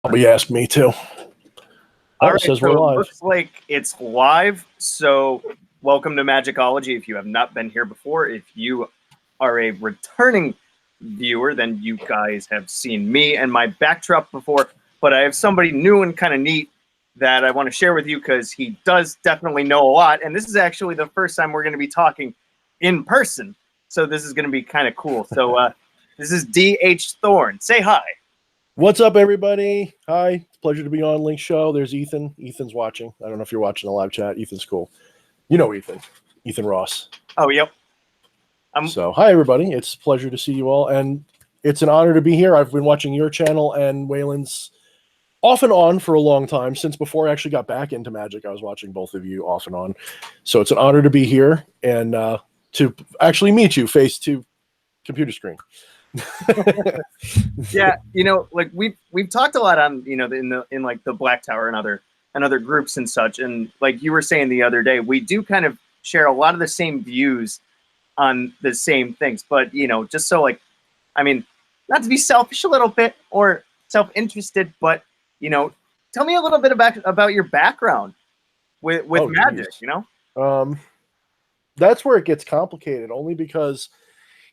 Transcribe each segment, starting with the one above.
Probably asked me too. All right, so it looks like it's live. So welcome to Magickology. If you have not been here before, if you are a returning viewer, then you guys have seen me and my backdrop before. But I have somebody new and kind of neat that I want to share with you because he does definitely know a lot. And this is actually the first time we're going to be talking in person. So this is going to be kind of cool. So this is DH Thorne. Say hi. What's up, everybody? Hi. It's a pleasure to be on Link's show. There's Ethan. Ethan's watching. I don't know if you're watching the live chat. Ethan's cool. You know Ethan. Ethan Ross. Oh, yep. So, hi, everybody. It's a pleasure to see you all. And it's an honor to be here. I've been watching your channel and Waylon's off and on for a long time. Since before I actually got back into Magic, I was watching both of you off and on. So it's an honor to be here and to actually meet you face to computer screen. Yeah, you know, like we've talked a lot on, you know, in like the Black Tower and other groups and such, and like you were saying the other day, we do kind of share a lot of the same views on the same things, but you know, just so like, I mean, not to be selfish a little bit or self-interested, but you know, tell me a little bit about your background with Magic. Geez. You know, that's where it gets complicated, only because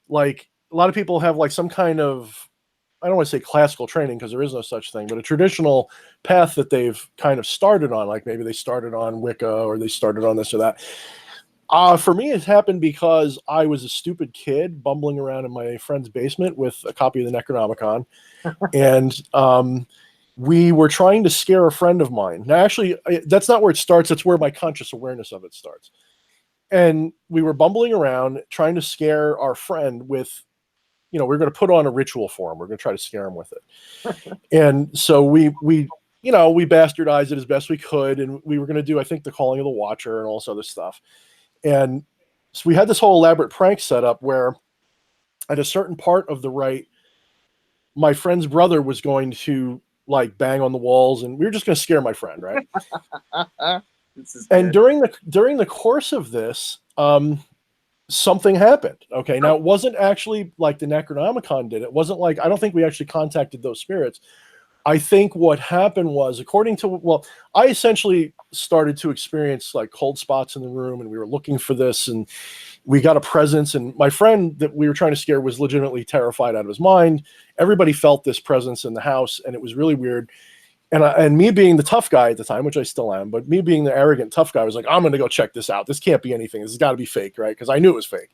like a lot of people have like some kind of, I don't want to say classical training because there is no such thing, but a traditional path that they've kind of started on. Like maybe they started on Wicca or they started on this or that. For me, it happened because I was a stupid kid bumbling around in my friend's basement with a copy of the Necronomicon. And we were trying to scare a friend of mine. Now, actually, that's not where it starts. That's where my conscious awareness of it starts. And we were bumbling around trying to scare our friend with, you know, we're going to put on a ritual for him. We're going to try to scare him with it. And so we bastardized it as best we could. And we were going to do, I think, the Calling of the Watcher and all this other stuff. And so we had this whole elaborate prank set up where at a certain part of the rite, my friend's brother was going to like bang on the walls and we were just going to scare my friend. Right. And during the course of this, something happened. Okay. Now it wasn't actually like the Necronomicon did. It wasn't like, I don't think we actually contacted those spirits. I think what happened was, according to, well, I essentially started to experience like cold spots in the room and we were looking for this and we got a presence, and my friend that we were trying to scare was legitimately terrified out of his mind. Everybody felt this presence in the house and it was really weird. And me being the tough guy at the time, which I still am, but me being the arrogant tough guy, I was like, I'm going to go check this out. This can't be anything. This has got to be fake, right? Because I knew it was fake.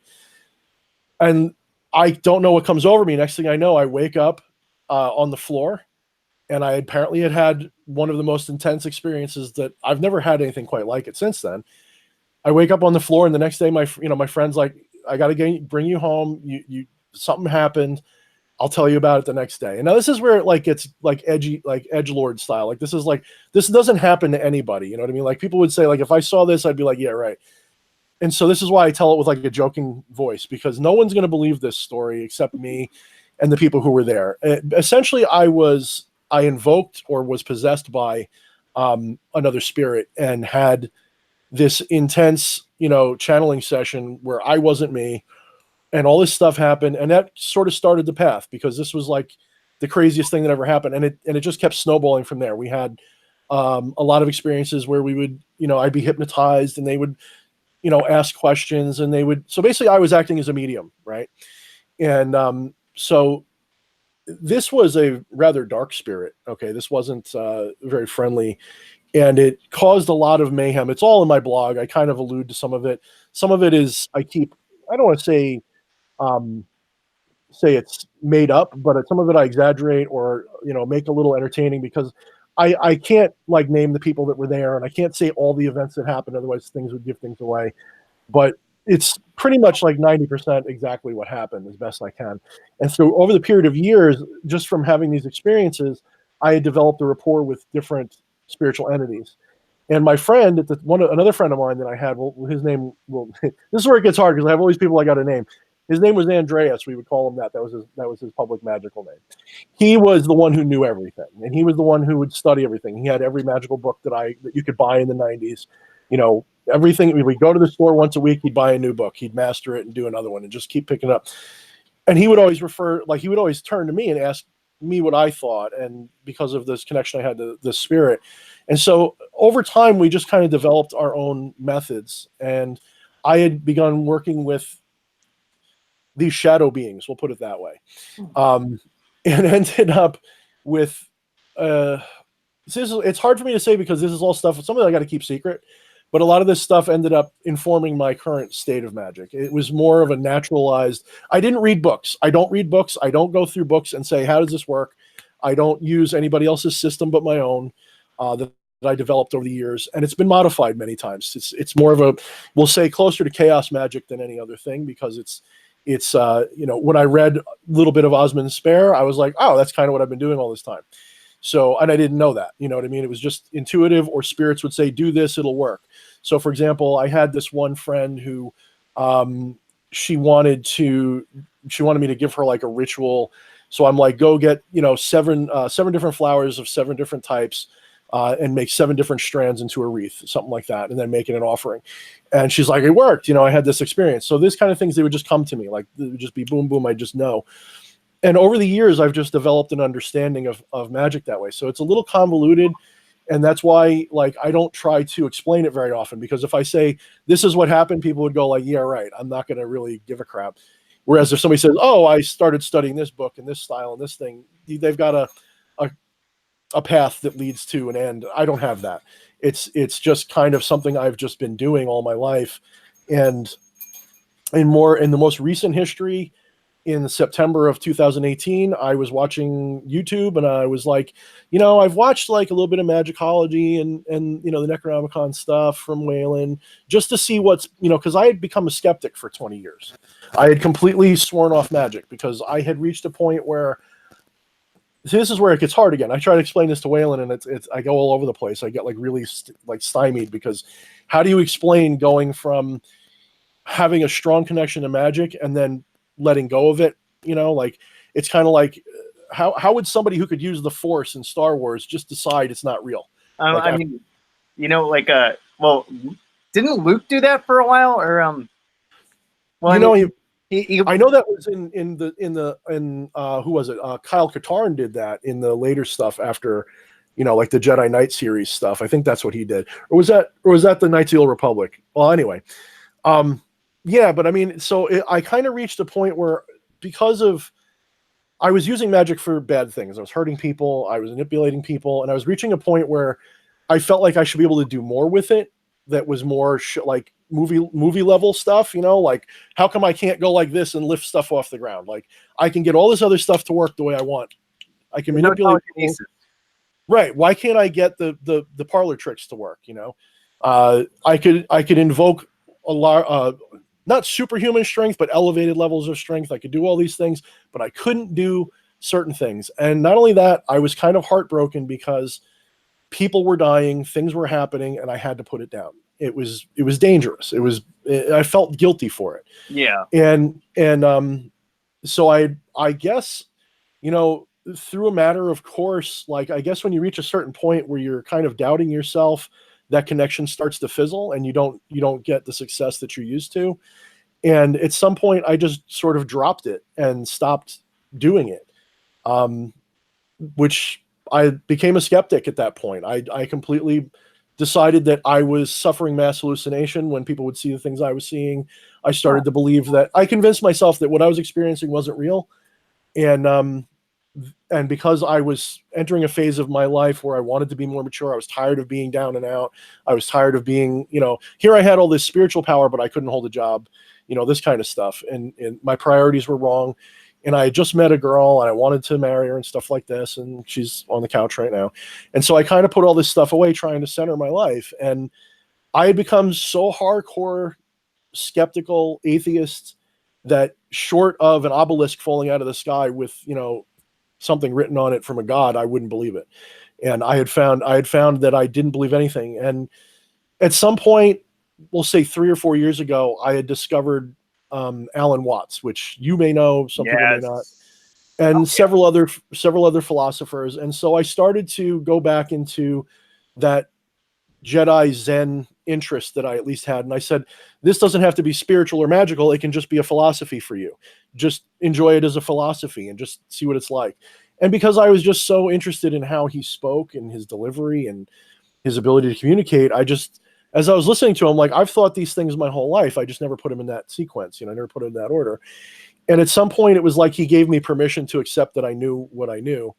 And I don't know what comes over me. Next thing I know, I wake up on the floor, and I apparently had one of the most intense experiences that I've never had anything quite like it since then. I wake up on the floor, and the next day, my friend's like, I got to bring you home. Something happened. I'll tell you about it the next day. And now this is where it like gets like edgy, like edgelord style. Like this doesn't happen to anybody. You know what I mean? Like people would say, like, if I saw this, I'd be like, yeah, right. And so this is why I tell it with like a joking voice, because no one's going to believe this story except me and the people who were there. Essentially, I invoked or was possessed by another spirit and had this intense, channeling session where I wasn't me. And all this stuff happened, and that sort of started the path, because this was like the craziest thing that ever happened, and it just kept snowballing from there. We had a lot of experiences where we would, I'd be hypnotized, and they would, ask questions, and they would. So basically, I was acting as a medium, right? And so this was a rather dark spirit. Okay, this wasn't very friendly, and it caused a lot of mayhem. It's all in my blog. I kind of allude to some of it. Some of it is I don't want to say it's made up, but some of it I exaggerate or, make a little entertaining, because I can't like name the people that were there, and I can't say all the events that happened. Otherwise things would give things away, but it's pretty much like 90% exactly what happened as best I can. And so over the period of years, just from having these experiences, I had developed a rapport with different spiritual entities. And my friend, another friend of mine that I had, his name, this is where it gets hard, because I have all these people I got to name. His name was Andreas. We would call him that. That was his public magical name. He was the one who knew everything, and he was the one who would study everything. He had every magical book that you could buy in the 90s. Everything. We'd go to the store once a week. He'd buy a new book. He'd master it and do another one, and just keep picking up. And he would always turn to me and ask me what I thought, and because of this connection I had to the spirit. And so over time, we just kind of developed our own methods. And I had begun working with these shadow beings, we'll put it that way. And ended up with, it's hard for me to say because this is all stuff, something I got to keep secret. But a lot of this stuff ended up informing my current state of magic. It was more of a naturalized. I didn't read books. I don't read books. I don't go through books and say, how does this work? I don't use anybody else's system but my own that I developed over the years. And it's been modified many times. It's more of a, we'll say, closer to chaos magic than any other thing, because it's when I read a little bit of Osmond Spare, I was like, oh, that's kind of what I've been doing all this time. So, and I didn't know that, you know what I mean? It was just intuitive, or spirits would say, do this, it'll work. So for example, I had this one friend who, she wanted me to give her like a ritual. So I'm like, go get, seven different flowers of 7 different types, and make 7 different strands into a wreath, something like that. And then make it an offering. And she's like, it worked. I had this experience. So this kind of things, they would just come to me, like it would just be boom, boom. I just know. And over the years, I've just developed an understanding of magic that way. So it's a little convoluted, and that's why, like, I don't try to explain it very often, because if I say this is what happened, people would go like, yeah, right. I'm not going to really give a crap. Whereas if somebody says, oh, I started studying this book and this style and this thing, they've got a path that leads to an end. I don't have that. It's just kind of something I've just been doing all my life. And in the most recent history, in September of 2018, I was watching YouTube, and I was like, I've watched like a little bit of Magickology and the Necronomicon stuff from Whalen, just to see what's, because I had become a skeptic for 20 years. I had completely sworn off magic because I had reached a point where, this is where it gets hard again. I try to explain this to Whalen, and it's I go all over the place. I get like really stymied, because how do you explain going from having a strong connection to magic and then letting go of it? Like, it's kind of like, how would somebody who could use the Force in Star Wars just decide it's not real? Didn't Luke do that for a while? Or I know that was in who was it? Kyle Katarn did that in the later stuff after, like the Jedi Knight series stuff. I think that's what he did. Or was that the Knights of the Old Republic? Well, anyway, yeah, but I mean, so I kind of reached a point where, because of, I was using magic for bad things. I was hurting people. I was manipulating people, and I was reaching a point where I felt like I should be able to do more with it. That was more like movie level stuff, like, how come I can't go like this and lift stuff off the ground? Like, I can get all this other stuff to work the way I want. I can manipulate people. Right. Why can't I get the parlor tricks to work? I could invoke a lot, not superhuman strength, but elevated levels of strength. I could do all these things, but I couldn't do certain things. And not only that, I was kind of heartbroken because people were dying, things were happening, and I had to put it down. It was dangerous. I felt guilty for it. Yeah. And so I guess, through a matter of course, like, I guess when you reach a certain point where you're kind of doubting yourself, that connection starts to fizzle, and you don't get the success that you're used to. And at some point, I just sort of dropped it and stopped doing it, which I became a skeptic at that point. I completely decided that I was suffering mass hallucination when people would see the things I was seeing. I started to believe that, I convinced myself that what I was experiencing wasn't real. And because I was entering a phase of my life where I wanted to be more mature, I was tired of being down and out. I was tired of being, here I had all this spiritual power, but I couldn't hold a job, this kind of stuff. And my priorities were wrong. And I had just met a girl, and I wanted to marry her and stuff like this. And she's on the couch right now. And so I kind of put all this stuff away, trying to center my life. And I had become so hardcore skeptical atheist that, short of an obelisk falling out of the sky with, something written on it from a god, I wouldn't believe it. And I had found that I didn't believe anything. And at some point, we'll say 3 or 4 years ago, I had discovered Alan Watts, which you may know, some people may not, and several other philosophers. And so I started to go back into that Jedi Zen interest that I at least had. And I said, this doesn't have to be spiritual or magical. It can just be a philosophy for you. Just enjoy it as a philosophy and just see what it's like. And because I was just so interested in how he spoke and his delivery and his ability to communicate, as I was listening to him, like, I've thought these things my whole life. I just never put them in that sequence. I never put it in that order. And at some point it was like he gave me permission to accept that I knew what I knew,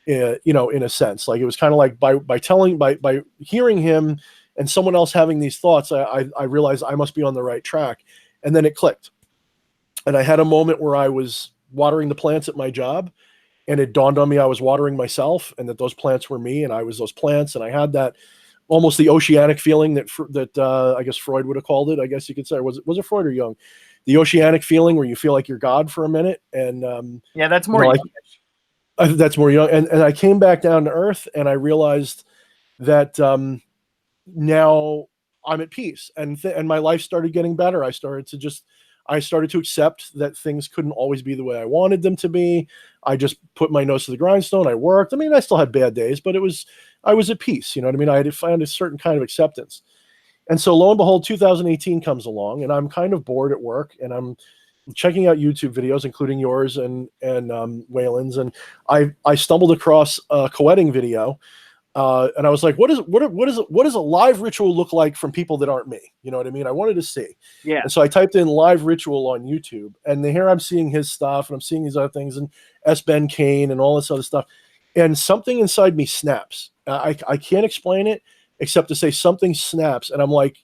in a sense. Like, it was kind of like by hearing him and someone else having these thoughts, I realized I must be on the right track. And then it clicked. And I had a moment where I was watering the plants at my job, and it dawned on me I was watering myself, and that those plants were me, and I was those plants. And I had that almost the oceanic feeling that I guess Freud would have called it. I guess you could say, was it Freud or Jung? The oceanic feeling where you feel like you're God for a minute. And yeah, that's more that's more young. And I came back down to earth, and I realized that now I'm at peace, and my life started getting better. I started to accept that things couldn't always be the way I wanted them to be. I just put my nose to the grindstone. I worked. I mean, I still had bad days, but I was at peace. You know what I mean? I had found a certain kind of acceptance. And so lo and behold, 2018 comes along, and I'm kind of bored at work, and I'm checking out YouTube videos, including yours and Waylon's. And I stumbled across a co-wedding video. And I was like, what does a live ritual look like from people that aren't me? You know what I mean? I wanted to see. Yeah. And so I typed in live ritual on YouTube, and here I'm seeing his stuff, and I'm seeing these other things, and S. Ben Kane and all this other stuff. And something inside me snaps. I can't explain it except to say something snaps. And I'm like,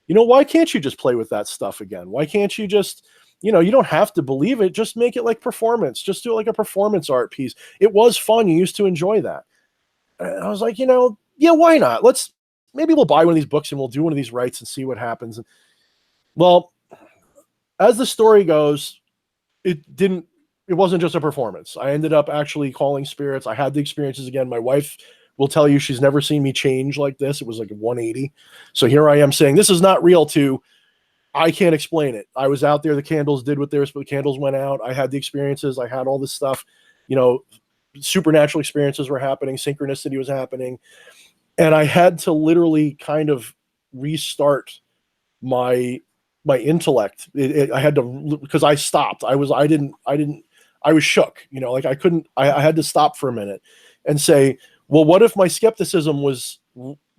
why can't you just play with that stuff again? Why can't you just, you don't have to believe it. Just make it like performance. Just do it like a performance art piece. It was fun. You used to enjoy that. And I was like, yeah, why not? Maybe we'll buy one of these books and we'll do one of these rites and see what happens. Well, as the story goes, it wasn't just a performance. I ended up actually calling spirits. I had the experiences again. My wife will tell you she's never seen me change like this. It was like a 180. So here I am saying, this is not real to, I can't explain it. I was out there. The candles did what they were supposed to. The candles went out. I had the experiences. I had all this stuff, supernatural experiences were happening. Synchronicity was happening. And I had to literally kind of restart my intellect. I had to, because I stopped. I was shook, like I had to stop for a minute and say, well, what if my skepticism was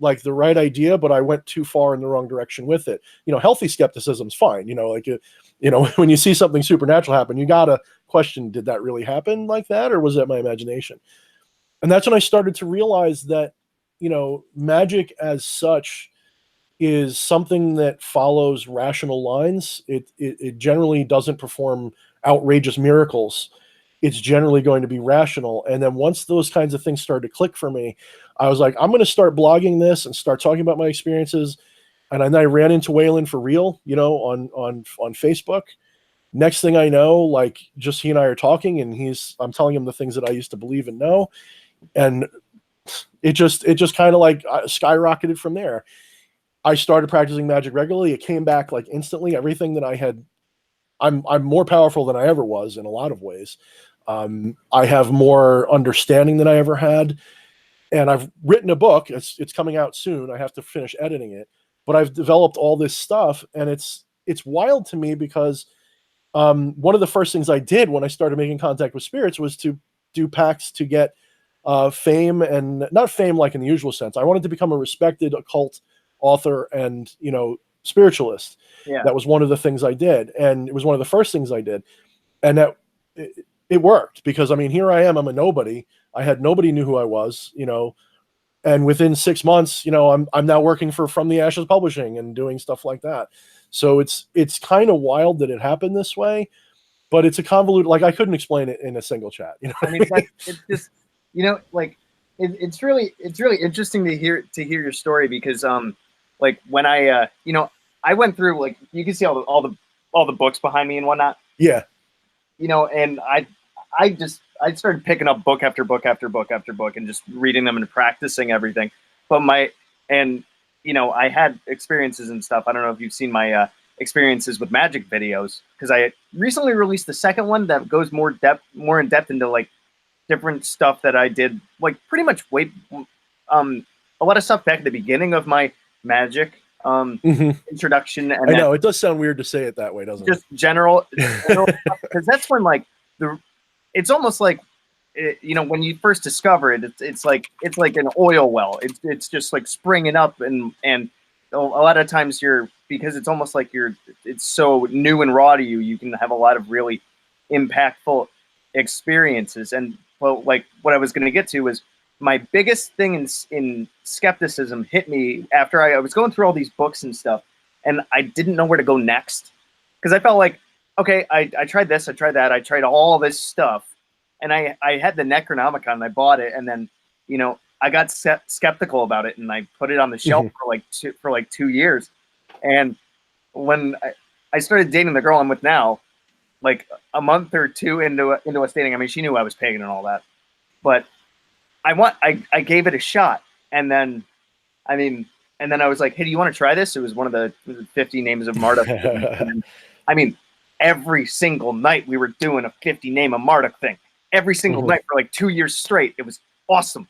like the right idea, but I went too far in the wrong direction with it? Healthy skepticism's fine. When you see something supernatural happen, you got to question, did that really happen like that? Or was that my imagination? And that's when I started to realize that, magic as such is something that follows rational lines. It generally doesn't perform outrageous miracles. It's generally going to be rational. And then once those kinds of things started to click for me, I was like, I'm going to start blogging this and start talking about my experiences. And then I ran into Waylon for real, on Facebook. Next thing I know, like, just he and I are talking, and I'm telling him the things that I used to believe and know. And it just kind of like skyrocketed from there. I started practicing magic regularly. It came back like instantly. Everything that I had, I'm more powerful than I ever was in a lot of ways. I have more understanding than I ever had. And I've written a book. It's coming out soon. I have to finish editing it, but I've developed all this stuff, and it's wild to me because one of the first things I did when I started making contact with spirits was to do pacts to get fame, and not fame like in the usual sense. I wanted to become a respected occult author and, spiritualist. Yeah. That was one of the things I did. And it was one of the first things I did. And that it worked because, I mean, here I am, I'm a nobody. Nobody knew who I was, and within 6 months, I'm now working for From the Ashes Publishing and doing stuff like that. So it's kind of wild that it happened this way, but it's a convoluted, like, I couldn't explain it in a single chat. I mean, it's just, like, it's really interesting to hear your story because, like, when I went through, like, you can see all the books behind me and whatnot. Yeah. And I started picking up book after book after book after book and just reading them and practicing everything. But I had experiences and stuff. I don't know if you've seen my experiences with magic videos, because I recently released the second one that goes more in depth into like different stuff that I did, like pretty much a lot of stuff back at the beginning of my magic introduction. And I know it does sound weird to say it that way, doesn't it? Just general, because that's when like it's almost like when you first discover it, it's like an oil well. It's just like springing up, and a lot of times because it's almost like it's so new and raw to you. You can have a lot of really impactful experiences. And well, like what I was going to get to was my biggest thing in skepticism hit me after I was going through all these books and stuff, and I didn't know where to go next, because I felt like, okay, I tried this, I tried that, I tried all this stuff, and I had the Necronomicon, and I bought it, and then I got skeptical about it, and I put it on the shelf for like 2 years. And when I started dating the girl I'm with now, like a month or two into us dating, I mean, she knew I was pagan and all that, but I gave it a shot, and then I was like, hey, do you want to try this? It was one of the 50 names of Marduk. I mean, every single night we were doing a 50 name of Marduk thing. Every single night for like 2 years straight. It was awesome.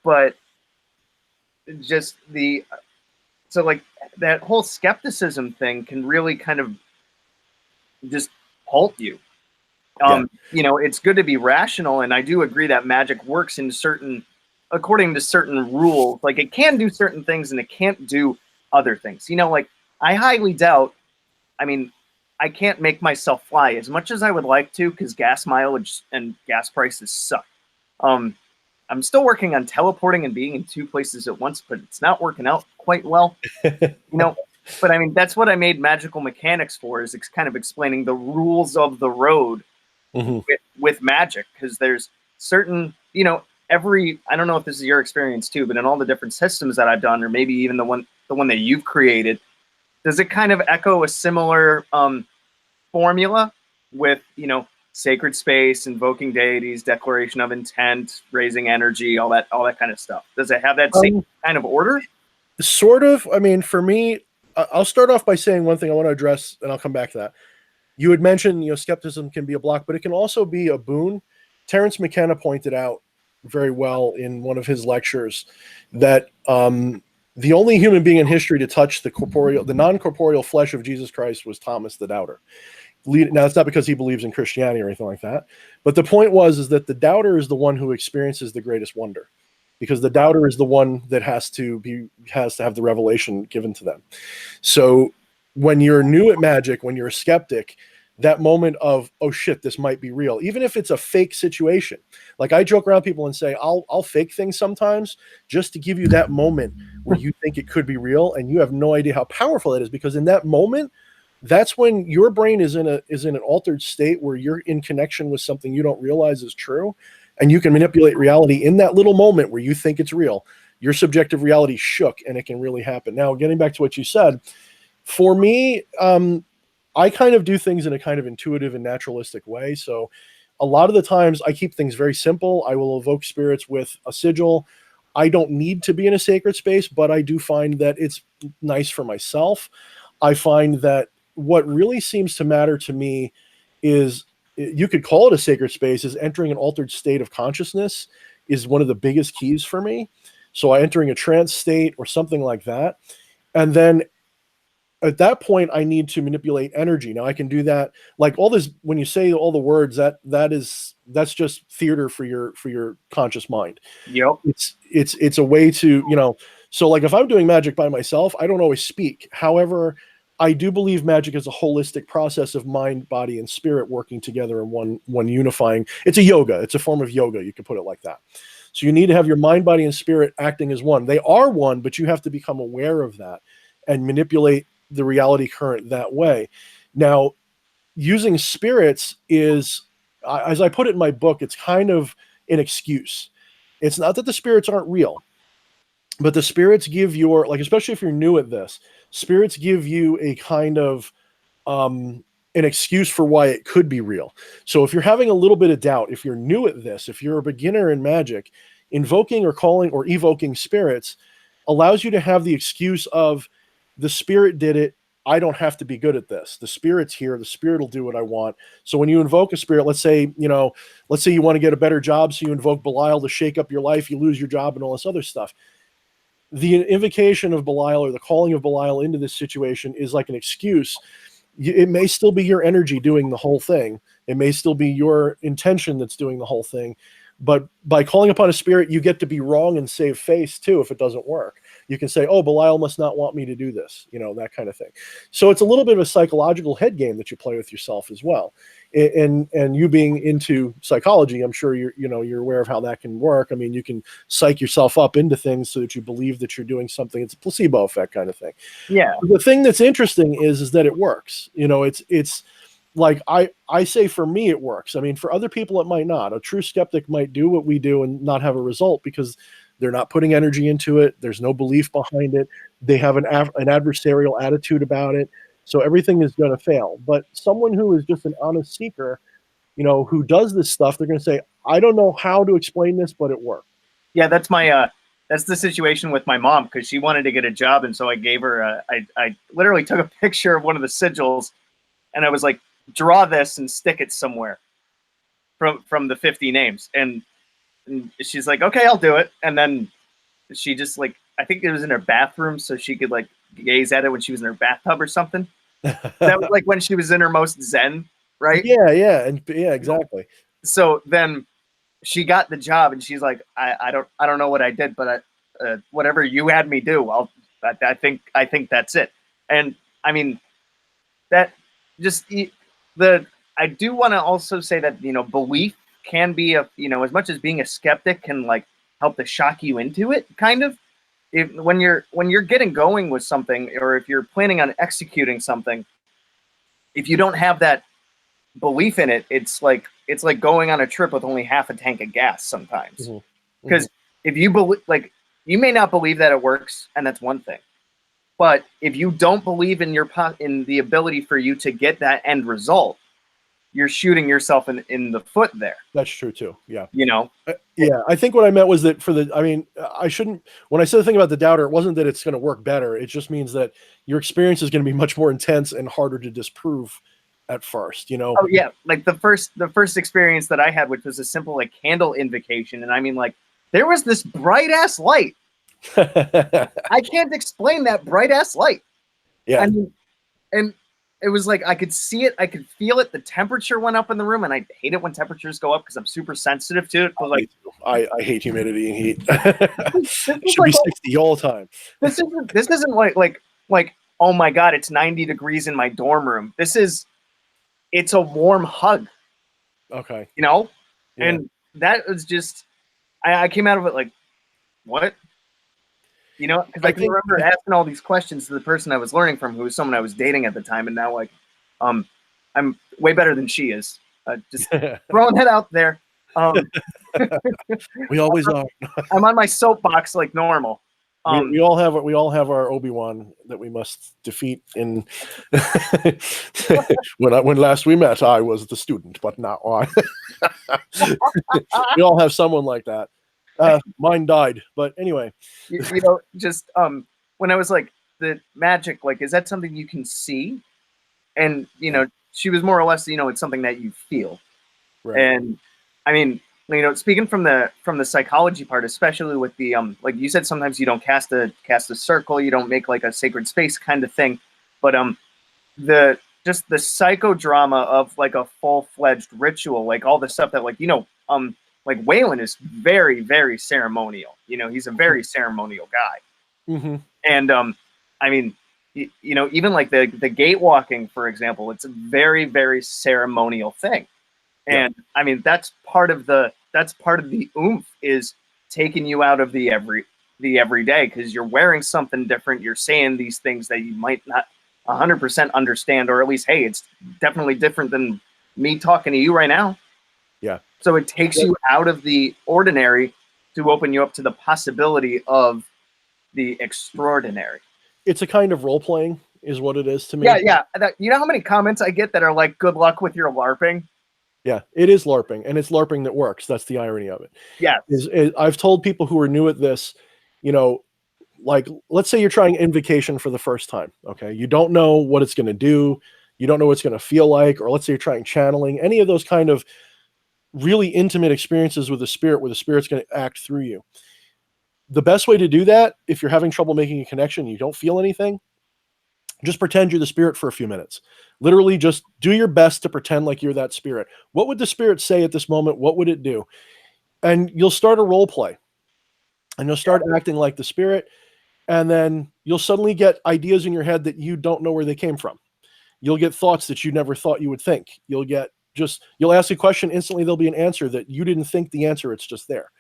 But just so like that whole skepticism thing can really kind of just halt you. It's good to be rational, and I do agree that magic works according to certain rules. Like, it can do certain things and it can't do other things. Like, I highly doubt, I can't make myself fly as much as I would like to, because gas mileage and gas prices suck. I'm still working on teleporting and being in 2 places at once, but it's not working out quite well. But that's what I made magical mechanics for, is kind of explaining the rules of the road with magic, because there's certain, I don't know if this is your experience too, but in all the different systems that I've done, or maybe even the one that you've created, does it kind of echo a similar formula with, sacred space, invoking deities, declaration of intent, raising energy, all that kind of stuff? Does it have that same kind of order? Sort of. For me, I'll start off by saying one thing I want to address, and I'll come back to that. You had mentioned, skepticism can be a block, but it can also be a boon. Terence McKenna pointed out very well in one of his lectures that the only human being in history to touch the non-corporeal flesh of Jesus Christ was Thomas the Doubter. Now, it's not because he believes in Christianity or anything like that, but the point is that the doubter is the one who experiences the greatest wonder, because the doubter is the one that has to have the revelation given to them. So when you're new at magic, when you're a skeptic, that moment of, oh shit, this might be real, even if it's a fake situation. Like, I joke around people and say, I'll fake things sometimes just to give you that moment where you think it could be real, and you have no idea how powerful it is, because in that moment, that's when your brain is in an altered state where you're in connection with something you don't realize is true, and you can manipulate reality in that little moment where you think it's real. Your subjective reality shook, and it can really happen. Now, getting back to what you said, for me, I kind of do things in a kind of intuitive and naturalistic way. So a lot of the times I keep things very simple. I will evoke spirits with a sigil. I don't need to be in a sacred space, but I do find that it's nice for myself. I find that what really seems to matter to me is, you could call it a sacred space, is entering an altered state of consciousness is one of the biggest keys for me. So entering a trance state or something like that. And then at that point, I need to manipulate energy. Now, I can do that, like all this, when you say all the words, that's just theater for your conscious mind. Yep. It's a way to, so like if I'm doing magic by myself, I don't always speak. However, I do believe magic is a holistic process of mind, body, and spirit working together in one unifying. It's a yoga. It's a form of yoga. You could put it like that. So you need to have your mind, body, and spirit acting as one. They are one, but you have to become aware of that and manipulate the reality current that way. Now, using spirits is, as I put it in my book, it's kind of an excuse. It's not that the spirits aren't real, but the spirits give especially if you're new at this, spirits give you a kind of an excuse for why it could be real. So if you're having a little bit of doubt, if you're new at this, if you're a beginner in magic, invoking or calling or evoking spirits allows you to have the excuse of, the spirit did it, I don't have to be good at this. The spirit's here. The spirit will do what I want. So when you invoke a spirit, let's say you want to get a better job, so you invoke Belial to shake up your life, you lose your job and all this other stuff. The invocation of Belial or the calling of Belial into this situation is like an excuse. It may still be your energy doing the whole thing, It may still be your intention that's doing the whole thing. But by calling upon a spirit, you get to be wrong and save face too if it doesn't work. You can say, oh, Belial must not want me to do this, that kind of thing. So it's a little bit of a psychological head game that you play with yourself as well. And you being into psychology, I'm sure you're aware of how that can work. I mean, you can psych yourself up into things so that you believe that you're doing something. It's a placebo effect kind of thing. Yeah. The thing that's interesting is that it works. It's like I say, for me, it works. I mean, for other people, it might not. A true skeptic might do what we do and not have a result because they're not putting energy into it. There's no belief behind it. They have an adversarial attitude about it. So everything is going to fail. But someone who is just an honest seeker, who does this stuff, they're going to say, I don't know how to explain this, but it worked. Yeah, that's that's the situation with my mom, because she wanted to get a job. And so I gave her, I literally took a picture of one of the sigils and I was like, draw this and stick it somewhere from the 50 names. And she's like, okay, I'll do it. And then she just like, I think it was in her bathroom so she could like gaze at it when she was in her bathtub or something. That was like when she was in her most zen, right? Yeah, exactly. So then she got the job and she's like, I don't know what I did, but whatever you had me do, I think that's it. And I mean, that just I do want to also say that, belief can be as much as being a skeptic can like help to shock you into it, kind of. When you're getting going with something, or if you're planning on executing something, if you don't have that belief in it, it's like going on a trip with only half a tank of gas sometimes. Because if you believe, like, you may not believe that it works, and that's one thing. But if you don't believe in in the ability for you to get that end result, you're shooting yourself in the foot there. That's true too. Yeah. Yeah. I think what I meant was that I shouldn't, when I said the thing about the doubter, it wasn't that it's going to work better. It just means that your experience is going to be much more intense and harder to disprove at first, Oh yeah. Like the first experience that I had, which was a simple like candle invocation. And I mean, like, there was this bright ass light. I can't explain that bright ass light. Yeah. I mean, and it was like, I could see it, I could feel it. The temperature went up in the room, and I hate it when temperatures go up because I'm super sensitive to it. But like, I hate humidity and heat. It should be 60 all the time. This isn't like, oh my God, it's 90 degrees in my dorm room. It's a warm hug. Okay. Yeah. And that was just, I came out of it like, what? Because I can remember asking all these questions to the person I was learning from, who was someone I was dating at the time, and now like, I'm way better than she is. Just throwing that out there. We always are. I'm on my soapbox like normal. We all have our Obi-Wan that we must defeat. In when last we met, I was the student, but now I. We all have someone like that. Mine died, but anyway. Just when I was like, the magic, like, is that something you can see? And she was more or less, it's something that you feel. Right. And I mean, speaking from the psychology part, especially with the like you said, sometimes you don't cast a circle, you don't make like a sacred space kind of thing, but the psychodrama of like a full-fledged ritual, like all the stuff that like like Waylon is very, very ceremonial. He's a very ceremonial guy. Mm-hmm. And I mean, even like the gate walking, for example, it's a very, very ceremonial thing. And yeah. I mean, that's part of the oomph, is taking you out of the everyday, because you're wearing something different. You're saying these things that you might not 100% understand, or at least, hey, it's definitely different than me talking to you right now. Yeah. So it takes you out of the ordinary to open you up to the possibility of the extraordinary. It's a kind of role playing, is what it is to me. Yeah. You know how many comments I get that are like, "Good luck with your LARPing." Yeah, it is LARPing, and it's LARPing that works. That's the irony of it. Yeah. I've told people who are new at this, like, let's say you're trying invocation for the first time. Okay, you don't know what it's going to do, you don't know what it's going to feel like, or let's say you're trying channeling, any of those kind of really intimate experiences with the spirit, where the spirit's going to act through you. The best way to do that, if you're having trouble making a connection, you don't feel anything, just pretend you're the spirit for a few minutes. Literally just do your best to pretend like you're that spirit. What would the spirit say at this moment? What would it do? And you'll start a role play, and you'll start acting like the spirit. And then you'll suddenly get ideas in your head that you don't know where they came from. You'll get thoughts that you never thought you would think. You'll ask a question, instantly there'll be an answer that you didn't think the answer, it's just there.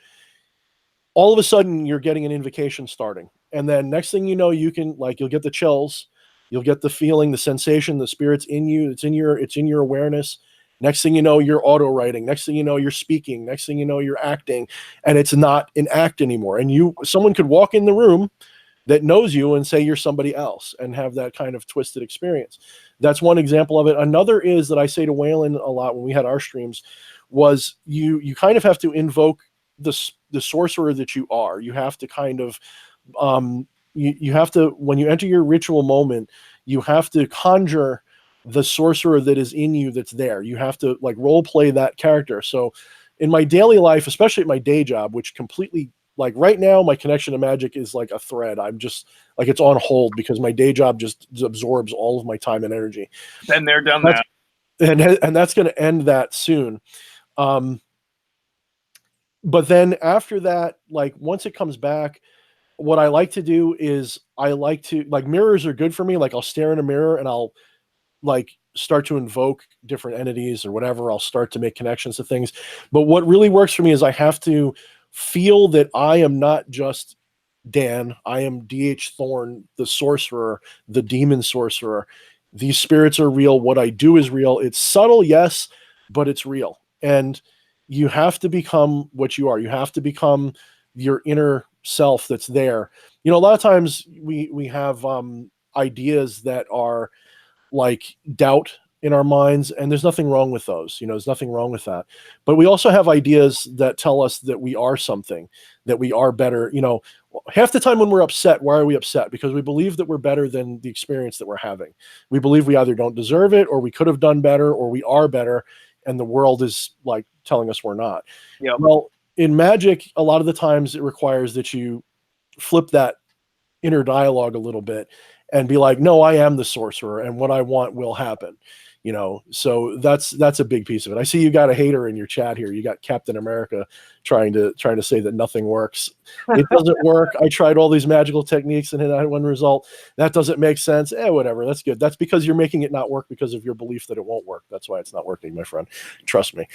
All of a sudden you're getting an invocation starting. And then next thing you know, you'll get the chills, you'll get the feeling, the sensation, the spirit's in you, it's in your awareness. Next thing you know, you're auto writing. Next thing you know, you're speaking. Next thing you know, you're acting, and it's not an act anymore. And someone could walk in the room that knows you and say you're somebody else and have that kind of twisted experience. That's one example of it. Another is that I say to Waylon a lot when we had our streams was you kind of have to invoke the sorcerer that you are. You have to kind of, you have to, when you enter your ritual moment, you have to conjure the sorcerer that is in you that's there. You have to like role play that character. So in my daily life, especially at my day job, which completely, like right now, my connection to magic is like a thread. I'm just like, it's on hold because my day job just absorbs all of my time and energy. Been there, done that. And that's going to end that soon. But then after that, like once it comes back, what I like to do is mirrors are good for me. Like I'll stare in a mirror and I'll like start to invoke different entities or whatever. I'll start to make connections to things. But what really works for me is I have to feel that I am not just Dan. I am DH Thorne, the sorcerer, the demon sorcerer. These spirits are real. What I do is real. It's subtle, yes, but it's real. And you have to become what you are. You have to become your inner self that's there. You know, a lot of times we have ideas that are like doubt in our minds, and there's nothing wrong with those. You know, there's nothing wrong with that. But we also have ideas that tell us that we are something, that we are better. You know, half the time when we're upset, why are we upset? Because we believe that we're better than the experience that we're having. We believe we either don't deserve it, or we could have done better, or we are better, and the world is like telling us we're not. Yep. Well, in magic, a lot of the times it requires that you flip that inner dialogue a little bit and be like, no, I am the sorcerer, and what I want will happen. You know, so that's a big piece of it. I see you got a hater in your chat here. You got Captain America trying to say that nothing works. It doesn't work. I tried all these magical techniques and I had one result. That doesn't make sense. Whatever. That's good. That's because you're making it not work because of your belief that it won't work. That's why it's not working, my friend. Trust me.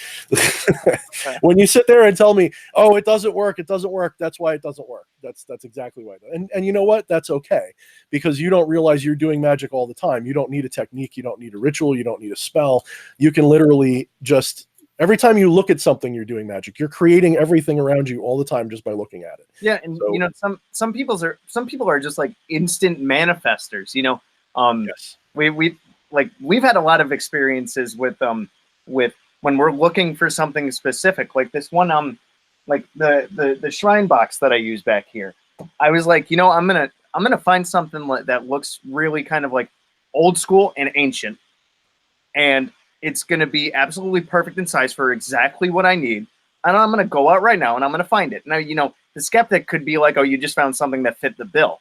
When you sit there and tell me, oh, it doesn't work, that's why it doesn't work. That's exactly why. And you know what? That's okay, because you don't realize you're doing magic all the time. You don't need a technique. You don't need a ritual. You don't need a spell. You can literally just, every time you look at something, you're doing magic. You're creating everything around you all the time just by looking at it. Yeah, and so, you know, some people are just like instant manifestors. You know, yes. We've had a lot of experiences with when we're looking for something specific, like this one like the shrine box that I use back here. I was like, you know, I'm gonna find something that looks really kind of like old school and ancient, and it's going to be absolutely perfect in size for exactly what I need. And I'm going to go out right now and I'm going to find it. Now, you know, the skeptic could be like, oh, you just found something that fit the bill.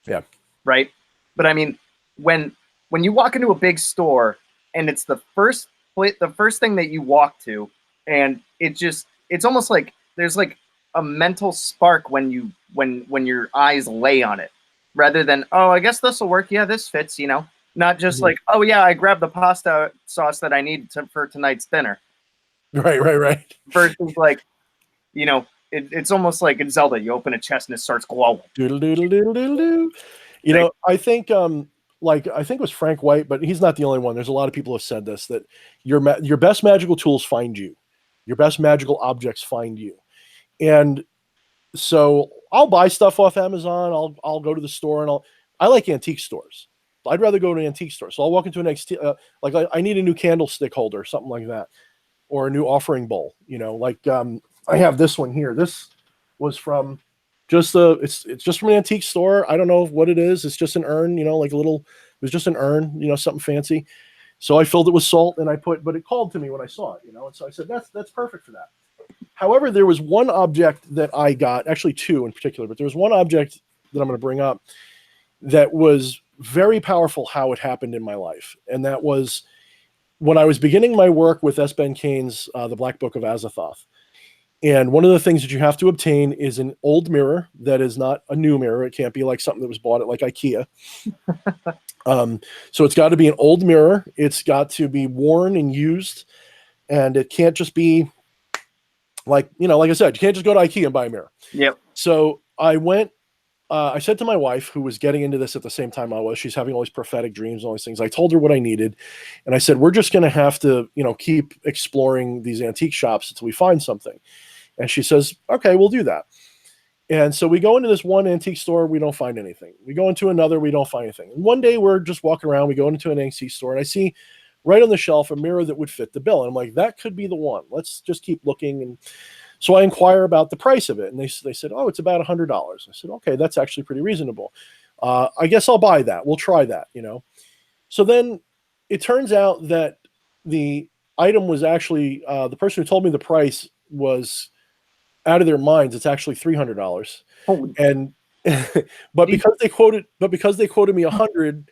Yeah. Right. But I mean, when you walk into a big store and it's the first thing that you walk to, and it's almost like there's like a mental spark when your eyes lay on it, rather than, oh, I guess this will work. Yeah, this fits, you know. Not just like, oh yeah, I grabbed the pasta sauce that I need for tonight's dinner. Right. Versus like, you know, it's almost like in Zelda, you open a chest and it starts glowing. Doodle doodle doodle doodle doo. You know, I think it was Frank White, but he's not the only one. There's a lot of people who have said this, that your best magical tools find you. Your best magical objects find you. And so I'll buy stuff off Amazon. I'll go to the store and I like antique stores. I'd rather go to an antique store. So I'll walk into an antique, like I need a new candlestick holder, something like that, or a new offering bowl. You know, like I have this one here. This was from it's just from an antique store. I don't know what it is. It's just an urn, you know, like it was just an urn, you know, something fancy. So I filled it with salt and but it called to me when I saw it, you know, and so I said, that's perfect for that. However, there was one object that I got, actually two in particular, but there was one object that I'm going to bring up that was very powerful how it happened in my life. And that was when I was beginning my work with S. Ben Kane's The Black Book of Azathoth. And one of the things that you have to obtain is an old mirror that is not a new mirror. It can't be like something that was bought at like IKEA. So it's got to be an old mirror. It's got to be worn and used. And it can't just be like, like I said, you can't just go to IKEA and buy a mirror. Yep. So I went, I said to my wife, who was getting into this at the same time I was, she's having all these prophetic dreams and all these things. I told her what I needed. And I said, we're just going to have to, keep exploring these antique shops until we find something. And she says, okay, we'll do that. And so we go into this one antique store. We don't find anything. We go into another. We don't find anything. And one day we're just walking around. We go into an antique store and I see right on the shelf a mirror that would fit the bill. And I'm like, that could be the one. Let's just keep looking. And so I inquire about the price of it. And they said, oh, it's about $100. I said, okay, that's actually pretty reasonable. I guess I'll buy that. We'll try that, So then it turns out that the item was actually, the person who told me the price was out of their minds. It's actually $300. And but because they quoted me 100,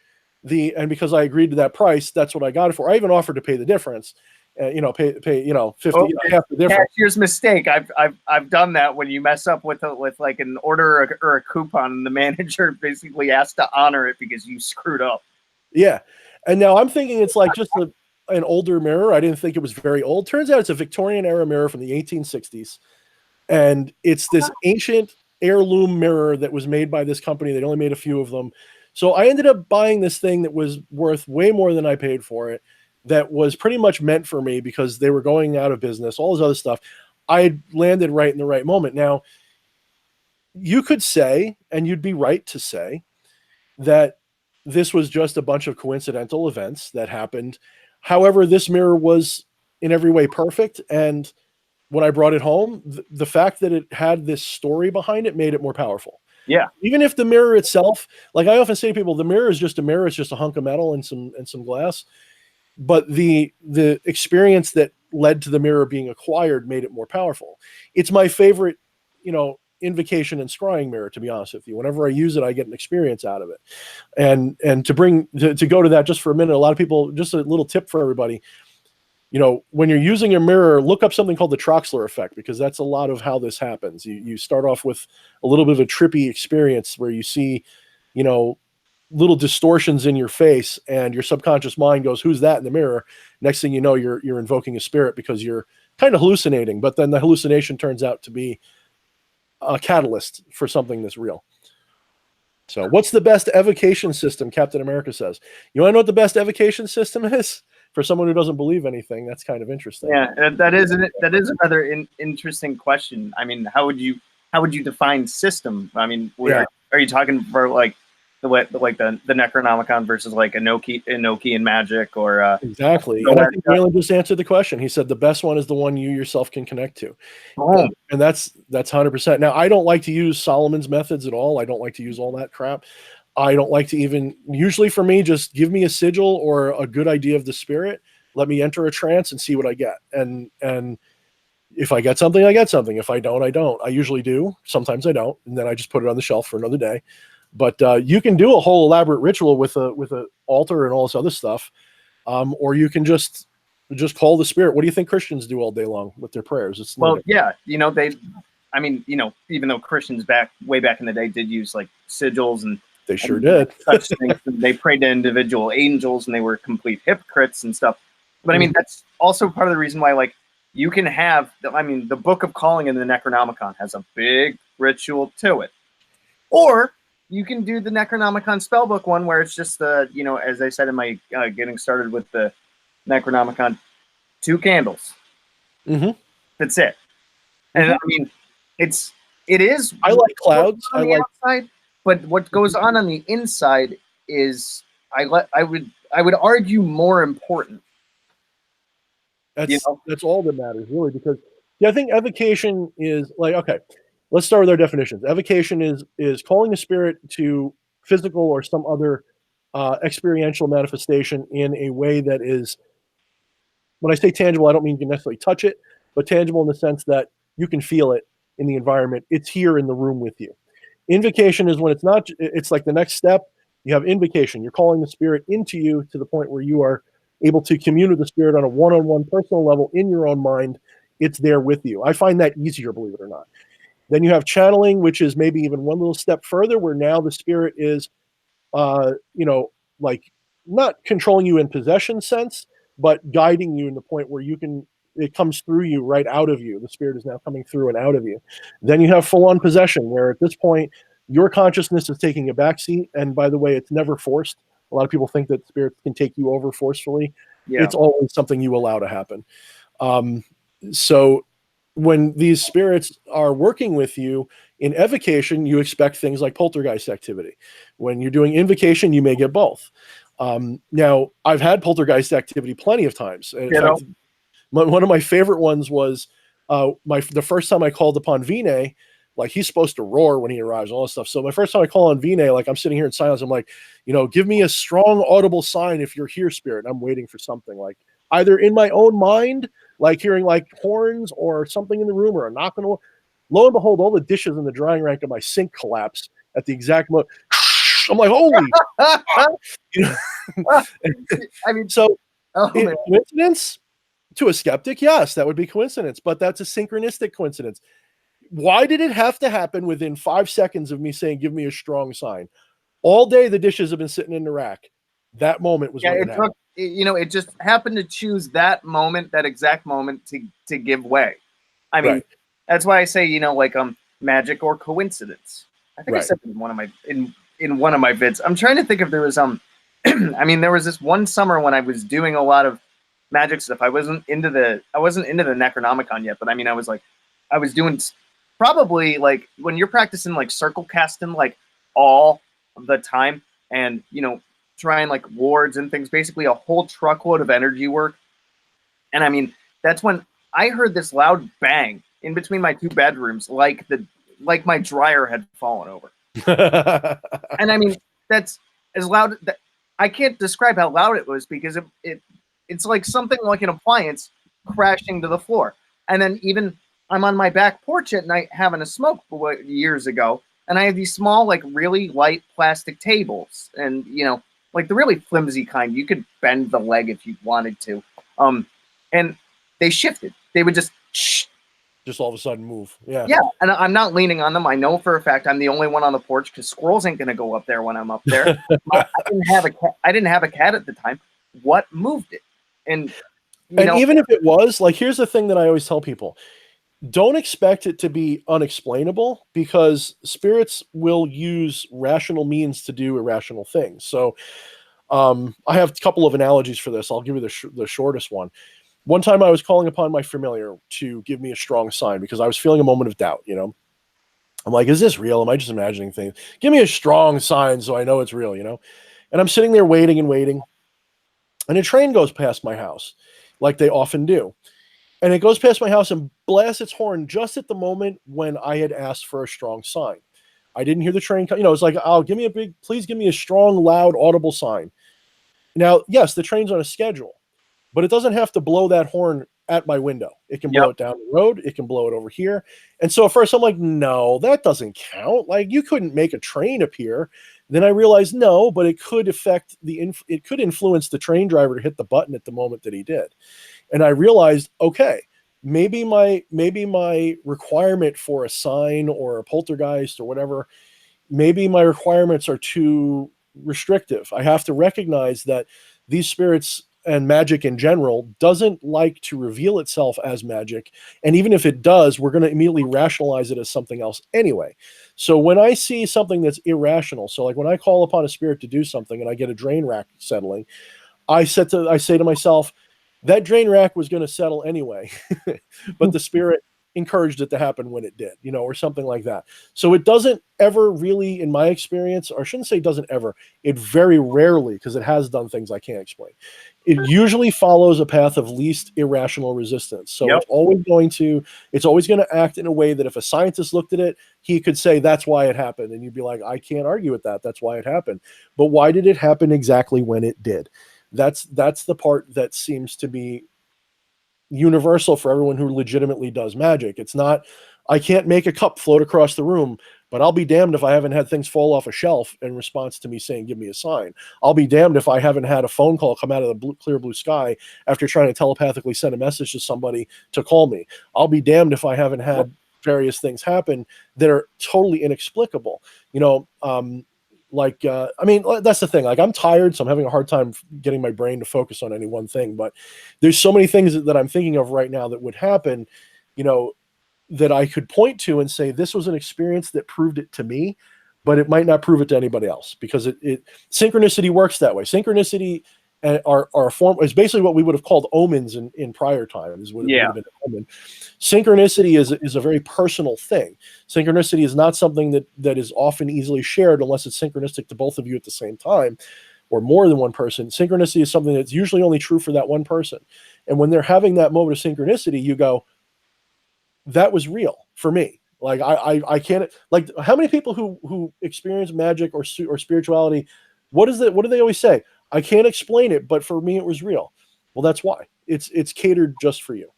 and because I agreed to that price, that's what I got it for. I even offered to pay the difference. Pay 50, half the difference. Cashier's mistake. I've done that when you mess up with like an order or a coupon, and the manager basically has to honor it because you screwed up. Yeah, and now I'm thinking it's like just an older mirror. I didn't think it was very old. Turns out it's a Victorian era mirror from the 1860s. And it's this ancient heirloom mirror that was made by this company. They only made a few of them. So I ended up buying this thing that was worth way more than I paid for it, that was pretty much meant for me because they were going out of business, all this other stuff. I landed right in the right moment. Now, you could say, and you'd be right to say, that this was just a bunch of coincidental events that happened. However, this mirror was in every way perfect. And when I brought it home, the fact that it had this story behind it made it more powerful. Yeah. Even if the mirror itself, like I often say to people, the mirror is just a mirror. It's just a hunk of metal and some glass. But the experience that led to the mirror being acquired made it more powerful. It's my favorite, invocation and scrying mirror, to be honest with you. Whenever I use it, I get an experience out of it. And to go to that just for a minute, a lot of people, just a little tip for everybody, when you're using your mirror, look up something called the Troxler effect, because that's a lot of how this happens. You start off with a little bit of a trippy experience where you see, little distortions in your face, and your subconscious mind goes, who's that in the mirror? Next thing you know, you're invoking a spirit because you're kind of hallucinating, but then the hallucination turns out to be a catalyst for something that's real. So what's the best evocation system? Captain America says. You want to know what the best evocation system is? For someone who doesn't believe anything, that's kind of interesting. Yeah, that is a rather interesting question. I mean, how would you define system? I mean, are you talking for like the Necronomicon versus like Enochi and Magick, or exactly? And I think Waylon just answered the question. He said the best one is the one you yourself can connect to, and that's 100%. Now, I don't like to use Solomon's methods at all. I don't like to use all that crap. I don't like to even, usually for me, just give me a sigil or a good idea of the spirit. Let me enter a trance and see what I get. And if I get something, I get something. If I don't, I don't. I usually do. Sometimes I don't. And then I just put it on the shelf for another day. But you can do a whole elaborate ritual with a altar and all this other stuff. Or you can just call the spirit. What do you think Christians do all day long with their prayers? Yeah, even though Christians way back in the day did use like sigils and they sure did. Such things. They prayed to individual angels, and they were complete hypocrites and stuff. But I mean, that's also part of the reason why, like, you can have. The Book of Calling in the Necronomicon has a big ritual to it, or you can do the Necronomicon spellbook one, where it's just as I said in my getting started with the Necronomicon, 2 candles. Mm-hmm. That's it. And I mean, it is. I like clouds. I like outside. But what goes on the inside is, I would argue, more important. That's all that matters, really, because I think evocation is like, okay, let's start with our definitions. Evocation is calling a spirit to physical or some other experiential manifestation in a way that is, when I say tangible, I don't mean you can necessarily touch it, but tangible in the sense that you can feel it in the environment. It's here in the room with you. Invocation is when it's not, it's like the next step. You have invocation. You're calling the spirit into you to the point where you are able to commune with the spirit on a one-on-one personal level in your own mind. It's there with you. I find that easier, believe it or not. Then you have channeling, which is maybe even one little step further, where now the spirit is, like not controlling you in possession sense, but guiding you in the point where it comes through you, right out of you. The spirit is now coming through and out of you. Then you have full-on possession, where at this point, your consciousness is taking a backseat. And by the way, it's never forced. A lot of people think that spirits can take you over forcefully. Yeah. It's always something you allow to happen. So when these spirits are working with you in evocation, you expect things like poltergeist activity. When you're doing invocation, you may get both. Now, I've had poltergeist activity plenty of times. In fact, one of my favorite ones was the first time I called upon Vine. Like, he's supposed to roar when he arrives, all this stuff. So my first time I call on Vine, like, I'm sitting here in silence. I'm like, give me a strong audible sign if you're here, spirit. And I'm waiting for something, like either in my own mind, like hearing like horns or something in the room, or a knock on the wall. Lo and behold, all the dishes in the drying rack of my sink collapse at the exact moment. I'm like, holy. I mean, so coincidence to a skeptic? Yes, that would be coincidence, but that's a synchronistic coincidence. Why did it have to happen within 5 seconds of me saying, give me a strong sign? All day, the dishes have been sitting in the rack. That moment was when it happened. It just happened to choose that moment, that exact moment to give way. I mean, that's why I say, magic or coincidence. I think I said in one of my vids. I'm trying to think if there was there was this one summer when I was doing a lot of magic stuff. I wasn't into the Necronomicon yet, but I was doing probably like when you're practicing like circle casting like all the time, and trying like wards and things, basically a whole truckload of energy work. And that's when I heard this loud bang in between my two bedrooms, like my dryer had fallen over. And that's as loud that I can't describe how loud it was, because it's like something like an appliance crashing to the floor. And then even I'm on my back porch at night having a smoke years ago, and I have these small, like really light plastic tables, and like the really flimsy kind. You could bend the leg if you wanted to. And they shifted. They would just all of a sudden move. Yeah. Yeah. And I'm not leaning on them. I know for a fact I'm the only one on the porch, because squirrels ain't going to go up there when I'm up there. I didn't have a cat at the time. What moved it? And even if it was, like, here's the thing that I always tell people. Don't expect it to be unexplainable, because spirits will use rational means to do irrational things. So I have a couple of analogies for this. I'll give you the shortest one. One time I was calling upon my familiar to give me a strong sign, because I was feeling a moment of doubt. I'm like, is this real? Am I just imagining things? Give me a strong sign so I know it's real, And I'm sitting there waiting and waiting. And a train goes past my house, like they often do. And it goes past my house and blasts its horn just at the moment when I had asked for a strong sign. I didn't hear the train come. It's like, oh, please give me a strong, loud, audible sign. Now, yes, the train's on a schedule, but it doesn't have to blow that horn at my window. It can blow it down the road. It can blow it over here. And so at first I'm like, no, that doesn't count. Like, you couldn't make a train appear. Then I realized, no, but it could it could influence the train driver to hit the button at the moment that he did. And I realized, okay, maybe my requirement for a sign or a poltergeist or whatever, maybe my requirements are too restrictive. I have to recognize that these spirits and magic in general doesn't like to reveal itself as magic. And even if it does, we're going to immediately rationalize it as something else anyway. So when I see something that's irrational, so like when I call upon a spirit to do something and I get a drain rack settling, I say to myself, that drain rack was going to settle anyway, but the spirit encouraged it to happen when it did, or something like that. So it doesn't ever really, in my experience, or I shouldn't say doesn't ever, it very rarely, because it has done things I can't explain. It usually follows a path of least irrational resistance. So it's always going to act in a way that if a scientist looked at it, he could say, that's why it happened. And you'd be like, I can't argue with that. That's why it happened. But why did it happen exactly when it did? That's the part that seems to be universal for everyone who legitimately does magic. It's not, I can't make a cup float across the room, but I'll be damned if I haven't had things fall off a shelf in response to me saying, give me a sign. I'll be damned if I haven't had a phone call come out of the clear blue sky after trying to telepathically send a message to somebody to call me. I'll be damned if I haven't had various things happen that are totally inexplicable. You know, I mean, that's the thing. Like, I'm tired, so I'm having a hard time getting my brain to focus on any one thing. But there's so many things that I'm thinking of right now that would happen, you know, that I could point to and say, this was an experience that proved it to me, but it might not prove it to anybody else, because synchronicity works that way. Synchronicity are a form, is basically what we would have called omens in prior times. Would have been an omen. Synchronicity is a very personal thing. Synchronicity is not something that is often easily shared unless it's synchronistic to both of you at the same time, or more than one person. Synchronicity is something that's usually only true for that one person. And when they're having that moment of synchronicity, you go, that was real for me. Like, I can't, like, how many people who experience magic or spirituality, what do they always say? I can't explain it, but for me it was real. Well, that's why it's catered just for you.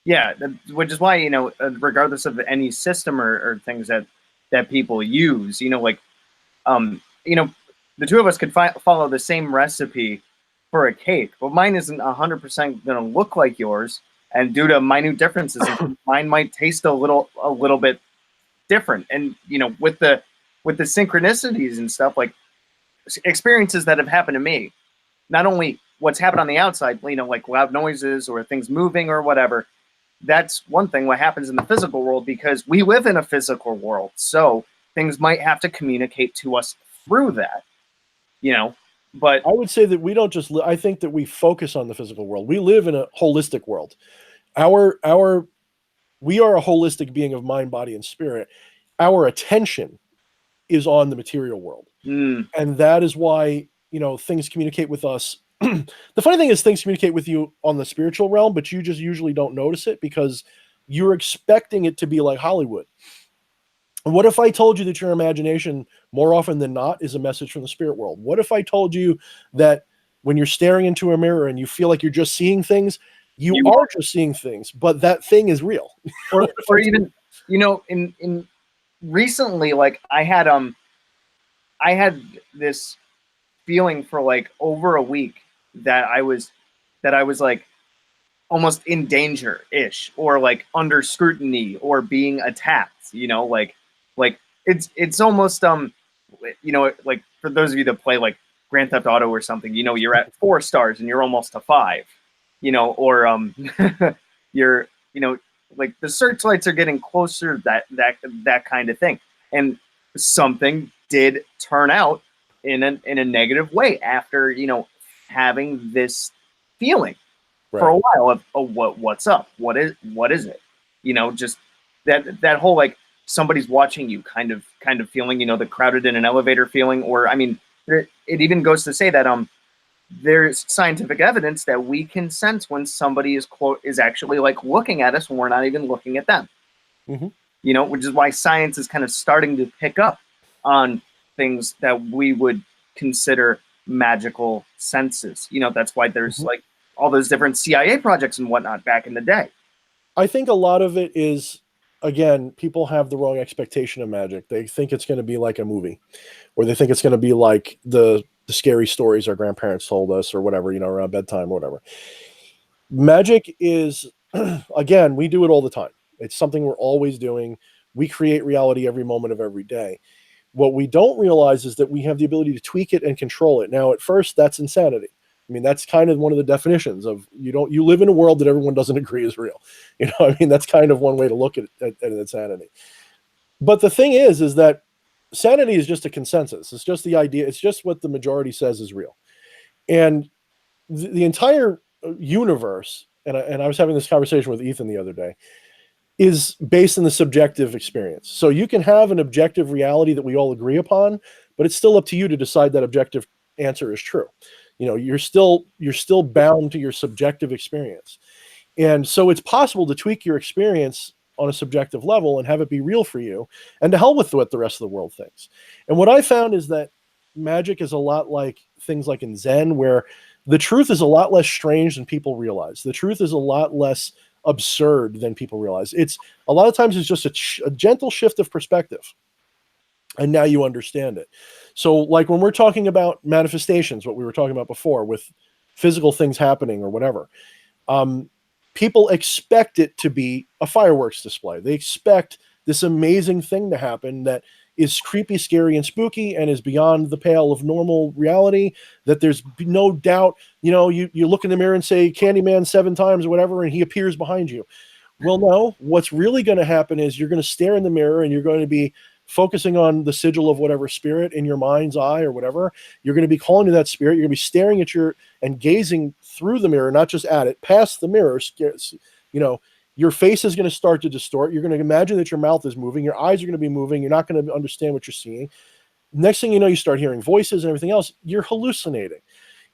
Yeah, which is why, you know, regardless of any system or things that people use, you know, like, you know, the two of us could follow the same recipe for a cake, but mine isn't 100% going to look like yours. And due to minute differences, mine might taste a little bit different. And, you know, with the synchronicities and stuff, like experiences that have happened to me, not only what's happened on the outside, you know, like loud noises or things moving or whatever, that's one thing. What happens in the physical world, because we live in a physical world, so things might have to communicate to us through that, you know. But I would say that we don't just I think that we focus on the physical world. We live in a holistic world. We are a holistic being of mind, body, and spirit. Our attention is on the material world. And that is why, you know, things communicate with us. The funny thing is, things communicate with you on the spiritual realm, but you just usually don't notice it because you're expecting it to be like Hollywood. And what if I told you that your imagination, more often than not, is a message from the spirit world? What if I told you that when you're staring into a mirror and you feel like you're just seeing things, you are just seeing things, but that thing is real? or even, you know, in recently, like I had this feeling for like over a week that I was like almost in danger-ish, or like under scrutiny, or being attacked, you know, like it's almost you know, like for those of you that play like Grand Theft Auto or something, you know, you're at 4 stars and you're almost to 5, you know, or you're, you know, like the searchlights are getting closer, that kind of thing. And something did turn out in a negative way after, you know, having this feeling for a while of what's up, what is it, you know, just that whole like somebody's watching you kind of feeling, you know, the crowded in an elevator feeling. Or I mean, it even goes to say that there's scientific evidence that we can sense when somebody is actually like looking at us when we're not even looking at them. You know, which is why science is kind of starting to pick up on things that we would consider magical senses. You know, that's why there's like all those different CIA projects and whatnot back in the day. I think a lot of it is, again, people have the wrong expectation of magic. They think it's going to be like a movie, or they think it's going to be like the scary stories our grandparents told us, or whatever, you know, around bedtime or whatever. Magic is, again, we do it all the time. It's something we're always doing. We create reality every moment of every day. What we don't realize is that we have the ability to tweak it and control it. Now, at first, that's insanity. I mean, that's kind of one of the definitions of you live in a world that everyone doesn't agree is real. You know, I mean, that's kind of one way to look at insanity. But the thing is that sanity is just a consensus. It's just the idea. It's just what the majority says is real. And the entire universe, and I was having this conversation with Ethan the other day, is based on the subjective experience. So you can have an objective reality that we all agree upon, but it's still up to you to decide that objective answer is true. You know, you're still bound to your subjective experience. And so it's possible to tweak your experience on a subjective level and have it be real for you, and to hell with what the rest of the world thinks. And what I found is that magic is a lot like things like in Zen, where the truth is a lot less strange than people realize. The truth is a lot less absurd than people realize. It's a lot of times it's just a gentle shift of perspective. And now you understand it. So like when we're talking about manifestations, what we were talking about before with physical things happening or whatever, people expect it to be a fireworks display. They expect this amazing thing to happen that is creepy, scary, and spooky and is beyond the pale of normal reality, that there's no doubt, you look in the mirror and say Candyman 7 times or whatever, and he appears behind you. Well, no, what's really going to happen is you're going to stare in the mirror and you're going to be focusing on the sigil of whatever spirit in your mind's eye or whatever. You're going to be calling to that spirit. You're going to be staring at and gazing through the mirror, not just at it, past the mirror. Your face is going to start to distort. You're going to imagine that your mouth is moving. Your eyes are going to be moving. You're not going to understand what you're seeing. Next thing you know, you start hearing voices and everything else. You're hallucinating.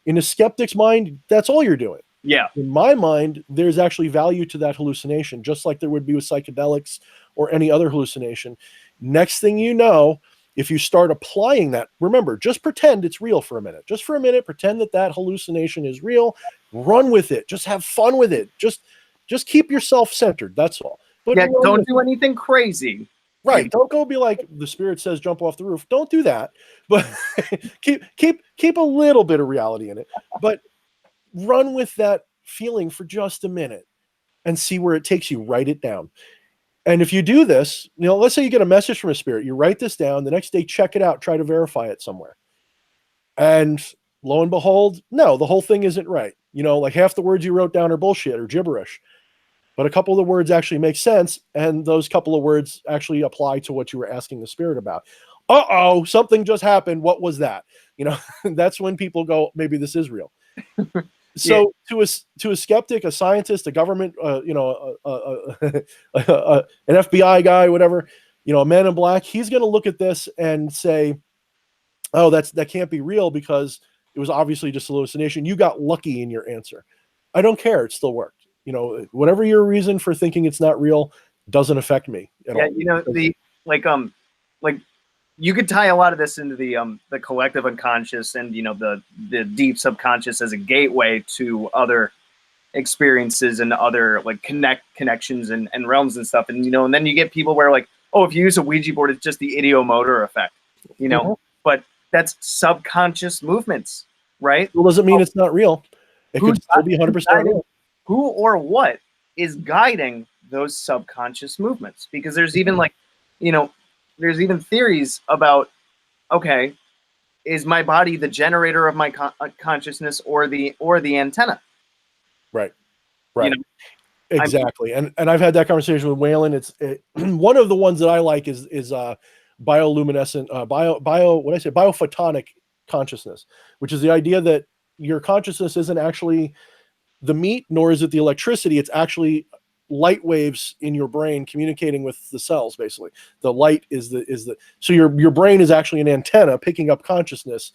In a skeptic's mind, that's all you're doing. Yeah. In my mind, there's actually value to that hallucination, just like there would be with psychedelics or any other hallucination. Next thing you know, if you start applying that, remember, just pretend it's real for a minute. Just for a minute, pretend that hallucination is real. Run with it. Just have fun with it. Just keep yourself centered. That's all. But yeah, don't do anything crazy. Right. Don't go be like the spirit says, jump off the roof. Don't do that. But keep a little bit of reality in it. But run with that feeling for just a minute and see where it takes you. Write it down. And if you do this, let's say you get a message from a spirit, you write this down, the next day, check it out, try to verify it somewhere. And lo and behold, no, the whole thing isn't right. Like half the words you wrote down are bullshit or gibberish, but a couple of the words actually make sense. And those couple of words actually apply to what you were asking the spirit about. Uh-oh, something just happened. What was that? That's when people go, maybe this is real. So yeah. to a skeptic, a scientist, a government, an FBI guy, whatever, a man in black, he's going to look at this and say, oh, that can't be real because it was obviously just hallucination. You got lucky in your answer. I don't care. It still worked. Whatever your reason for thinking it's not real doesn't affect me at all. You could tie a lot of this into the collective unconscious and the deep subconscious as a gateway to other experiences and other connections and realms and stuff. And and then you get people where if you use a Ouija board, it's just the ideomotor effect, but that's subconscious movements, right? Well, doesn't mean it's not real. It could still be 100% real. Who or what is guiding those subconscious movements? Because there's even there's even theories about, okay, is my body the generator of my consciousness or the antenna? Right. Exactly. And I've had that conversation with Waylon. One of the ones that I like is bioluminescent, biophotonic consciousness, which is the idea that your consciousness isn't actually the meat, nor is it the electricity. It's actually light waves in your brain communicating with the cells. Basically, the light so your brain is actually an antenna picking up consciousness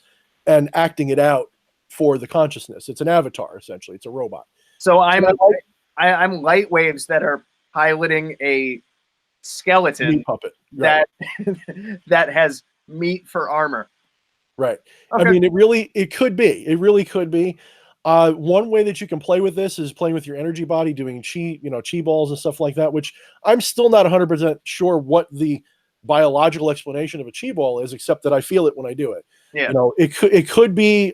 and acting it out for the consciousness. It's an avatar, essentially. It's a robot. So I'm light waves that are piloting a skeleton meat puppet, right, that has meat for armor. Right. Okay. I mean, it could be. It really could be. One way that you can play with this is playing with your energy body, doing chi balls and stuff like that, which I'm still not 100% sure what the biological explanation of a chi ball is, except that I feel it when I do it. Yeah. It could be,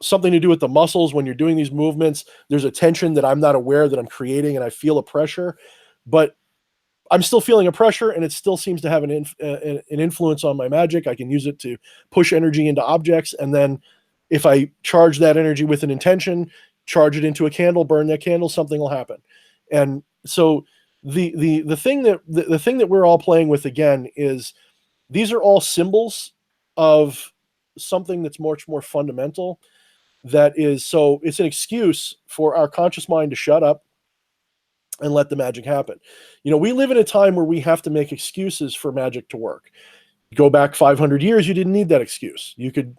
something to do with the muscles when you're doing these movements. There's a tension that I'm not aware that I'm creating, and I feel a pressure, but I'm still feeling a pressure, and it still seems to have an influence on my magic. I can use it to push energy into objects, and then if I charge that energy with an intention, charge it into a candle, burn that candle, something will happen. And so the thing that we're all playing with again is these are all symbols of something that's much more fundamental. So it's an excuse for our conscious mind to shut up and let the magic happen. We live in a time where we have to make excuses for magic to work. Go back 500 years, you didn't need that excuse. You could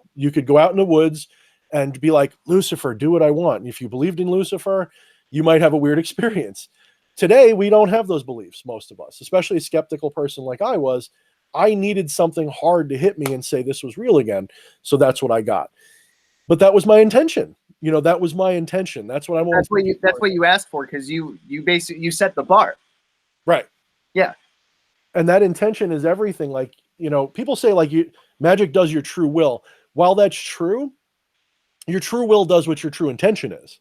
go out in the woods and be like, Lucifer, do what I want. And if you believed in Lucifer, you might have a weird experience. Today, we don't have those beliefs, most of us, especially a skeptical person like I was. I needed something hard to hit me and say this was real again. So that's what I got. But that was my intention. You know, that was my intention. That's what I want. That's what you asked for, because you basically you set the bar. Right. Yeah. And that intention is everything. Like, you know, people say like magic does your true will. While that's true, your true will does what your true intention is.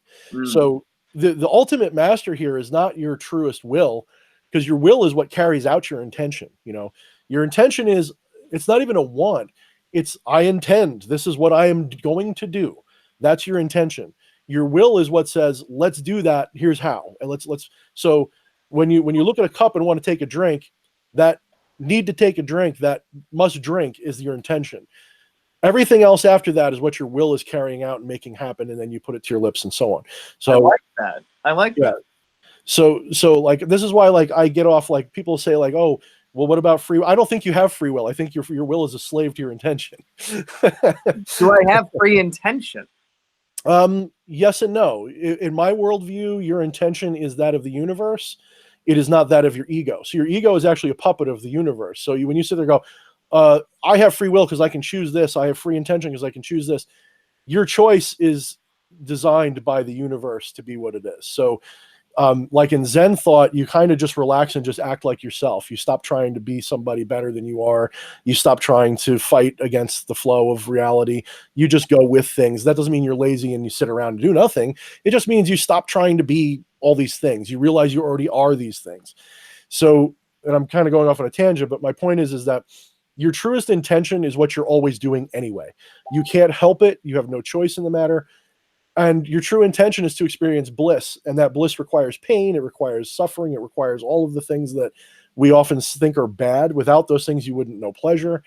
So the ultimate master here is not your truest will, because your will is what carries out your intention. You know, your intention is, it's not even a want. It's, I intend, this is what I am going to do. That's your intention. Your will is what says, let's do that. Here's how. And let's, so when you look at a cup and want to take a drink, that need to take a drink, that must drink is your intention. Everything else after that is what your will is carrying out and making happen, and then you put it to your lips and so on. So I like that. I like that. So like, this is why, like, I get off, like, people say like, oh, well, what about free will? I don't think you have free will. I think your will is a slave to your intention. Do I have free intention? Yes and no. In my worldview, your intention is that of the universe. It is not that of your ego. So your ego is actually a puppet of the universe. So when you sit there and go, I have free will because I can choose this. I have free intention because I can choose this. Your choice is designed by the universe to be what it is. So like in Zen thought, you kind of just relax and just act like yourself. You stop trying to be somebody better than you are. You stop trying to fight against the flow of reality. You just go with things. That doesn't mean you're lazy and you sit around and do nothing. It just means you stop trying to be all these things. You realize you already are these things. So, and I'm kind of going off on a tangent, but my point is that your truest intention is what you're always doing anyway. You can't help it. You have no choice in the matter. And your true intention is to experience bliss. And that bliss requires pain. It requires suffering. It requires all of the things that we often think are bad. Without those things, you wouldn't know pleasure.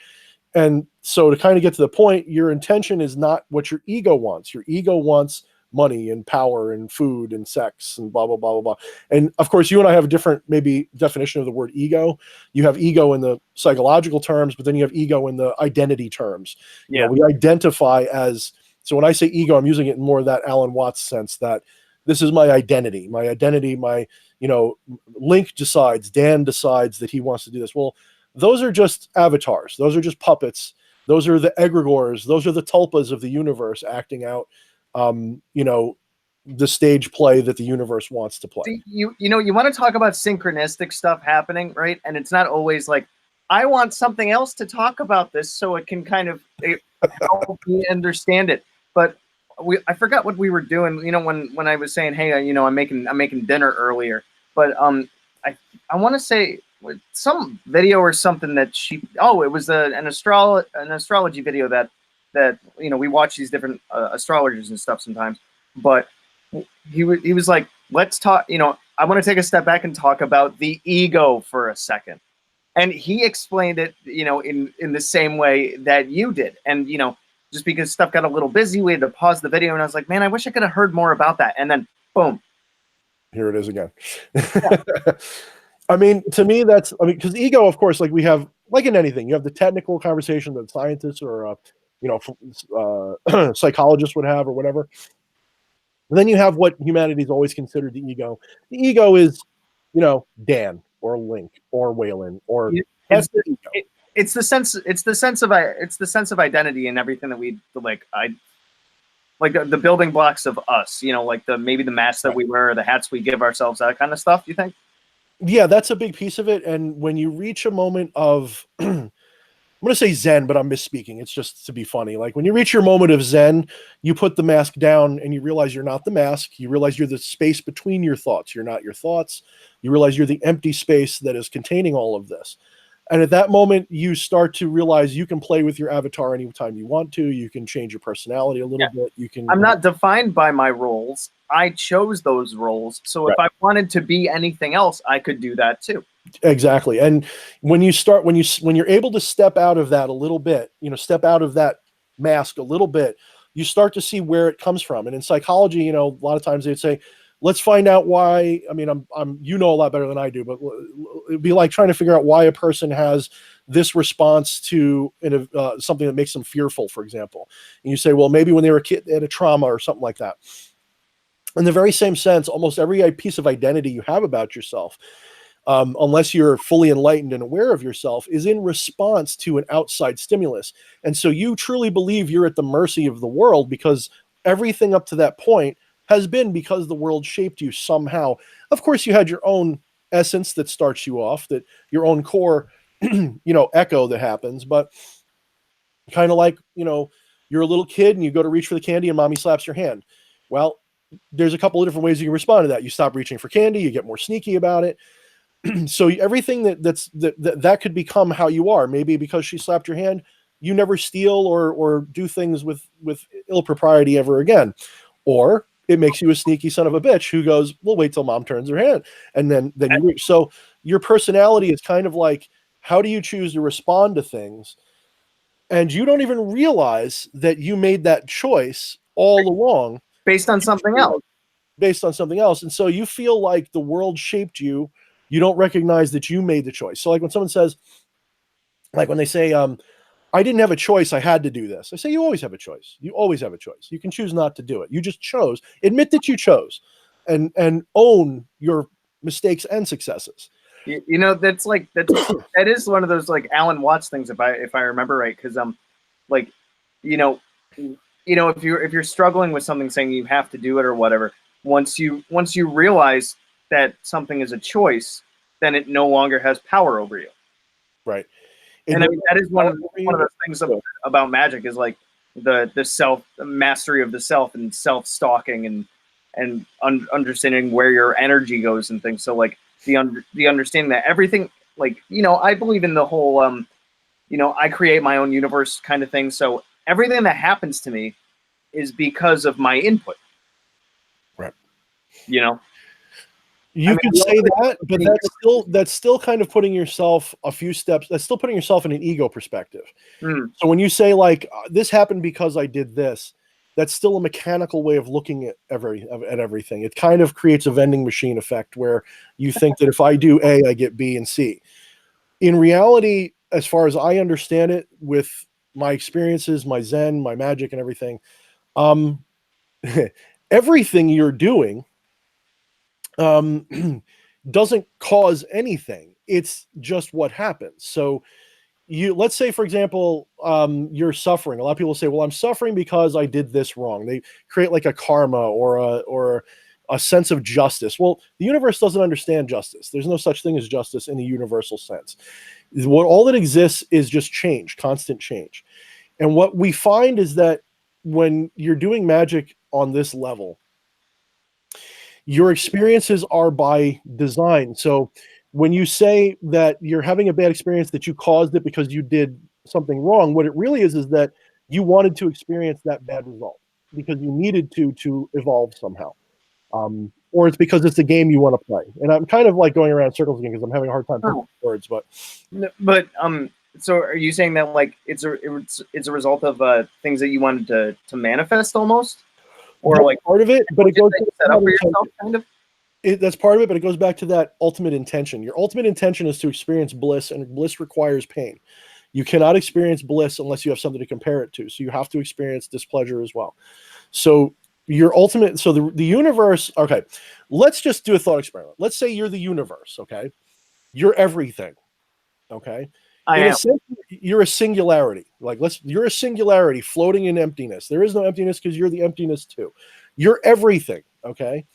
And so to kind of get to the point, your intention is not what your ego wants. Your ego wants money and power and food and sex and blah, blah, blah, blah, blah. And of course, you and I have a different maybe definition of the word ego. You have ego in the psychological terms, but then you have ego in the identity terms. Yeah. You know, we identify as, so when I say ego, I'm using it in more of that Alan Watts sense, that this is my identity, my, you know, Link decides, Dan decides that he wants to do this. Well, those are just avatars. Those are just puppets. Those are the egregores. Those are the tulpas of the universe acting out, you know, the stage play that the universe wants to play. See, you know, you want to talk about synchronistic stuff happening, right? And it's not always like, I want something else to talk about this so it can kind of help me understand it. But I forgot what we were doing, you know, when I was saying, hey, you know, I'm making dinner earlier. But I want to say some video or something that it was an astrology video that you know, we watch these different astrologers and stuff sometimes. But he was like, let's talk, you know, I want to take a step back and talk about the ego for a second. And he explained it, you know, in the same way that you did. And, you know, just because stuff got a little busy, we had to pause the video, and I was like, man, I wish I could have heard more about that. And then, boom. Here it is again. Yeah. I mean, to me, because ego, of course, like we have, like in anything, you have the technical conversation that scientists or, you know, psychologists would have or whatever. And then you have what humanity's always considered the ego. The ego is, you know, Dan or Link or Waylon or that's the ego. It's the sense of identity and everything that we like. Like the building blocks of us, you know, like maybe the masks that we wear, or the hats we give ourselves, that kind of stuff. You think? Yeah, that's a big piece of it. And when you reach a moment of, I'm going to say Zen, but I'm misspeaking. It's just to be funny. Like when you reach your moment of Zen, you put the mask down and you realize you're not the mask. You realize you're the space between your thoughts. You're not your thoughts. You realize you're the empty space that is containing all of this. And at that moment, you start to realize you can play with your avatar anytime you want to. You can change your personality a little bit. You can. I'm not defined by my roles. I chose those roles. So if I wanted to be anything else, I could do that too. Exactly. And when you're able to step out of that a little bit, you know, step out of that mask a little bit, you start to see where it comes from. And in psychology, you know, a lot of times they'd say, let's find out why. I mean, I'm you know a lot better than I do, but it'd be like trying to figure out why a person has this response to something that makes them fearful, for example. And you say, well, maybe when they were a kid, they had a trauma or something like that. In the very same sense, almost every piece of identity you have about yourself, unless you're fully enlightened and aware of yourself, is in response to an outside stimulus. And so you truly believe you're at the mercy of the world because everything up to that point has been because the world shaped you somehow. Of course, you had your own essence that starts you off, that your own core, echo that happens, but kind of like, you're a little kid and you go to reach for the candy and mommy slaps your hand. Well, there's a couple of different ways you can respond to that. You stop reaching for candy, you get more sneaky about it. So everything that could become how you are. Maybe because she slapped your hand, you never steal or do things with ill propriety ever again. Or it makes you a sneaky son of a bitch who goes, well, wait till mom turns her hand. And then you reach. So your personality is kind of like, how do you choose to respond to things? And you don't even realize that you made that choice all along. Based on something else. Based on something else. And so you feel like the world shaped you. You don't recognize that you made the choice. So like when someone says, like when they say, I didn't have a choice, I had to do this. I say, you always have a choice. You always have a choice. You can choose not to do it. You just chose. Admit that you chose and own your mistakes and successes. That is one of those like Alan Watts things, if I remember right. Cause if you're struggling with something, saying you have to do it or whatever, once you realize that something is a choice, then it no longer has power over you. Right. And I mean, that is one of the things about Magic is like the self mastery of the self and self-stalking and understanding where your energy goes and things. So like the understanding that everything, like, I believe in the whole, I create my own universe kind of thing. So everything that happens to me is because of my input. Right. You can say that, but that's still kind of putting yourself a few steps. That's still putting yourself in an ego perspective. So when you say like, this happened because I did this, that's still a mechanical way of looking at everything. It kind of creates a vending machine effect where you think that if I do A, I get B and C. In reality, as far as I understand it, with my experiences, my Zen, my magic and everything, everything you're doing doesn't cause anything. It's just what happens. So let's say, for example, you're suffering. A lot of people say, well, I'm suffering because I did this wrong. They create like a karma or a sense of justice. Well, the universe doesn't understand justice. There's no such thing as justice in the universal sense. All that exists is just change, constant change. And what we find is that when you're doing magic on this level, your experiences are by design. So when you say that you're having a bad experience, that you caused it because you did something wrong, what it really is that you wanted to experience that bad result because you needed to evolve somehow. Or it's because it's a game you want to play. And I'm kind of like going around in circles again because I'm having a hard time picking words. But so are you saying that like it's a result of things that you wanted to manifest almost? Or like part of it, but it goes set up for yourself, kind of. That's part of it, but it goes back to that ultimate intention. Your ultimate intention is to experience bliss, and bliss requires pain. You cannot experience bliss unless you have something to compare it to. So you have to experience displeasure as well. So your ultimate, so the universe. Okay, let's just do a thought experiment. Let's say you're the universe. Okay, you're everything. Okay. You're a singularity. Like you're a singularity floating in emptiness. There is no emptiness because you're the emptiness too. You're everything. Okay.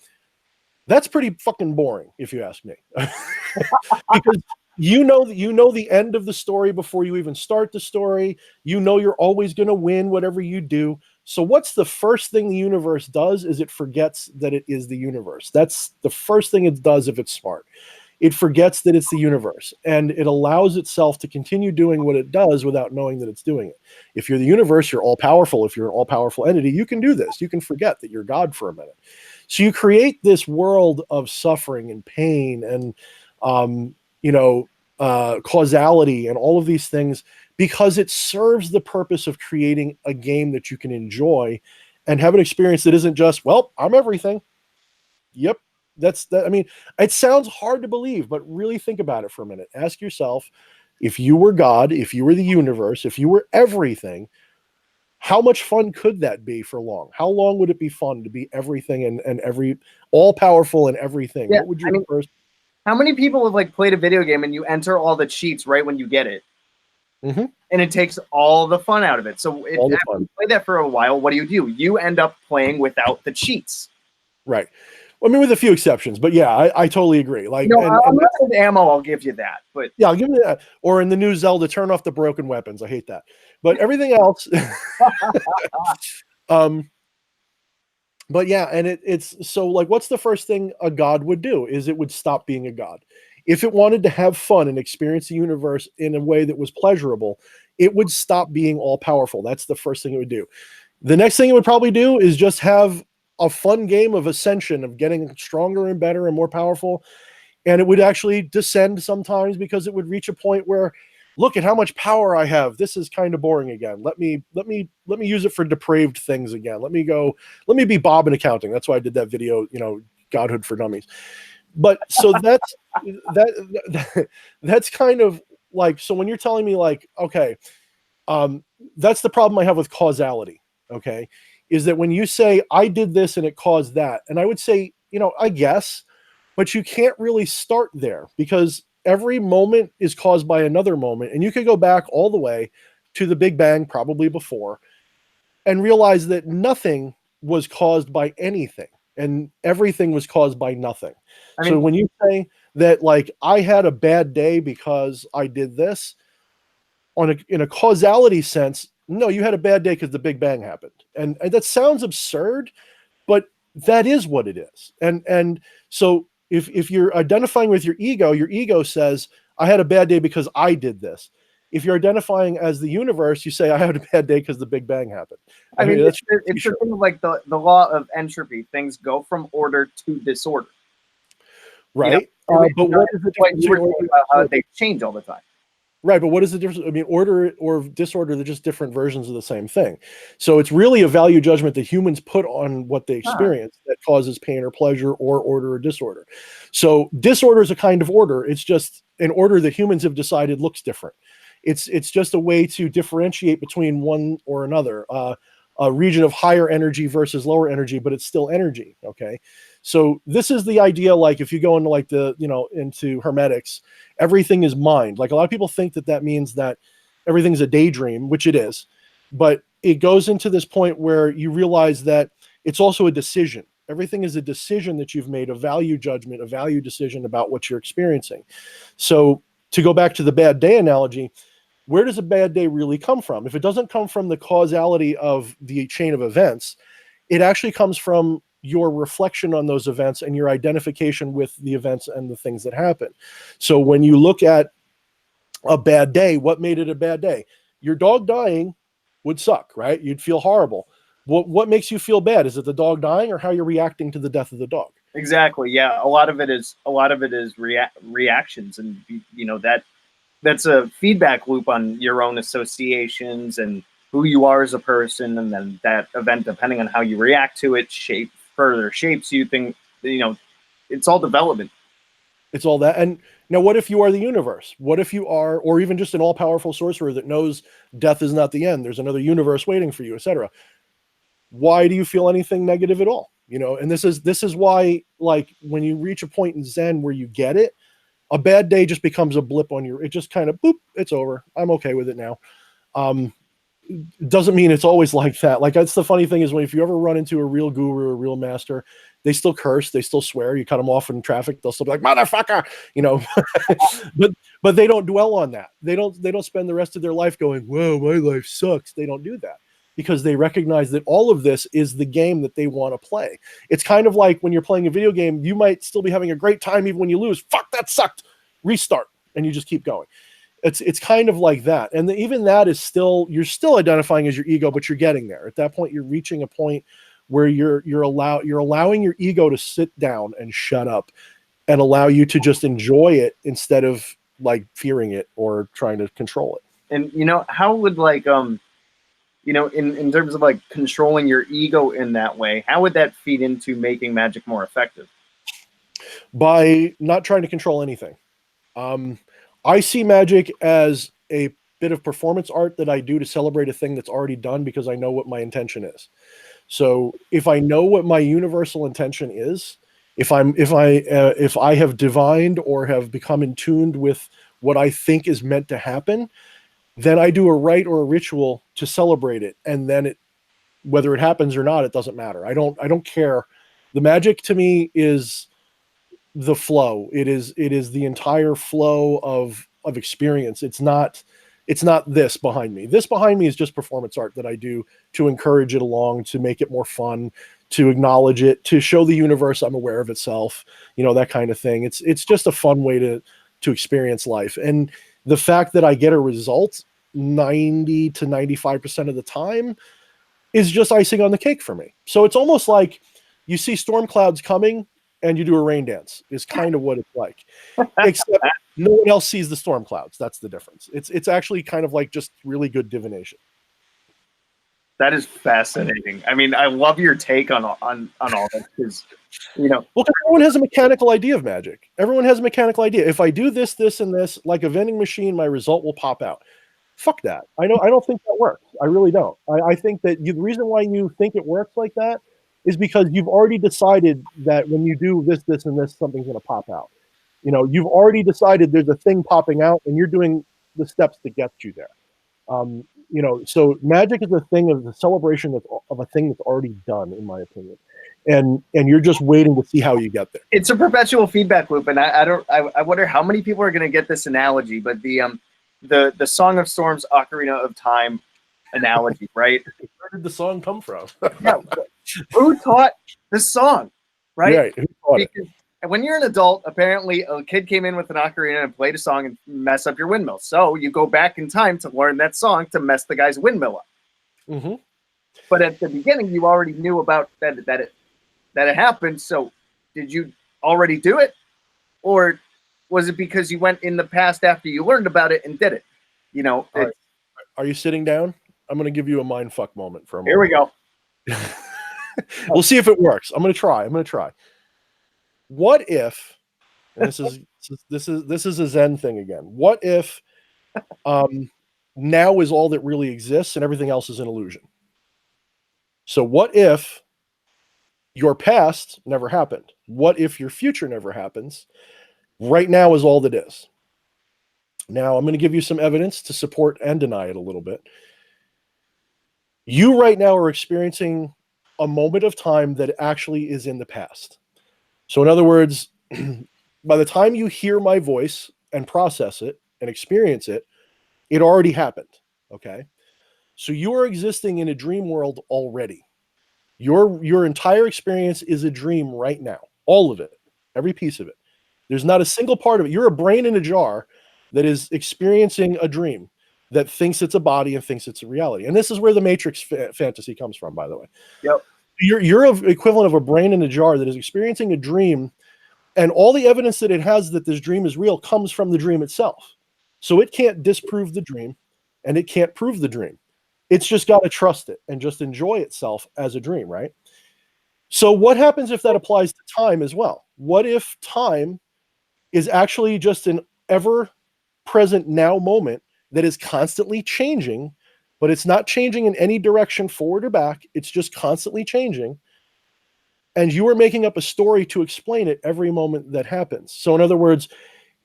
That's pretty fucking boring if you ask me. Because you know the end of the story before you even start the story. You know you're always going to win whatever you do. So what's the first thing the universe does is it forgets that it is the universe. That's the first thing it does if it's smart. It forgets that it's the universe, and it allows itself to continue doing what it does without knowing that it's doing it. If you're the universe, you're all powerful. If you're an all powerful entity, you can do this. You can forget that you're God for a minute. So you create this world of suffering and pain and, causality and all of these things because it serves the purpose of creating a game that you can enjoy and have an experience that isn't just, well, I'm everything. Yep. That's that. I mean, it sounds hard to believe, but really think about it for a minute. Ask yourself, if you were God, if you were the universe, if you were everything, how much fun could that be for long? How long would it be fun to be everything and every all powerful and everything? Yeah, what would you first? How many people have like played a video game and you enter all the cheats right when you get it? Mm-hmm. And it takes all the fun out of it. So if you play that for a while, what do? You end up playing without the cheats. Right. Well, I mean, with a few exceptions, but yeah, I totally agree. Like, I'm not with ammo. I'll give you that, but yeah, I'll give you that. Or in the new Zelda, turn off the broken weapons. I hate that. But everything else, but yeah, and it's so like, what's the first thing a god would do? Is it would stop being a god. If it wanted to have fun and experience the universe in a way that was pleasurable, it would stop being all powerful. That's the first thing it would do. The next thing it would probably do is just have a fun game of ascension, of getting stronger and better and more powerful. And it would actually descend sometimes, because it would reach a point where, look at how much power I have. This is kind of boring again. Let me use it for depraved things again. Let me be Bob in accounting. That's why I did that video, Godhood for Dummies. But so that's kind of like, so when you're telling me like, okay, that's the problem I have with causality. Okay. Is that when you say I did this and it caused that, and I would say, I guess, but you can't really start there, because every moment is caused by another moment. And you could go back all the way to the Big Bang, probably before, and realize that nothing was caused by anything and everything was caused by nothing. So when you say that, like, I had a bad day because I did this, in a causality sense, no, you had a bad day because the Big Bang happened. And that sounds absurd, but that is what it is. And so if you're identifying with your ego says, I had a bad day because I did this. If you're identifying as the universe, you say, I had a bad day because the Big Bang happened. I mean, it's the thing of like the law of entropy. Things go from order to disorder. Right. But what is the difference? How they change all the time. Right, but what is the difference? I mean, order or disorder, they're just different versions of the same thing. So it's really a value judgment that humans put on what they experience that causes pain or pleasure, or order or disorder. So disorder is a kind of order. It's just an order that humans have decided looks different. It's just a way to differentiate between one or another, a region of higher energy versus lower energy, but it's still energy. Okay. So this is the idea. Like, if you go into like into hermetics, everything is mind. Like, a lot of people think that means that everything's a daydream, which it is, but it goes into this point where you realize that it's also a decision. Everything is a decision that you've made, a value judgment, a value decision about what you're experiencing. So to go back to the bad day analogy, where does a bad day really come from? If it doesn't come from the causality of the chain of events, it actually comes from your reflection on those events and your identification with the events and the things that happen. So when you look at a bad day, what made it a bad day? Your dog dying would suck, right? You'd feel horrible. What makes you feel bad? Is it the dog dying, or how you're reacting to the death of the dog? Exactly. Yeah. A lot of it is reactions, and that's a feedback loop on your own associations and who you are as a person. And then that event, depending on how you react to it, further shapes you. It's all development. It's all that. And now, what if you are the universe? What if you are, or even just an all-powerful sorcerer that knows death is not the end? There's another universe waiting for you, etc. Why do you feel anything negative at all? And this is why, like, when you reach a point in Zen where you get it, a bad day just becomes a blip on it just kind of boop, it's over. I'm okay with it now. Doesn't mean it's always like that. Like, that's the funny thing, is if you ever run into a real guru, a real master, they still curse, they still swear. You cut them off in traffic, they'll still be like, motherfucker, but they don't dwell on that. They don't spend the rest of their life going, whoa, my life sucks. They don't do that, because they recognize that all of this is the game that they want to play. It's kind of like when you're playing a video game, you might still be having a great time even when you lose. Fuck, that sucked. Restart. And you just keep going. It's kind of like that. And even that is you're still identifying as your ego, but you're getting there. At that point, you're reaching a point where you're allowing your ego to sit down and shut up and allow you to just enjoy it, instead of like fearing it or trying to control it. And how would, like, in terms of like controlling your ego in that way, how would that feed into making Magic more effective? By not trying to control anything. I see Magic as a bit of performance art that I do to celebrate a thing that's already done, because I know what my intention is. So if I know what my universal intention is, if I have divined or have become in tuned with what I think is meant to happen, then I do a rite or a ritual to celebrate it. And then whether it happens or not, it doesn't matter. I don't care. The magic to me is the flow. It is the entire flow of experience. It's not this behind me. This behind me is just performance art that I do to encourage it along, to make it more fun, to acknowledge it, to show the universe I'm aware of itself, that kind of thing. It's just a fun way to experience life. And the fact that I get a result 90 to 95% of the time is just icing on the cake for me. So it's almost like you see storm clouds coming and you do a rain dance is kind of what it's like, except no one else sees the storm clouds. That's the difference. It's actually kind of like just really good divination. That is fascinating. I mean, I love your take on all this because, well, everyone has a mechanical idea of magic. Everyone has a mechanical idea. If I do this, this, and this, like a vending machine, my result will pop out. Fuck that. I don't think that works. I really don't. I think that the reason why you think it works like that is because you've already decided that when you do this, this, and this, something's going to pop out. You've already decided there's a thing popping out, and you're doing the steps to get you there. So magic is a thing of the celebration of a thing that's already done, in my opinion, and you're just waiting to see how you get there. It's a perpetual feedback loop, and I wonder how many people are going to get this analogy, but the Song of Storms, Ocarina of Time analogy, right? Where did the song come from? Yeah, who taught the song, right? Right. Who taught because when you're an adult, apparently a kid came in with an ocarina and played a song and mess up your windmill. So you go back in time to learn that song to mess the guy's windmill up. Mm-hmm. But at the beginning, you already knew about that it happened. So did you already do it, or was it because you went in the past after you learned about it and did it? Right. Are you sitting down? I'm going to give you a mind fuck moment for a moment. Here we go. We'll see if it works. I'm going to try. What if, and this is a Zen thing again. What if now is all that really exists and everything else is an illusion? So what if your past never happened? What if your future never happens? Right now is all that is. Now I'm going to give you some evidence to support and deny it a little bit. You right now are experiencing a moment of time that actually is in the past. So in other words, by the time you hear my voice and process it and experience it, it already happened. Okay. So you are existing in a dream world already. Your entire experience is a dream right now. All of it, every piece of it. There's not a single part of it. You're a brain in a jar that is experiencing a dream that thinks it's a body and thinks it's a reality. And this is where the Matrix fantasy comes from, by the way. Yep. You're equivalent of a brain in a jar that is experiencing a dream, and all the evidence that it has that this dream is real comes from the dream itself. So it can't disprove the dream, and it can't prove the dream. It's just got to trust it and just enjoy itself as a dream, right? So what happens if that applies to time as well? What if time is actually just an ever-present now moment that is constantly changing, but it's not changing in any direction forward or back. It's just constantly changing. And you are making up a story to explain it every moment that happens. So in other words,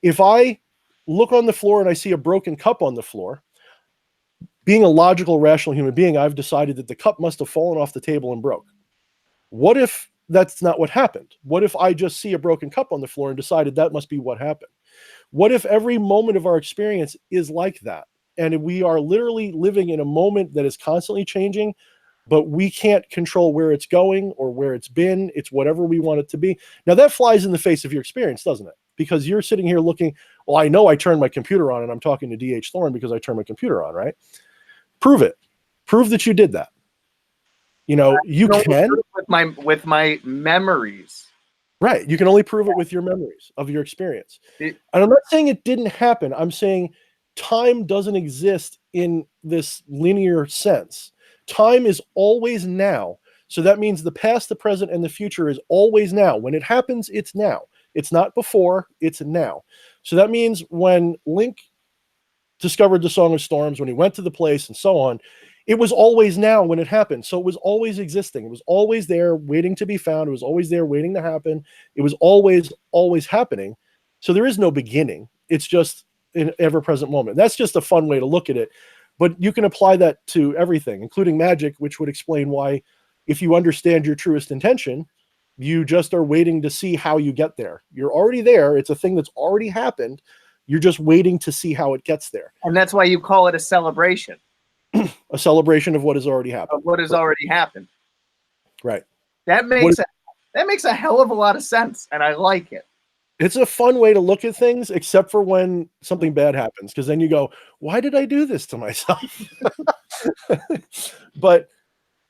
if I look on the floor and I see a broken cup on the floor, being a logical, rational human being, I've decided that the cup must have fallen off the table and broke. What if that's not what happened? What if I just see a broken cup on the floor and decided that must be what happened? What if every moment of our experience is like that? And we are literally living in a moment that is constantly changing, but we can't control where it's going or where it's been. It's whatever we want it to be. Now that flies in the face of your experience, doesn't it? Because you're sitting here looking, well, I know I turned my computer on and I'm talking to DH Thorne because I turned my computer on, right? Prove it. Prove that you did that. You can with my memories. Right. You can only prove it with your memories of your experience. And I'm not saying it didn't happen. I'm saying time doesn't exist in this linear sense. Time is always now. So that means the past, the present, and the future is always now. When it happens, it's now. It's not before, it's now. So that means when Link discovered the Song of Storms, when he went to the place and so on, it was always now when it happened. So it was always existing. It was always there waiting to be found. It was always there waiting to happen. It was always happening. So there is no beginning. It's just in ever-present moment. That's just a fun way to look at it. But you can apply that to everything, including magic, which would explain why, if you understand your truest intention, you just are waiting to see how you get there. You're already there. It's a thing that's already happened. You're just waiting to see how it gets there. And that's why you call it a celebration. A celebration of what has already happened. Of what has already happened. Right. That makes a hell of a lot of sense, and I like it. It's a fun way to look at things, except for when something bad happens, because then you go, why did I do this to myself? But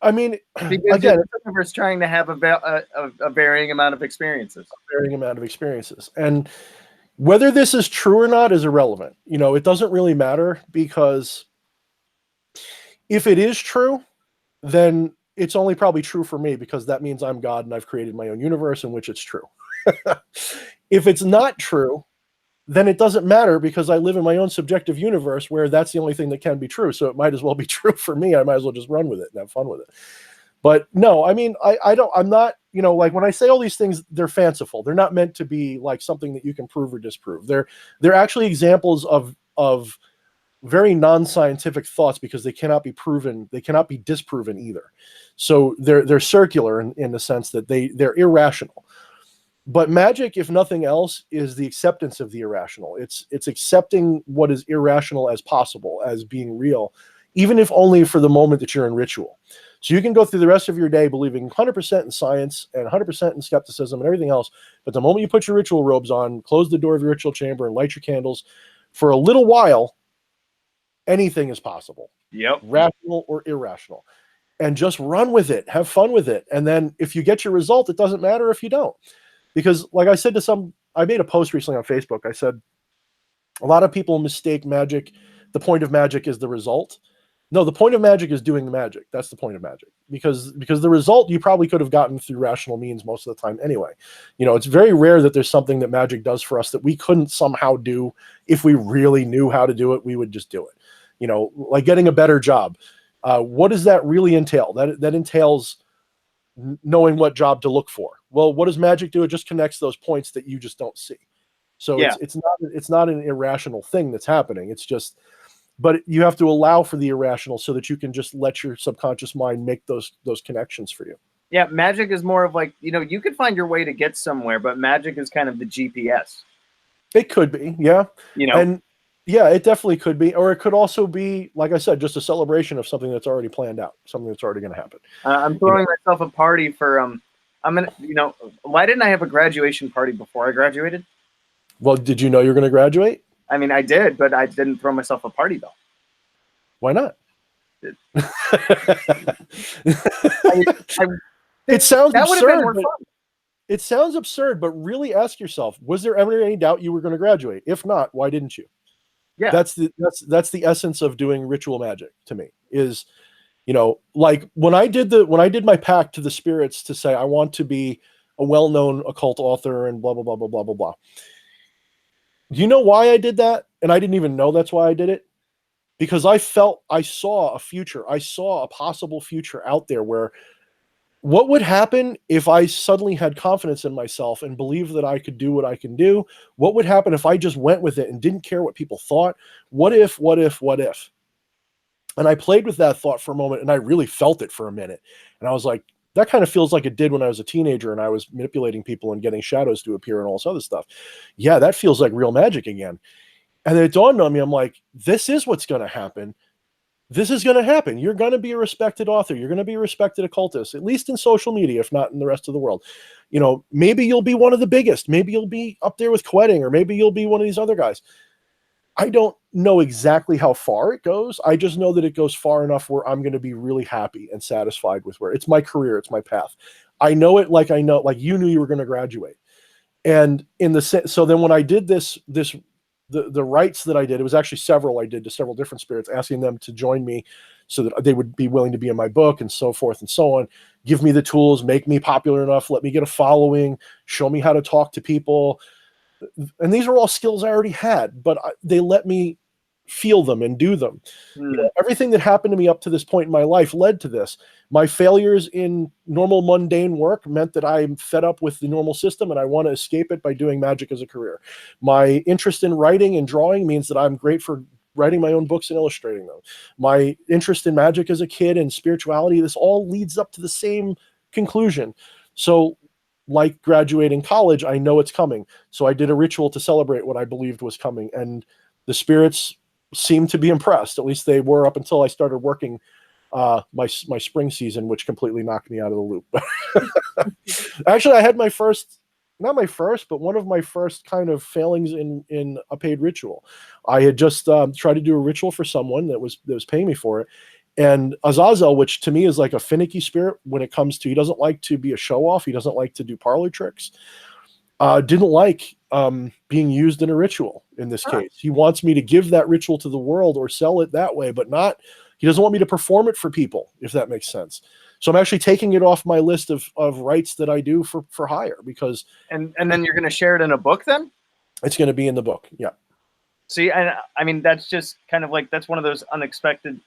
I mean, because again, the universe trying to have a varying amount of experiences. And whether this is true or not is irrelevant. You know, it doesn't really matter, because if it is true, then it's only probably true for me, because that means I'm God and I've created my own universe in which it's true. If it's not true, then it doesn't matter, because I live in my own subjective universe where that's the only thing that can be true. So it might as well be true for me. I might as well just run with it and have fun with it. But no, I mean, I'm not, you know, like when I say all these things, they're fanciful. They're not meant to be like something that you can prove or disprove. They're actually examples of very non-scientific thoughts, because they cannot be proven. They cannot be disproven either. So they're circular in the sense that they're irrational. But magic, if nothing else, is the acceptance of the irrational. It's accepting what is irrational as possible, as being real, even if only for the moment that you're in ritual. So you can go through the rest of your day believing 100% in science and 100% in skepticism and everything else. But the moment you put your ritual robes on, close the door of your ritual chamber and light your candles, for a little while, anything is possible. Yep. Rational or irrational. And just run with it. Have fun with it. And then if you get your result, it doesn't matter if you don't. Because like I said to I made a post recently on Facebook. I said, a lot of people mistake magic. The point of magic is the result. No, the point of magic is doing the magic. That's the point of magic. Because the result you probably could have gotten through rational means most of the time anyway. You know, it's very rare that there's something that magic does for us that we couldn't somehow do. If we really knew how to do it, we would just do it. You know, like getting a better job. What does that really entail? That entails knowing what job to look for. Well, what does magic do? It just connects those points that you just don't see. So yeah. it's not an irrational thing that's happening. It's just, but you have to allow for the irrational so that you can just let your subconscious mind make those connections for you. Yeah, magic is more of like, you know, you could find your way to get somewhere, but magic is kind of the GPS. It could be, yeah. You know, and yeah, it definitely could be, or it could also be, like I said, just a celebration of something that's already planned out, something that's already going to happen. I'm throwing myself a party for I'm gonna, you know, why didn't I have a graduation party before I graduated? Well, did you know you're going to graduate? I mean, I did, but I didn't throw myself a party though. Why not? It sounds absurd. It sounds absurd, but really ask yourself: was there ever any doubt you were going to graduate? If not, why didn't you? Yeah, that's the essence of doing ritual magic to me. Is, you know, like when I did my pact to the spirits to say I want to be a well-known occult author and blah blah blah blah blah blah blah. Do you know why I did that? And I didn't even know that's why I did it. Because I saw a future. I saw a possible future out there where what would happen if I suddenly had confidence in myself and believed that I could do what I can do? What would happen if I just went with it and didn't care what people thought? What if? And I played with that thought for a moment, and I really felt it for a minute. And I was like, that kind of feels like it did when I was a teenager and I was manipulating people and getting shadows to appear and all this other stuff. Yeah, that feels like real magic again. And then it dawned on me, I'm like, this is what's going to happen. This is going to happen. You're going to be a respected author. You're going to be a respected occultist, at least in social media, if not in the rest of the world. You know, maybe you'll be one of the biggest. Maybe you'll be up there with Quetting, or maybe you'll be one of these other guys. I don't know exactly how far it goes. I just know that it goes far enough where I'm going to be really happy and satisfied with where it's my career. It's my path. I know it like you knew you were going to graduate. And so then when I did the rites that I did, it was actually several I did to several different spirits, asking them to join me so that they would be willing to be in my book and so forth and so on, give me the tools, make me popular enough, let me get a following, show me how to talk to people. And these are all skills I already had, but they let me feel them and do them. You know, everything that happened to me up to this point in my life led to this. My failures in normal mundane work meant that I'm fed up with the normal system and I want to escape it by doing magic as a career. My interest in writing and drawing means that I'm great for writing my own books and illustrating them. My interest in magic as a kid and spirituality, this all leads up to the same conclusion. So like graduating college, I know it's coming. So I did a ritual to celebrate what I believed was coming. And the spirits seemed to be impressed. At least they were up until I started working my spring season, which completely knocked me out of the loop. Actually, I had my first, not my first, but one of my first kind of failings in a paid ritual. I had just tried to do a ritual for someone that was paying me for it. And Azazel, which to me is like a finicky spirit when it comes to, he doesn't like to be a show off. He doesn't like to do parlor tricks. Didn't like being used in a ritual in this case. He wants me to give that ritual to the world or sell it that way, but not, he doesn't want me to perform it for people, if that makes sense. So I'm actually taking it off my list of rights that I do for hire because. And then you're going to share it in a book then? It's going to be in the book. Yeah. See, and I mean, that's just kind of like, that's one of those unexpected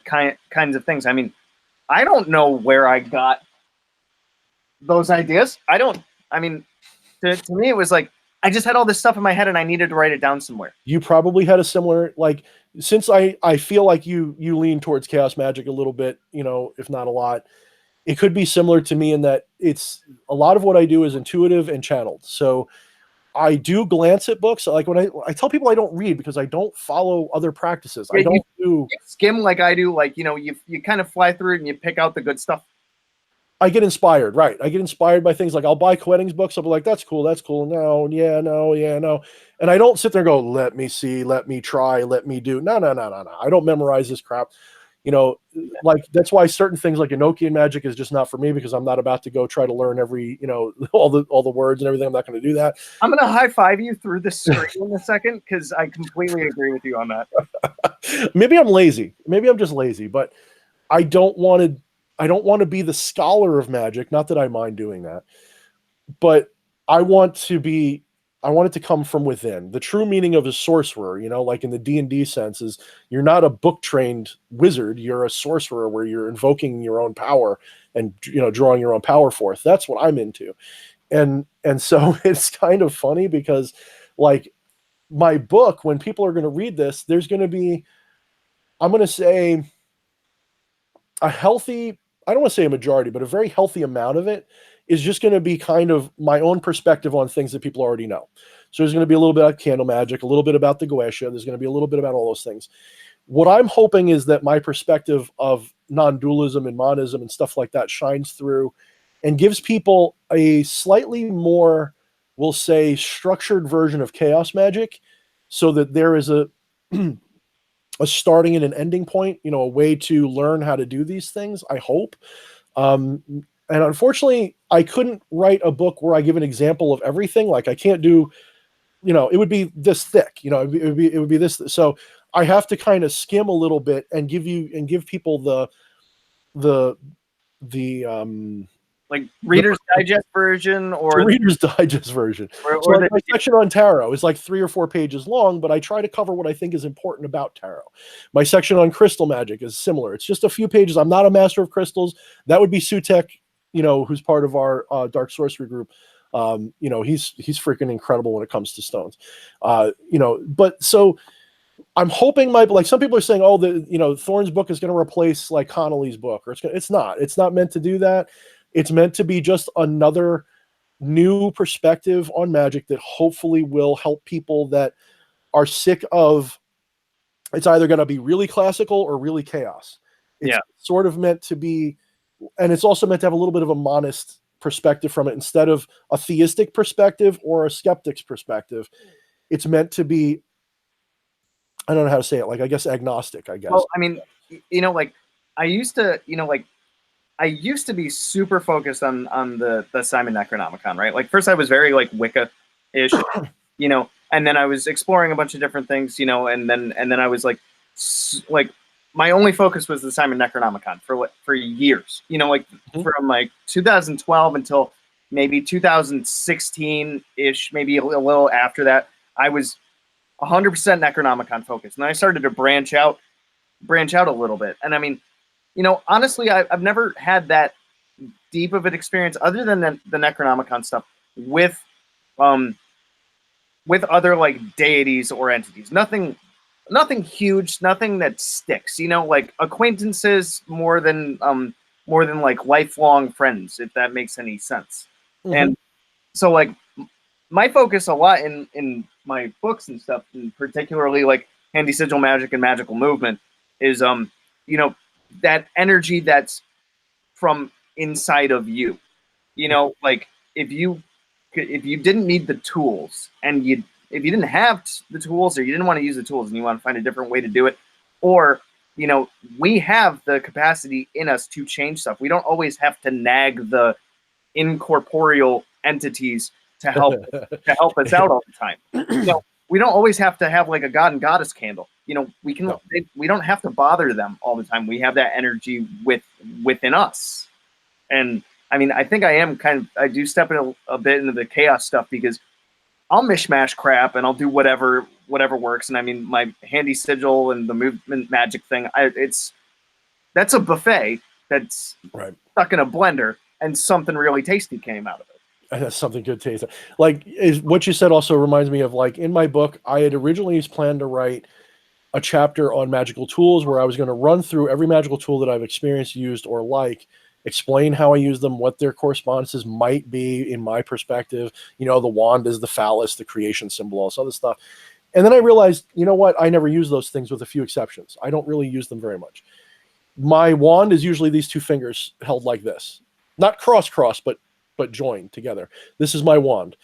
kinds of things. I mean, I don't know where I got those ideas. I mean, to me, it was like, I just had all this stuff in my head and I needed to write it down somewhere. You probably had a similar, like, since I feel like you lean towards chaos magic a little bit, you know, if not a lot, it could be similar to me in that it's a lot of what I do is intuitive and channeled. So I do glance at books. Like when I tell people I don't read because I don't follow other practices. Yeah, I don't you skim like I do. Like, you know, you kind of fly through it and you pick out the good stuff. I get inspired, right? I get inspired by things like I'll buy Quetting's books. I'll be like, that's cool. No, yeah, no, yeah, no. And I don't sit there and go, let me see, let me try, let me do. No. I don't memorize this crap. You know, like that's why certain things like Enochian magic is just not for me because I'm not about to go try to learn every, you know, all the words and everything. I'm not going to do that. I'm going to high five you through the screen in a second because I completely agree with you on that. Maybe I'm lazy. Maybe I'm just lazy, but I don't want to be the scholar of magic. Not that I mind doing that, but I want it to come from within. The true meaning of a sorcerer, you know, like in the D&D sense is you're not a book trained wizard. You're a sorcerer where you're invoking your own power and, you know, drawing your own power forth. That's what I'm into. And so it's kind of funny because like my book, when people are going to read this, there's going to be, I'm going to say a healthy, I don't want to say a majority, but a very healthy amount of it is just going to be kind of my own perspective on things that people already know. So there's going to be a little bit about candle magic, a little bit about the Goetia. There's going to be a little bit about all those things. What I'm hoping is that my perspective of non-dualism and monism and stuff like that shines through and gives people a slightly more, we'll say, structured version of chaos magic so that there is a starting and an ending point, you know, a way to learn how to do these things, I hope. And unfortunately, I couldn't write a book where I give an example of everything. Like I can't do, you know, it would be this thick, you know, it would be this. So I have to kind of skim a little bit and give people the like Reader's Digest version or the Reader's Digest version. Or so like my section on tarot is like 3 or 4 pages long, but I try to cover what I think is important about tarot. My section on crystal magic is similar. It's just a few pages. I'm not a master of crystals. That would be Sutek, you know, who's part of our dark sorcery group. You know, he's freaking incredible when it comes to stones. You know, but so I'm hoping like some people are saying, oh, you know, Thorne's book is going to replace like Connolly's book, or it's not meant to do that. It's meant to be just another new perspective on magic that hopefully will help people that are sick of it's either going to be really classical or really chaos. It's sort of meant to be, and it's also meant to have a little bit of a monist perspective from it instead of a theistic perspective or a skeptic's perspective. It's meant to be, I don't know how to say it, like I guess agnostic, I guess. Well, I mean, you know, like I used to be super focused on the Simon Necronomicon, right? Like first I was very like Wicca-ish, you know, and then I was exploring a bunch of different things, you know, and then I was like my only focus was the Simon Necronomicon for years, you know, like from like 2012 until maybe 2016-ish, maybe a little after that. I was 100% Necronomicon focused. And then I started to branch out a little bit. And I mean, you know, honestly, I've never had that deep of an experience other than the Necronomicon stuff with other like deities or entities. Nothing huge, nothing that sticks. You know, like acquaintances more than like lifelong friends, if that makes any sense. Mm-hmm. And so like my focus a lot in my books and stuff, and particularly like Handy Sigil Magic and Magical Movement, is you know, that energy that's from inside of you. You know, like if you didn't need the tools, and if you didn't have the tools, or you didn't want to use the tools and you want to find a different way to do it, or, you know, we have the capacity in us to change stuff. We don't always have to nag the incorporeal entities to help us out all the time. You know, we don't always have to have like a god and goddess candle. You know, we can we don't have to bother them all the time. We have that energy within us. And I mean, I think I do step in a bit into the chaos stuff, because I'll mishmash crap and I'll do whatever works. And I mean, my Handy Sigil and the movement magic thing, that's a buffet that's stuck in a blender, and something really tasty came out of it. And that's something good taste. Like, what you said also reminds me of, like, in my book, I had originally planned to write a chapter on magical tools where I was going to run through every magical tool that I've experienced, used, or like, explain how I use them, what their correspondences might be in my perspective. You know, the wand is the phallus, the creation symbol, all this other stuff. And then I realized, you know what? I never use those things, with a few exceptions. I don't really use them very much. My wand is usually these two fingers held like this. Not cross, but joined together. This is my wand.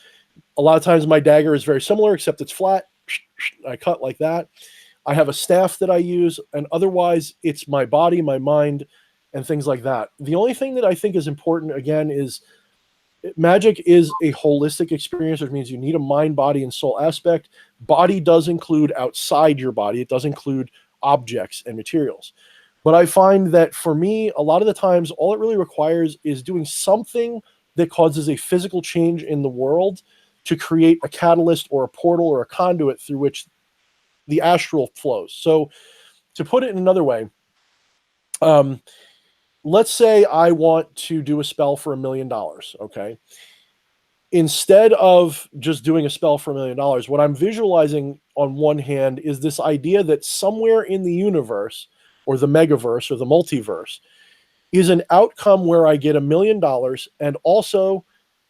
A lot of times my dagger is very similar, except it's flat. I cut like that. I have a staff that I use, and otherwise it's my body, my mind, and things like that. The only thing that I think is important, again, is magic is a holistic experience, which means you need a mind, body, and soul aspect. Body does include outside your body. It does include objects and materials. But I find that for me, a lot of the times, all it really requires is doing something that causes a physical change in the world to create a catalyst or a portal or a conduit through which the astral flows. So to put it in another way, let's say I want to do a spell for $1 million, okay? Instead of just doing a spell for $1 million, what I'm visualizing on one hand is this idea that somewhere in the universe, or the megaverse, or the multiverse, is an outcome where I get $1 million, and also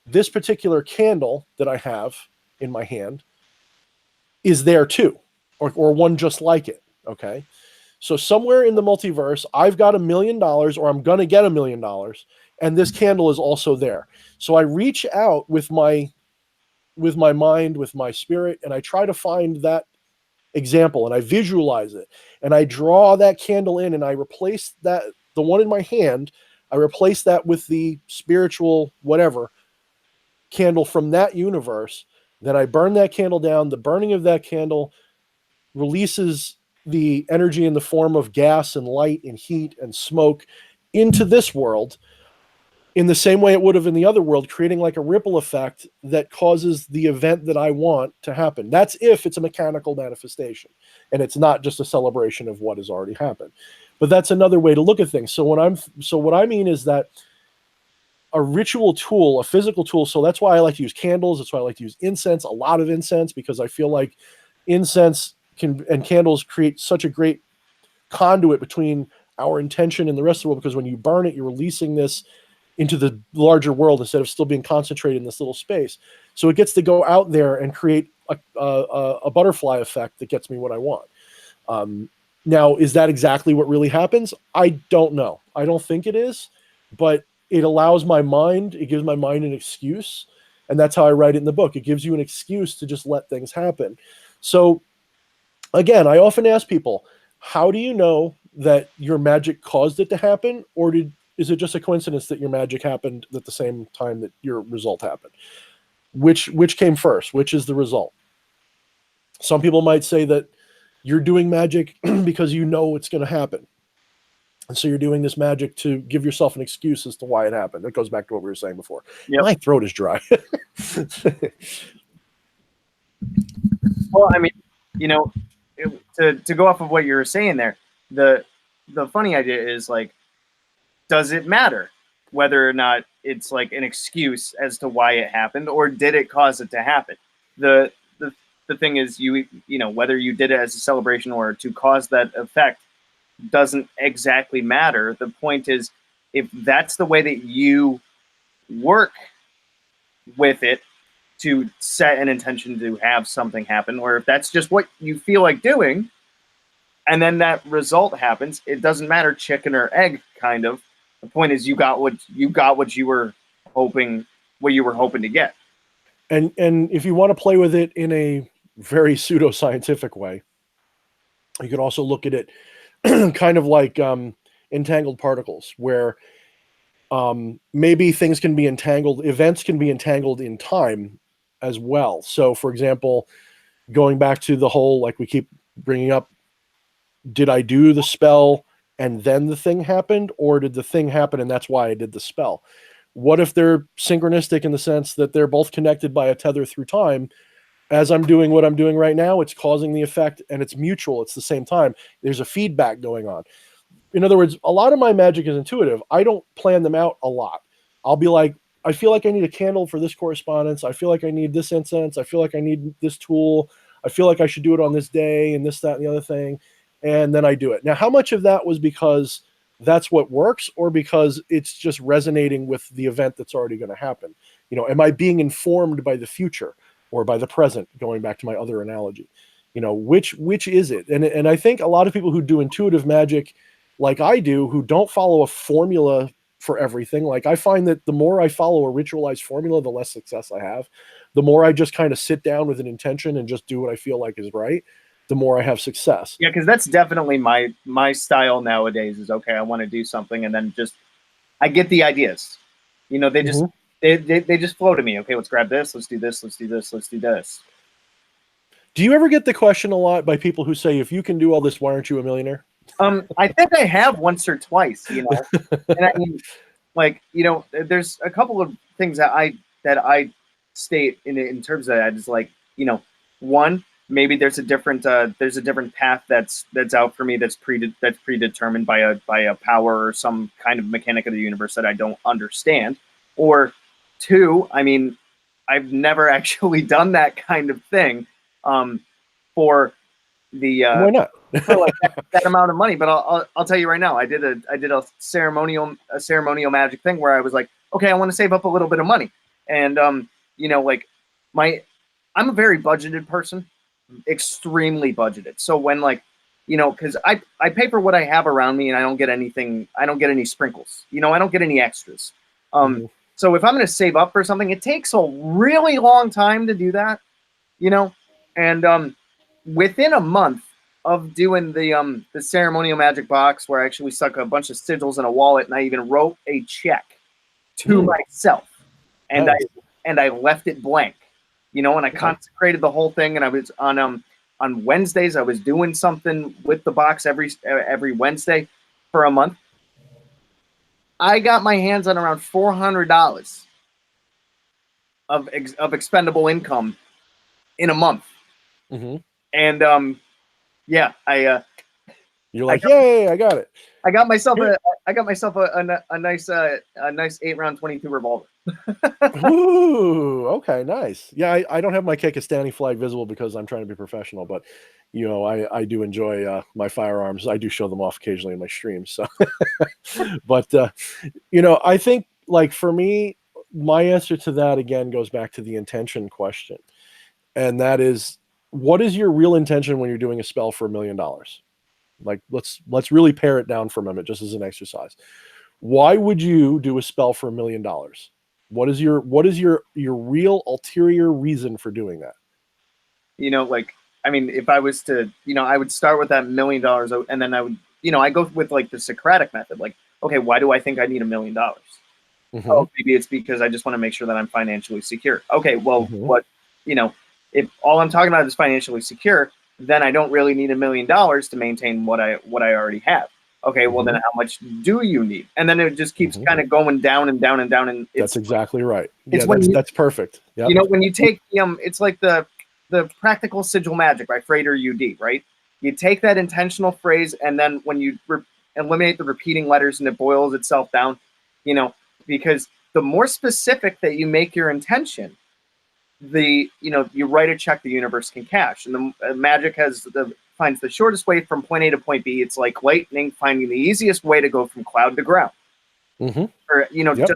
this particular candle that I have in my hand is there too, or one just like it, okay? So somewhere in the multiverse, I've got $1 million, or I'm going to get $1 million, and this candle is also there. So I reach out with my mind, with my spirit, and I try to find that example, and I visualize it, and I draw that candle in, and I replace that, the one in my hand, I replace that with the spiritual whatever candle from that universe. Then I burn that candle down. The burning of that candle releases the energy in the form of gas and light and heat and smoke into this world in the same way it would have in the other world, creating like a ripple effect that causes the event that I want to happen. That's if it's a mechanical manifestation and it's not just a celebration of what has already happened. But that's another way to look at things. So what I mean is that a ritual tool, a physical tool, so that's why I like to use candles. That's why I like to use incense, a lot of incense, because I feel like incense and candles create such a great conduit between our intention and the rest of the world, because when you burn it, you're releasing this into the larger world instead of still being concentrated in this little space. So it gets to go out there and create a butterfly effect that gets me what I want. Now, is that exactly what really happens? I don't know. I don't think it is, but it allows my mind, it gives my mind an excuse. And that's how I write it in the book. It gives you an excuse to just let things happen. So again, I often ask people, how do you know that your magic caused it to happen? Or is it just a coincidence that your magic happened at the same time that your result happened? Which came first? Which is the result? Some people might say that you're doing magic because you know it's going to happen. And so you're doing this magic to give yourself an excuse as to why it happened. That goes back to what we were saying before. Yep. My throat is dry. Well, I mean, you know, to go off of what you were saying there, the funny idea is like, does it matter whether or not it's like an excuse as to why it happened, or did it cause it to happen? The thing is, you know, whether you did it as a celebration or to cause that effect doesn't exactly matter. The point is, if that's the way that you work with it to set an intention to have something happen, or if that's just what you feel like doing, and then that result happens, it doesn't matter chicken or egg, kind of. The point is, you got what you were hoping to get. And if you want to play with it in a very pseudoscientific way, you could also look at it kind of like entangled particles, where maybe things can be entangled, events can be entangled in time as well. So, for example, going back to the whole, like we keep bringing up, did I do the spell and then the thing happened, or did the thing happen and that's why I did the spell? What if they're synchronistic in the sense that they're both connected by a tether through time? As I'm doing what I'm doing right now, it's causing the effect, and it's mutual. It's the same time. There's a feedback going on. In other words, a lot of my magic is intuitive. I don't plan them out a lot. I'll be like, I feel like I need a candle for this correspondence. I feel like I need this incense. I feel like I need this tool. I feel like I should do it on this day and this, that, and the other thing. And then I do it. Now, how much of that was because that's what works, or because it's just resonating with the event that's already going to happen? You know, am I being informed by the future or by the present? Going back to my other analogy, you know, which is it? And I think a lot of people who do intuitive magic, like I do, who don't follow a formula for everything. Like, I find that the more I follow a ritualized formula, the less success I have. The more I just kind of sit down with an intention and just do what I feel like is right, the more I have success. Yeah, because that's definitely my style nowadays. Is okay, I want to do something, and then just I get the ideas. You know, they just they just flow to me. Okay, let's grab this. Let's do this. Let's do this. Let's do this. Do you ever get the question a lot by people who say, if you can do all this, why aren't you a millionaire? I think I have once or twice, you know, and I mean, like, you know, there's a couple of things that I state in terms of that. Is like, you know, one, maybe there's a different path that's out for me that's predetermined by a power or some kind of mechanic of the universe that I don't understand. Or two, I mean, I've never actually done that kind of thing for the why not? for like that amount of money. But I'll tell you right now, I did a ceremonial magic thing where I was like, okay, I want to save up a little bit of money, and you know, like I'm a very budgeted person, extremely budgeted. So when, like, you know, because I pay for what I have around me, and I don't get any sprinkles, you know, I don't get any extras. So if I'm going to save up for something, it takes a really long time to do that, you know, and within a month of doing the ceremonial magic box, where I actually stuck a bunch of sigils in a wallet, and I even wrote a check to myself, and I left it blank, you know, and I consecrated the whole thing, and I was on Wednesdays, I was doing something with the box every Wednesday for a month. I got my hands on around $400 of expendable income in a month. And yeah, you're like, yay, I got it. I got myself a nice 8-round 22 revolver. Ooh, okay, nice. Yeah, I don't have my Kekistani flag visible because I'm trying to be professional, but you know, I do enjoy my firearms. I do show them off occasionally in my streams. So, but you know, I think, like, for me, my answer to that again goes back to the intention question, and that is, what is your real intention when you're doing a spell for $1 million? Like, let's really pare it down for a moment, just as an exercise. Why would you do a spell for $1 million? What is your real ulterior reason for doing that? You know, like, I mean, if I was to, you know, I would start with that $1 million, and then I would, you know, I go with like the Socratic method. Like, okay, why do I think I need $1 million? Oh, maybe it's because I just want to make sure that I'm financially secure. Okay, well, what, you know, if all I'm talking about is financially secure, then I don't really need $1 million to maintain what I already have. Okay, well, then how much do you need? And then it just keeps kind of going down and down and down. And that's exactly right. It's that's perfect. Yep. You know, when you take it's like the the practical sigil magic by Frater UD, right? You take that intentional phrase, and then when you eliminate the repeating letters and it boils itself down, you know, because the more specific that you make your intention, you write a check the universe can cash. And the magic finds the shortest way from point A to point B. It's like lightning finding the easiest way to go from cloud to ground. Or, Yep.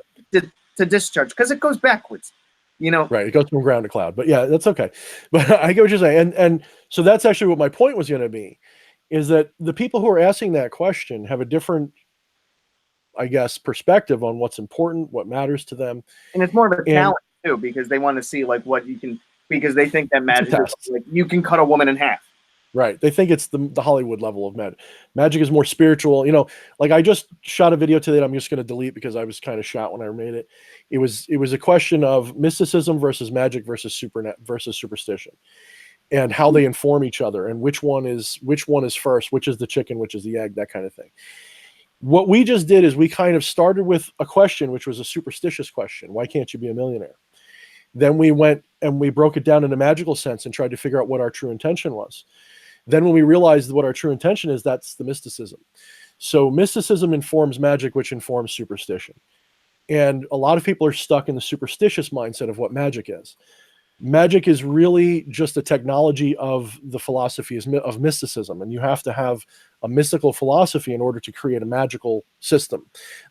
to discharge, because it goes backwards. Right, it goes from ground to cloud, but yeah, that's okay. But I get what you're saying, and so that's actually what my point was going to be, is that the people who are asking that question have a different, I guess, perspective on what's important, what matters to them, and it's more of a talent too, because they want to see like what you can, because they think that magic is like you can cut a woman in half. Right. They think it's the Hollywood level of magic. Magic is more spiritual. Like I just shot a video today that I'm just going to delete because I was kind of shot when I made it. It was a question of mysticism versus magic versus superstition, and how they inform each other, and which one is first, which is the chicken, which is the egg, that kind of thing. What we just did is we kind of started with a question, which was a superstitious question. Why can't you be a millionaire? Then we went and we broke it down in a magical sense and tried to figure out what our true intention was. Then when we realized what our true intention is, that's the mysticism. So mysticism informs magic, which informs superstition. And a lot of people are stuck in the superstitious mindset of what magic is. Magic is really just a technology of the philosophy of mysticism. And you have to have a mystical philosophy in order to create a magical system.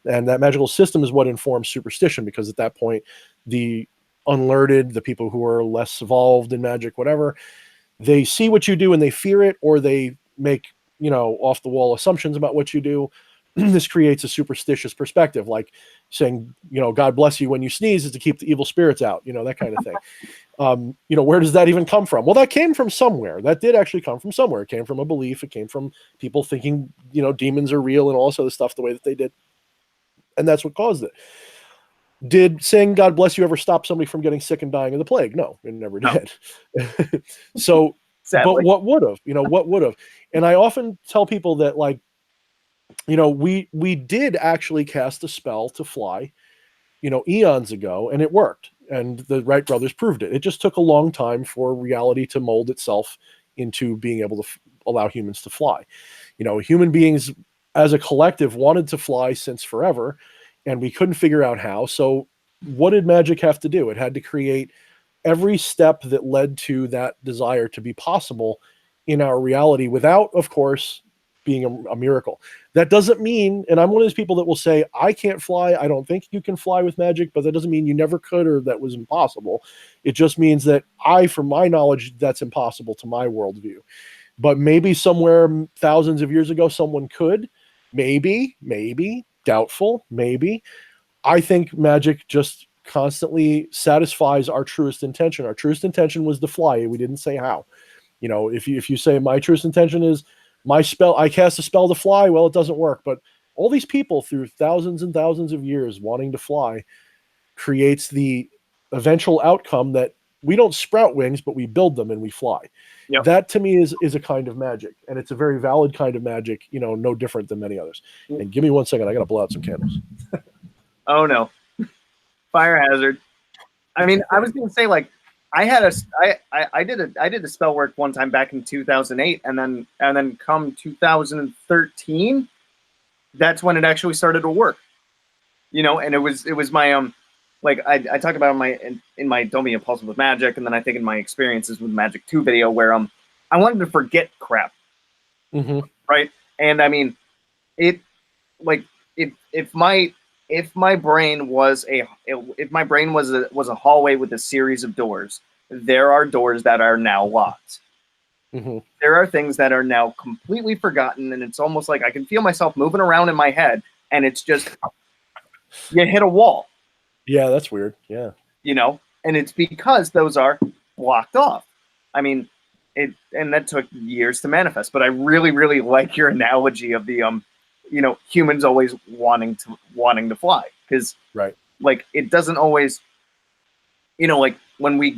And that magical system is what informs superstition, because at that point, the unlearned, the people who are less evolved in magic, whatever, they see what you do and they fear it, or they make, off the wall assumptions about what you do. This creates a superstitious perspective, like saying, God bless you when you sneeze is to keep the evil spirits out, that kind of thing. Where does that even come from? Well, that came from somewhere. That did actually come from somewhere. It came from a belief. It came from people thinking, demons are real and all this other stuff the way that they did. And that's what caused it. Did saying God bless you ever stop somebody from getting sick and dying of the plague? No, it never did. So, sadly. But what would have? What would have? And I often tell people that, like, we did actually cast a spell to fly, eons ago, and it worked. And the Wright brothers proved it. It just took a long time for reality to mold itself into being able to allow humans to fly. Human beings as a collective wanted to fly since forever, and we couldn't figure out how. So what did magic have to do? It had to create every step that led to that desire to be possible in our reality without, of course, being a miracle. That doesn't mean, and I'm one of those people that will say, I can't fly. I don't think you can fly with magic, but that doesn't mean you never could or that was impossible. It just means that from my knowledge, that's impossible to my worldview. But maybe somewhere thousands of years ago, someone could. Maybe, doubtful, maybe. I think magic just constantly satisfies our truest intention. Our truest intention was to fly. We didn't say how. If you say my truest intention is my spell, I cast a spell to fly, well, it doesn't work. But all these people through thousands and thousands of years wanting to fly creates the eventual outcome that we don't sprout wings, but we build them and we fly. Yep. That to me is a kind of magic, and it's a very valid kind of magic, no different than many others. And give me 1 second, I got to blow out some candles. Oh no. Fire hazard. I mean, I was going to say, like, I did a spell work one time back in 2008, and then come 2013, that's when it actually started to work. And it was my like I talked about in my Don't Be Impulsive with Magic, and then I think in my experiences with Magic 2 video where I wanted to forget crap. Mm-hmm. Right? And I mean, if my brain was a hallway with a series of doors, there are doors that are now locked. Mm-hmm. There are things that are now completely forgotten, and it's almost like I can feel myself moving around in my head, and it's just you hit a wall. Yeah, that's weird. Yeah. And it's because those are blocked off. I mean, and that took years to manifest, but I really, really like your analogy of the humans always wanting to fly, because right, like it doesn't always, like when we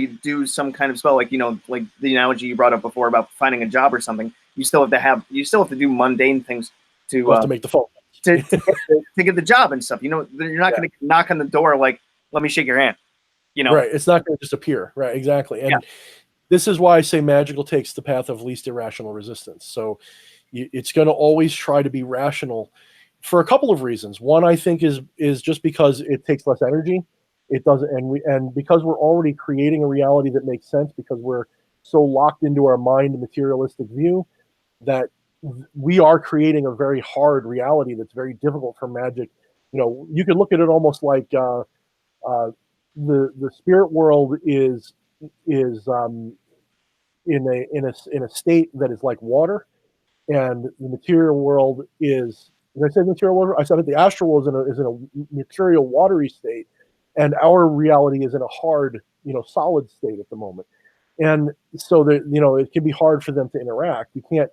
do some kind of spell, like like the analogy you brought up before about finding a job or something, you still have to do mundane things to make the phone to get the job and stuff. You're not going to knock on the door like, let me shake your hand. You know, right? It's not going to just appear, right? Exactly. yeah. And this is why I say magical takes the path of least irrational resistance. So it's going to always try to be rational for a couple of reasons. One, I think, is just because it takes less energy. It doesn't, and because we're already creating a reality that makes sense, because we're so locked into our mind materialistic view, that we are creating a very hard reality that's very difficult for magic. You know, you can look at it almost like the spirit world is in a state that is like water, and the material world is. Did I say material world? I said that the astral world is in a material watery state, and our reality is in a hard, solid state at the moment. And so that it can be hard for them to interact. You can't,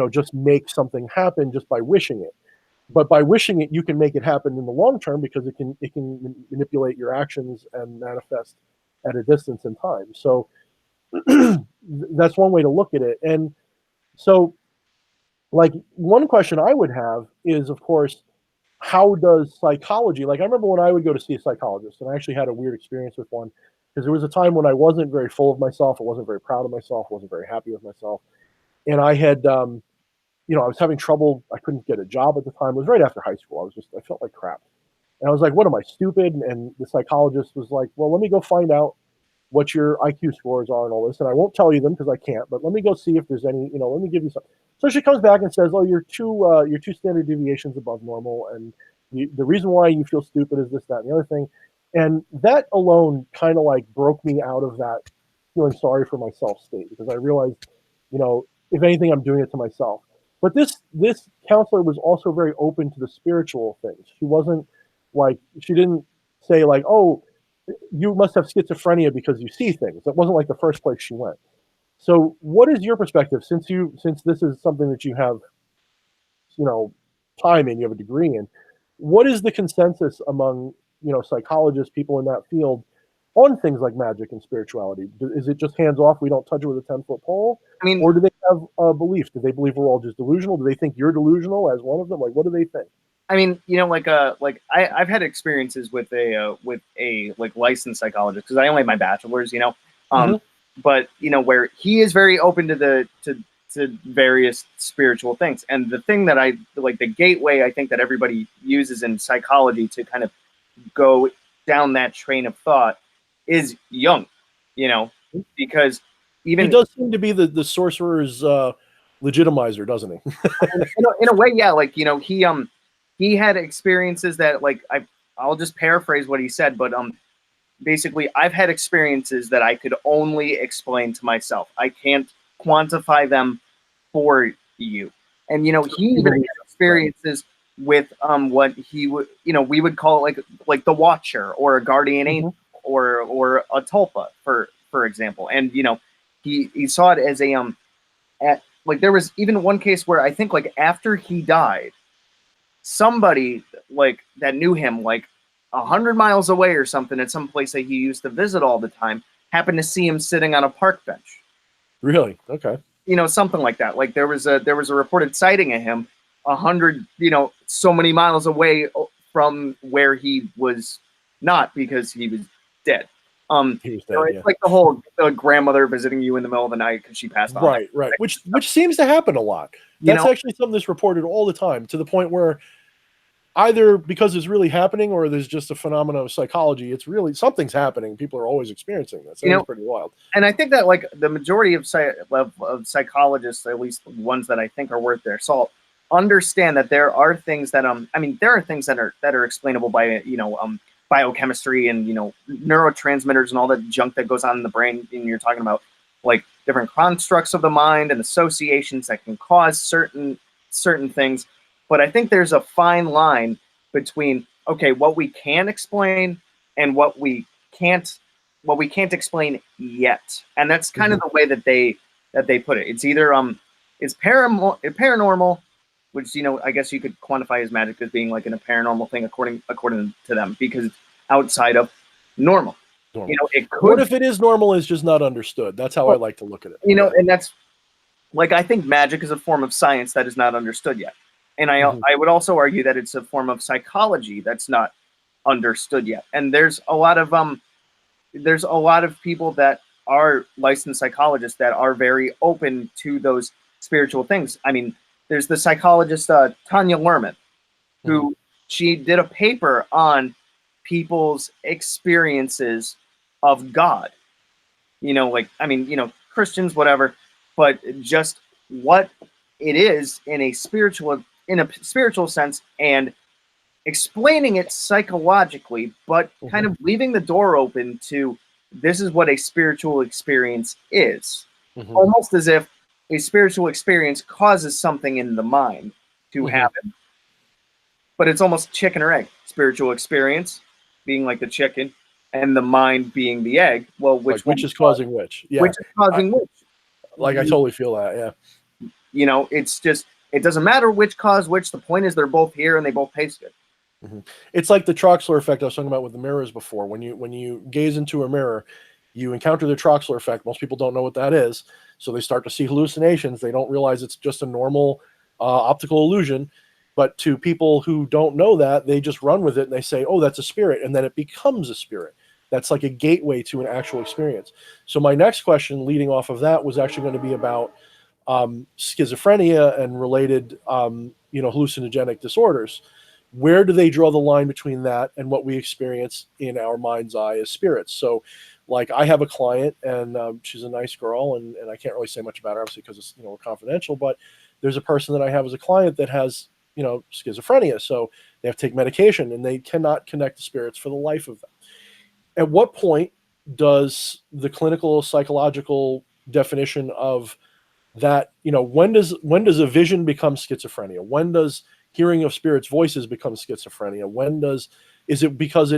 just make something happen just by wishing it. But by wishing it, you can make it happen in the long term, because it can manipulate your actions and manifest at a distance in time. So that's one way to look at it. And so, like, one question I would have is, of course, how does psychology, like, I remember when I would go to see a psychologist, and I actually had a weird experience with one, because there was a time when I wasn't very full of myself, I wasn't very proud of myself, I wasn't very happy with myself, and I had I was having trouble. I couldn't get a job at the time. It was right after high school. I felt like crap. And I was like, what am I, stupid? And the psychologist was like, well, let me go find out what your IQ scores are and all this. And I won't tell you them because I can't, but let me go see if there's any, let me give you some. So she comes back and says, oh, you're two standard deviations above normal. And the reason why you feel stupid is this, that, and the other thing. And that alone kind of like broke me out of that feeling sorry for myself state, because I realized, if anything, I'm doing it to myself. But this counselor was also very open to the spiritual things. She didn't say like, oh, you must have schizophrenia because you see things. That wasn't like the first place she went. So what is your perspective, since this is something that you have, time in, you have a degree in, what is the consensus among, psychologists, people in that field, on things like magic and spirituality? Is it just hands off? We don't touch it with a 10-foot pole? I mean, or do they have a belief? Do they believe we're all just delusional? Do they think you're delusional as one of them? Like, what do they think? I mean, I've had experiences with a like licensed psychologist, because I only have my bachelor's, but where he is very open to various spiritual things. And the thing that I like, the gateway I think that everybody uses in psychology to kind of go down that train of thought is Jung, because even he does seem to be the sorcerer's legitimizer, doesn't he? in a way, yeah. Like, he had experiences that, like, I'll just paraphrase what he said, but basically, I've had experiences that I could only explain to myself. I can't quantify them for you. And he even had experiences with what he would, we would call it like the Watcher, or a guardian angel, or a tulpa, for example. And he saw it as like, there was even one case where I think, like, after he died, somebody like that knew him like 100 miles away or something, at some place that he used to visit all the time, happened to see him sitting on a park bench. Really? Okay. Something like that. Like, there was a reported sighting of him 100, so many miles away from where he was not, because he was dead. He was dead, it's like the whole grandmother visiting you in the middle of the night because she passed on. Right. Which seems to happen a lot. That's actually something that's reported all the time, to the point where either because it's really happening, or there's just a phenomenon of psychology. It's really, something's happening. People are always experiencing this. It's pretty wild. And I think that, like, the majority of psychologists, at least the ones that I think are worth their salt, understand that there are things that there are things that are explainable by biochemistry and neurotransmitters and all that junk that goes on in the brain. And you're talking about, like, different constructs of the mind and associations that can cause certain things. But I think there's a fine line between, okay, what we can explain and what we can't explain yet. And that's kind of the way that they put it. It's either it's paranormal, which I guess you could quantify as magic as being like a paranormal thing according to them, because it's outside of normal. It could. What if it is normal, is just not understood? That's how I like to look at it. And that's, like, I think magic is a form of science that is not understood yet. And I would also argue that it's a form of psychology that's not understood yet. And there's a lot of there's a lot of people that are licensed psychologists that are very open to those spiritual things. I mean, there's the psychologist Tanya Lerman, who she did a paper on people's experiences of God. You know, like, I mean, you know, Christians, whatever, but just what it is in a spiritual sense, and explaining it psychologically, but kind of leaving the door open to this is what a spiritual experience is. Almost as if a spiritual experience causes something in the mind to happen. But it's almost chicken or egg. Spiritual experience being like the chicken, and the mind being the egg. Well, which is causing which? Yeah. Which is causing which? Like, I totally feel that, yeah. You know, it's just, it doesn't matter which caused which. The point is they're both here and they both taste good. It's like the Troxler effect I was talking about with the mirrors before. When you gaze into a mirror, you encounter the Troxler effect. Most people don't know what that is, so they start to see hallucinations. They don't realize it's just a normal optical illusion. But to people who don't know that, they just run with it and they say, oh, that's a spirit, and then it becomes a spirit. That's like a gateway to an actual experience. So my next question leading off of that was actually going to be about schizophrenia and related hallucinogenic disorders. Where do they draw the line between that and what we experience in our mind's eye as spirits? So, like, I have a client, and she's a nice girl, and I can't really say much about her, obviously, because it's, we're confidential, but there's a person that I have as a client that has, schizophrenia. So they have to take medication, and they cannot connect the spirits for the life of them. At what point does the clinical psychological definition of that, when does a vision become schizophrenia? When does hearing of spirits' voices become schizophrenia? Is it because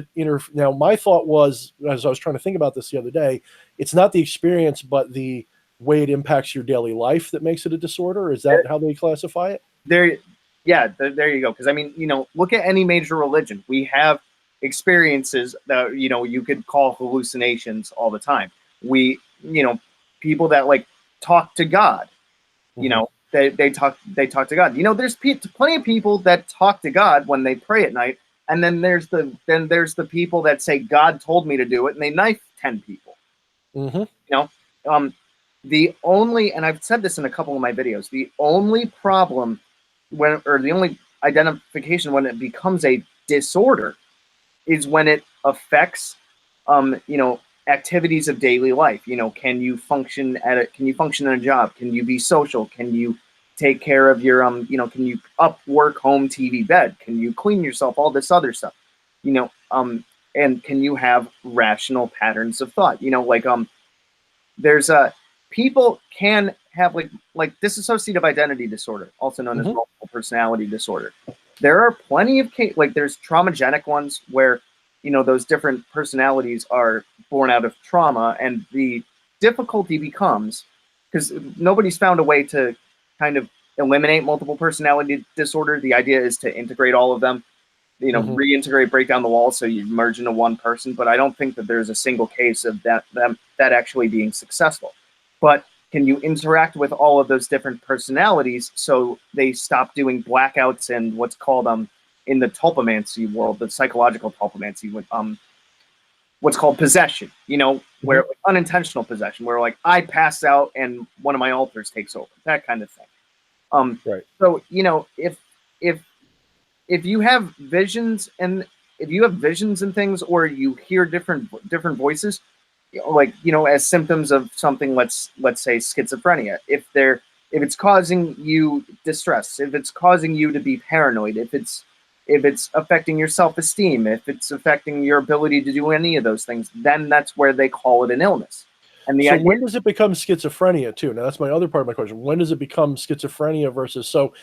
now my thought was, as I was trying to think about this the other day, it's not the experience, but the way it impacts your daily life that makes it a disorder. Is that how they classify it? There you go. Because I mean, look at any major religion. We have experiences that, you could call hallucinations all the time. People that like talk to God, they talk to God. There's plenty of people that talk to God when they pray at night. And then there's the people that say God told me to do it, and they knife 10 people. The only, and I've said this in a couple of my videos, the only problem the only identification when it becomes a disorder is when it affects, activities of daily life. Can you function in a job? Can you be social? Can you take care of your, can you work, home, TV, bed? Can you clean yourself? All this other stuff, and can you have rational patterns of thought? There's people can have like dissociative identity disorder, also known as multiple personality disorder. There are plenty of there's traumagenic ones where, those different personalities are born out of trauma, and the difficulty becomes, because nobody's found a way to kind of eliminate multiple personality disorder. The idea is to integrate all of them, reintegrate, break down the walls so you merge into one person. But I don't think that there's a single case of that actually being successful. But can you interact with all of those different personalities so they stop doing blackouts and what's called in the tulpomancy world, the psychological tulpomancy, with what's called possession, where unintentional possession, where like I pass out and one of my alters takes over, that kind of thing. Right. So, if you have visions and things, or you hear different voices, as symptoms of something, let's say schizophrenia, if it's causing you distress, if it's causing you to be paranoid, if it's affecting your self-esteem, if it's affecting your ability to do any of those things, then that's where they call it an illness. And when does it become schizophrenia too? Now that's my other part of my question. When does it become schizophrenia versus, so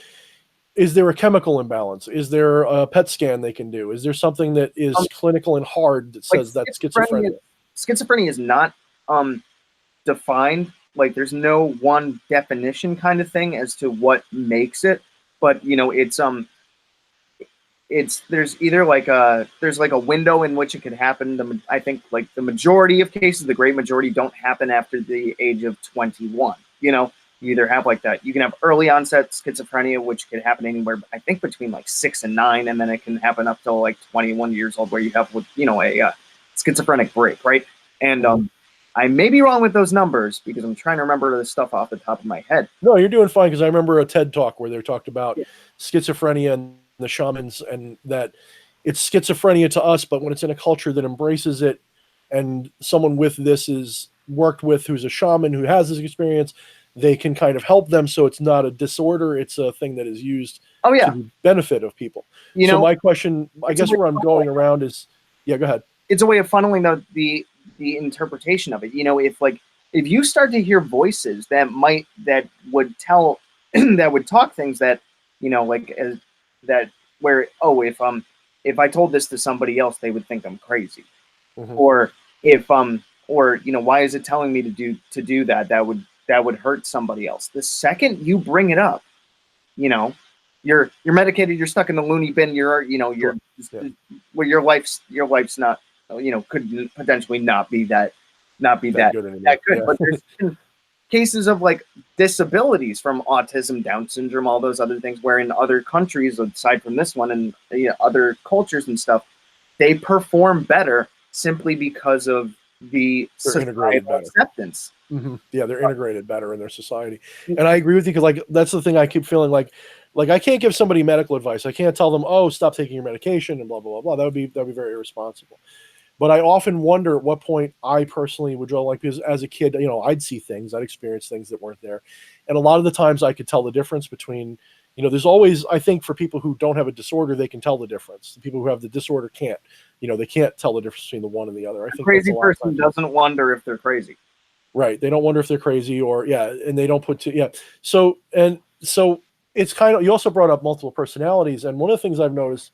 is there a chemical imbalance? Is there a PET scan they can do? Is there something that is clinical and hard that says that's schizophrenia? Schizophrenia is not defined. Like, there's no one definition kind of thing as to what makes it, but there's either there's a window in which it could happen. I think like the majority of cases, the great majority, don't happen after the age of 21. You either have like that. You can have early onset schizophrenia, which can happen anywhere, I think, between like 6 and 9, and then it can happen up till like 21 years old, where you have a schizophrenic break, right? And I may be wrong with those numbers because I'm trying to remember the stuff off the top of my head. No, you're doing fine, because I remember a TED Talk where they talked about schizophrenia and the shamans, and that it's schizophrenia to us, but when it's in a culture that embraces it, and someone with this is worked with who's a shaman who has this experience, they can kind of help them. So it's not a disorder; it's a thing that is used to the benefit of people. So my question, I guess, where I'm going around is, go ahead. It's a way of funneling the interpretation of it. If you start to hear voices that would tell that would talk things that if I told this to somebody else, they would think I'm crazy. Or why is it telling me to do that? That would hurt somebody else. The second you bring it up, you're medicated, you're stuck in the loony bin, your life's not, could potentially not be that good. But there's been cases of disabilities from autism, Down syndrome, all those other things, where in other countries, aside from this one, and other cultures and stuff, they perform better simply because of the societal acceptance. Yeah, they're integrated better in their society. And I agree with you, because that's the thing I keep feeling like I can't give somebody medical advice. I can't tell them, stop taking your medication and blah, blah, blah, blah. That would be very irresponsible. But I often wonder at what point I personally would draw, because as a kid, I'd see things, I'd experience things that weren't there. And a lot of the times I could tell the difference between, there's always, I think for people who don't have a disorder, they can tell the difference. The people who have the disorder can't, they can't tell the difference between the one and the other. I think a crazy person doesn't wonder if they're crazy. Right. They don't wonder if they're crazy, or, and they don't put So it's kind of, you also brought up multiple personalities. And one of the things I've noticed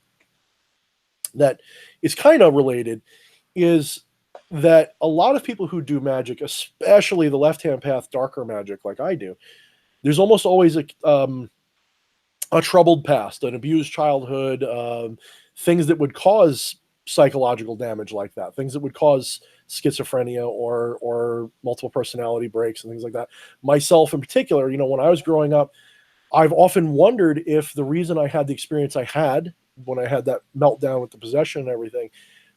that is kind of related is that a lot of people who do magic, especially the left-hand path, darker magic like I do, there's almost always a troubled past, an abused childhood, things that would cause psychological damage like that, things that would cause schizophrenia or multiple personality breaks and things like that. Myself in particular, when I was growing up, I've often wondered if the reason I had the experience I had when I had that meltdown with the possession and everything,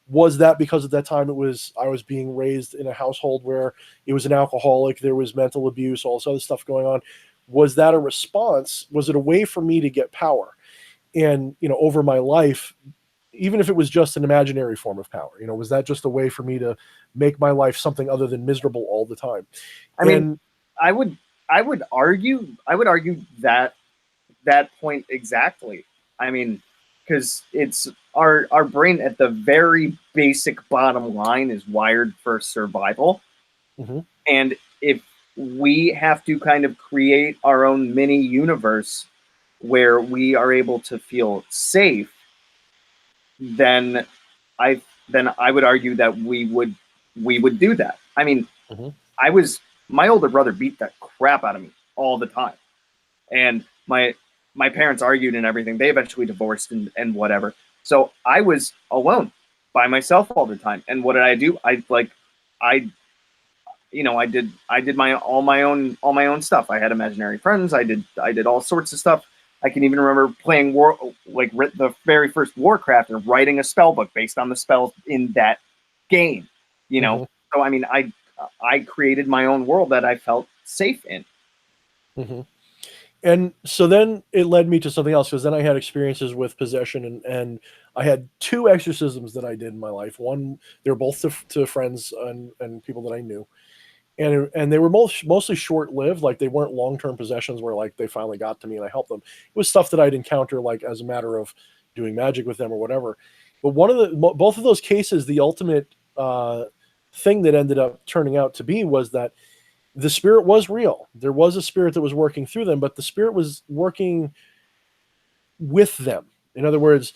was that because at that time I was being raised in a household where it was an alcoholic, there was mental abuse, all this other stuff going on. Was that a response? Was it a way for me to get power? And, over my life, even if it was just an imaginary form of power, was that just a way for me to make my life something other than miserable all the time? I would argue that point exactly. Because it's our brain at the very basic bottom line is wired for survival. And if we have to kind of create our own mini universe where we are able to feel safe, then I would argue that we would do that. My older brother beat the crap out of me all the time, and my parents argued and everything. They eventually divorced and whatever. So I was alone by myself all the time. And what did I do? I did all my own stuff. I had imaginary friends. I did all sorts of stuff. I can even remember playing the very first Warcraft and writing a spell book based on the spells in that game. So I created my own world that I felt safe in. And so then it led me to something else, because then I had experiences with possession, and I had 2 exorcisms that I did in my life. One, they were both to friends and people that I knew. And they were mostly short-lived. They weren't long-term possessions where they finally got to me and I helped them. It was stuff that I'd encounter as a matter of doing magic with them or whatever. But both of those cases, the ultimate thing that ended up turning out to be was that the spirit was real. There was a spirit that was working through them, but the spirit was working with them. In other words,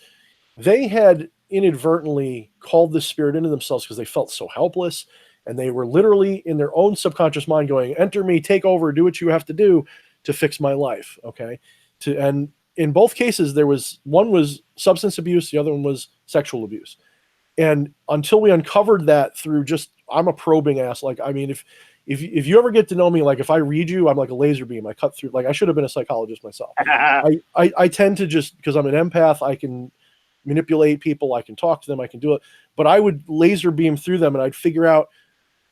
they had inadvertently called the spirit into themselves because they felt so helpless, and they were literally in their own subconscious mind going, enter me, take over, do what you have to do to fix my life. Okay. And in both cases, one was substance abuse, the other one was sexual abuse. And until we uncovered that through I'm a probing ass. If you ever get to know me, if I read you, I'm like a laser beam. I cut through, I should have been a psychologist myself. I tend to because I'm an empath, I can manipulate people, I can talk to them, I can do it. But I would laser beam through them, and I'd figure out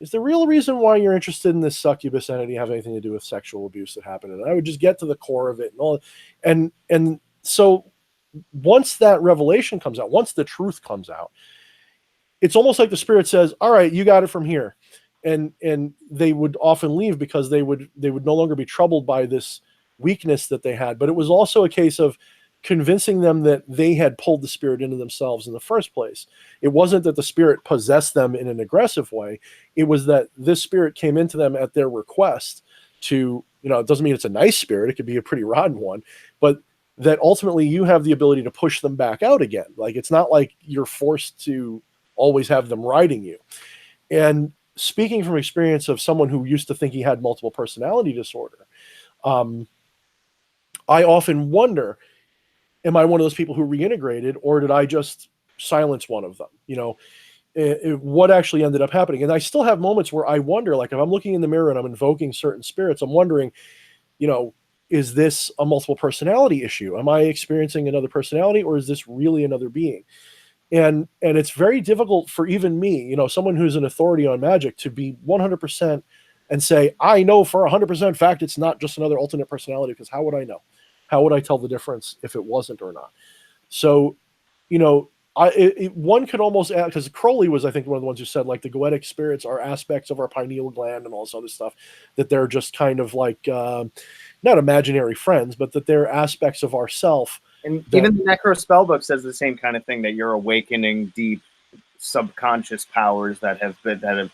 is the real reason why you're interested in this succubus entity have anything to do with sexual abuse that happened? And I would just get to the core of it and all. And so once that revelation comes out, once the truth comes out, it's almost like the spirit says, all right, you got it from here. And they would often leave because they would no longer be troubled by this weakness that they had. But it was also a case of convincing them that they had pulled the spirit into themselves in the first place. It wasn't that the spirit possessed them in an aggressive way. It was that this spirit came into them at their request to, it doesn't mean it's a nice spirit. It could be a pretty rotten one, but that ultimately you have the ability to push them back out again. Like, it's not like you're forced to always have them riding you. And speaking from experience of someone who used to think he had multiple personality disorder, I often wonder, am I one of those people who reintegrated, or did I just silence one of them? What actually ended up happening? And I still have moments where I wonder, like if I'm looking in the mirror and I'm invoking certain spirits, I'm wondering, is this a multiple personality issue? Am I experiencing another personality, or is this really another being? And it's very difficult for even me, someone who's an authority on magic, to be 100% and say, I know for 100% fact it's not just another alternate personality, because how would I know? How would I tell the difference if it wasn't or not? So, one could almost add, because Crowley was, I think, one of the ones who said, like, the goetic spirits are aspects of our pineal gland and all this other stuff, that they're just kind of like, not imaginary friends, but that they're aspects of ourself. And even the Necro Spellbook says the same kind of thing, that you're awakening deep subconscious powers that have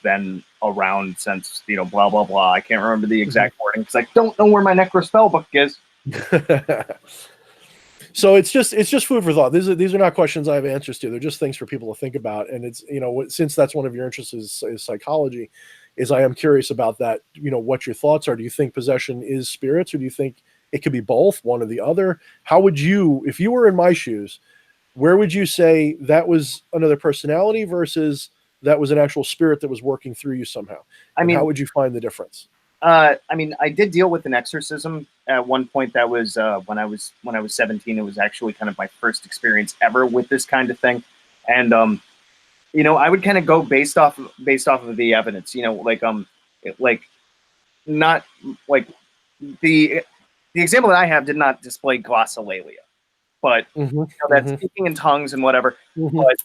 been around since, blah, blah, blah. I can't remember the exact wording because I don't know where my Necro Spellbook is. So it's just food for thought. These are not questions I have answers to. They're just things for people to think about. And it's, since that's one of your interests is psychology, is I am curious about that, what your thoughts are. Do you think possession is spirits, or do you think it could be both, one or the other? How would you, if you were in my shoes, where would you say that was another personality versus that was an actual spirit that was working through you somehow? How would you find the difference? I did deal with an exorcism at one point. That was when I was 17. It was actually kind of my first experience ever with this kind of thing, and I would kind of go based off of the evidence. Not like the example that I have did not display glossolalia, but that's speaking in tongues and whatever. But